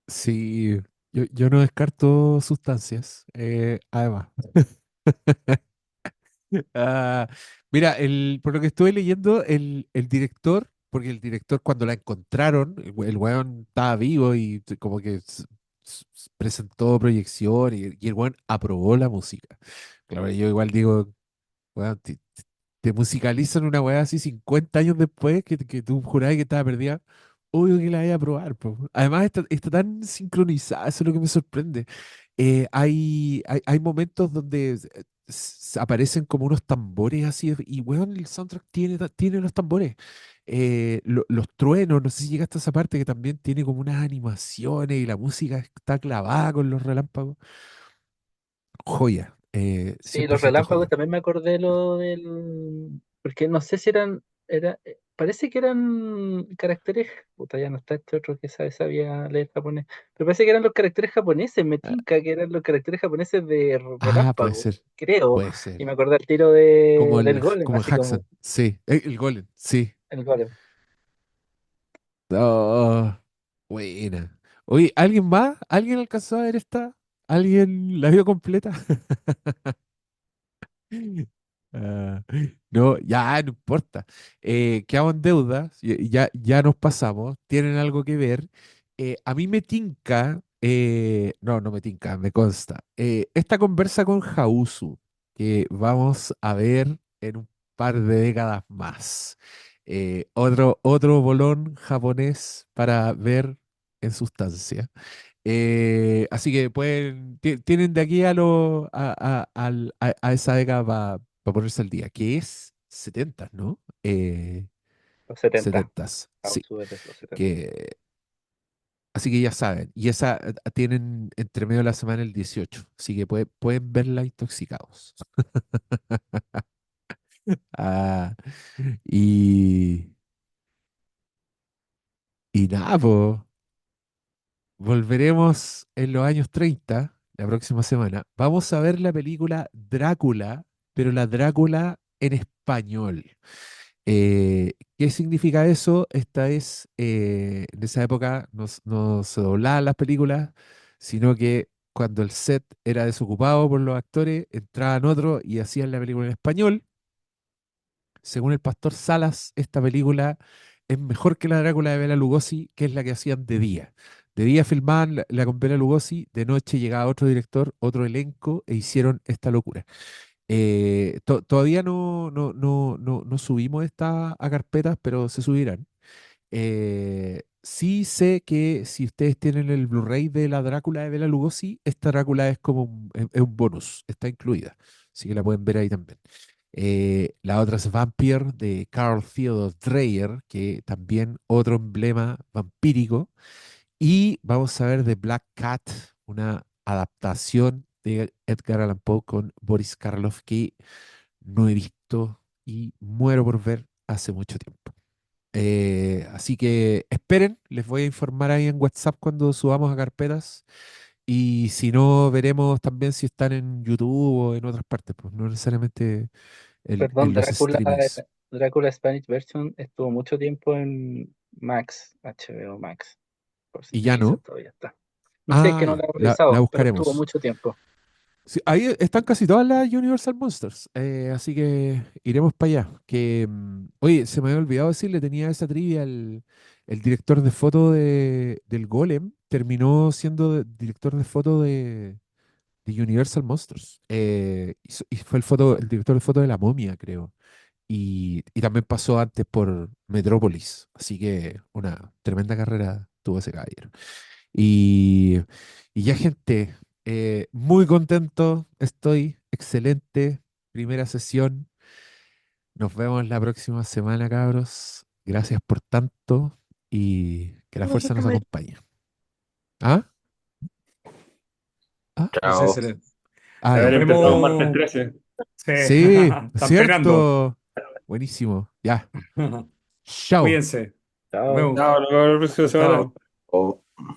sí. Yo no descarto sustancias, además. Ah, mira, por lo que estuve leyendo, el director, porque el director cuando la encontraron, el weón estaba vivo y como que presentó proyección y el weón aprobó la música. Claro, yo igual digo, weón, te musicalizan una weá así 50 años después que tú jurabas que estaba perdida. Obvio que la vaya a probar, po. Además está tan sincronizada, eso es lo que me sorprende. Hay momentos donde aparecen como unos tambores así, y weón, el soundtrack tiene los tambores. Los truenos, no sé si llegaste a esa parte que también tiene como unas animaciones y la música está clavada con los relámpagos. Joya, Sí, los 100% relámpagos joya. también me acordé lo del. Porque no sé si eran. Parece que eran caracteres. Puta, ya no está este otro que sabía leer japonés. Pero parece que eran los caracteres japoneses, me Ah, tinca que eran los caracteres japoneses de puede relámpago, ser, creo. puede Y ser. me acordé al tiro del golem, Como el así como Haxan, sí. El Golem, sí. el golem. Oh, buena. Oye, ¿alguien más? ¿Alguien alcanzó a ver esta? ¿Alguien la vio completa? Ah, no, ya no importa. Quedamos en deuda, ya nos pasamos, tienen algo que ver. A mí me tinca, no me tinca, me consta. Esta conversa con Jausu, que vamos a ver en un par de décadas más. Otro bolón japonés para ver en sustancia. Así que tienen de aquí a esa década para ponerse al día, que es 70, ¿no? Los 70. 70, sí. House de los 70. Que, así que ya saben. Y esa tienen entre medio de la semana el 18. Así que pueden verla intoxicados. Ah, y, y nada, pues. Volveremos en los años 30, la próxima semana. Vamos a ver la película Drácula, pero la Drácula en español. ¿Qué significa eso? En esa época no se doblaban las películas, sino que cuando el set era desocupado por los actores, entraban otros y hacían la película en español. Según el pastor Salas, esta película es mejor que la Drácula de Bela Lugosi, que es la que hacían de día. De día filmaban la con Bela Lugosi, de noche llegaba otro director, otro elenco, e hicieron esta locura. Todavía no subimos esta a carpetas, pero se subirán. Sí sé que si ustedes tienen el Blu-ray de la Drácula de Bela Lugosi, esta Drácula es como es un bonus, está incluida. Así que la pueden ver ahí también. La otra es Vampire de Carl Theodor Dreyer, que también otro emblema vampírico. Y vamos a ver The Black Cat, una adaptación de Edgar Allan Poe con Boris Karloff que no he visto y muero por ver hace mucho tiempo. Así que esperen, les voy a informar ahí en WhatsApp cuando subamos a carpetas. Y si no, veremos también si están en YouTube o en otras partes, pues no necesariamente Perdón, en los Drácula, streamings. Drácula Spanish Version estuvo mucho tiempo en Max, HBO Max, por si Y ya quizás no. todavía está. No sé, es que no Ah, la he la revisado, pero estuvo buscaremos. mucho tiempo. Sí, ahí están casi todas las Universal Monsters, así que iremos para allá. Oye, se me había olvidado decirle, tenía esa trivia, el director de foto del Golem terminó siendo director de foto de Universal Monsters. Y fue el director de foto de La Momia, creo. Y también pasó antes por Metrópolis, así que una tremenda carrera tuvo ese caballero. Y, y ya, gente, muy contento estoy, excelente, primera sesión. Nos vemos la próxima semana, cabros. Gracias por tanto y que la fuerza nos acompañe. ¿Ah? ¿Ah? No sé, Chao. Ah, nos Haber ya. empezado un martes vemos. 13. Sí, Sí, están penando. cierto. Buenísimo. Ya. Chao. Cuídense. Nos Chao. vemos. Chao, nos vemos la próxima semana. Chao. O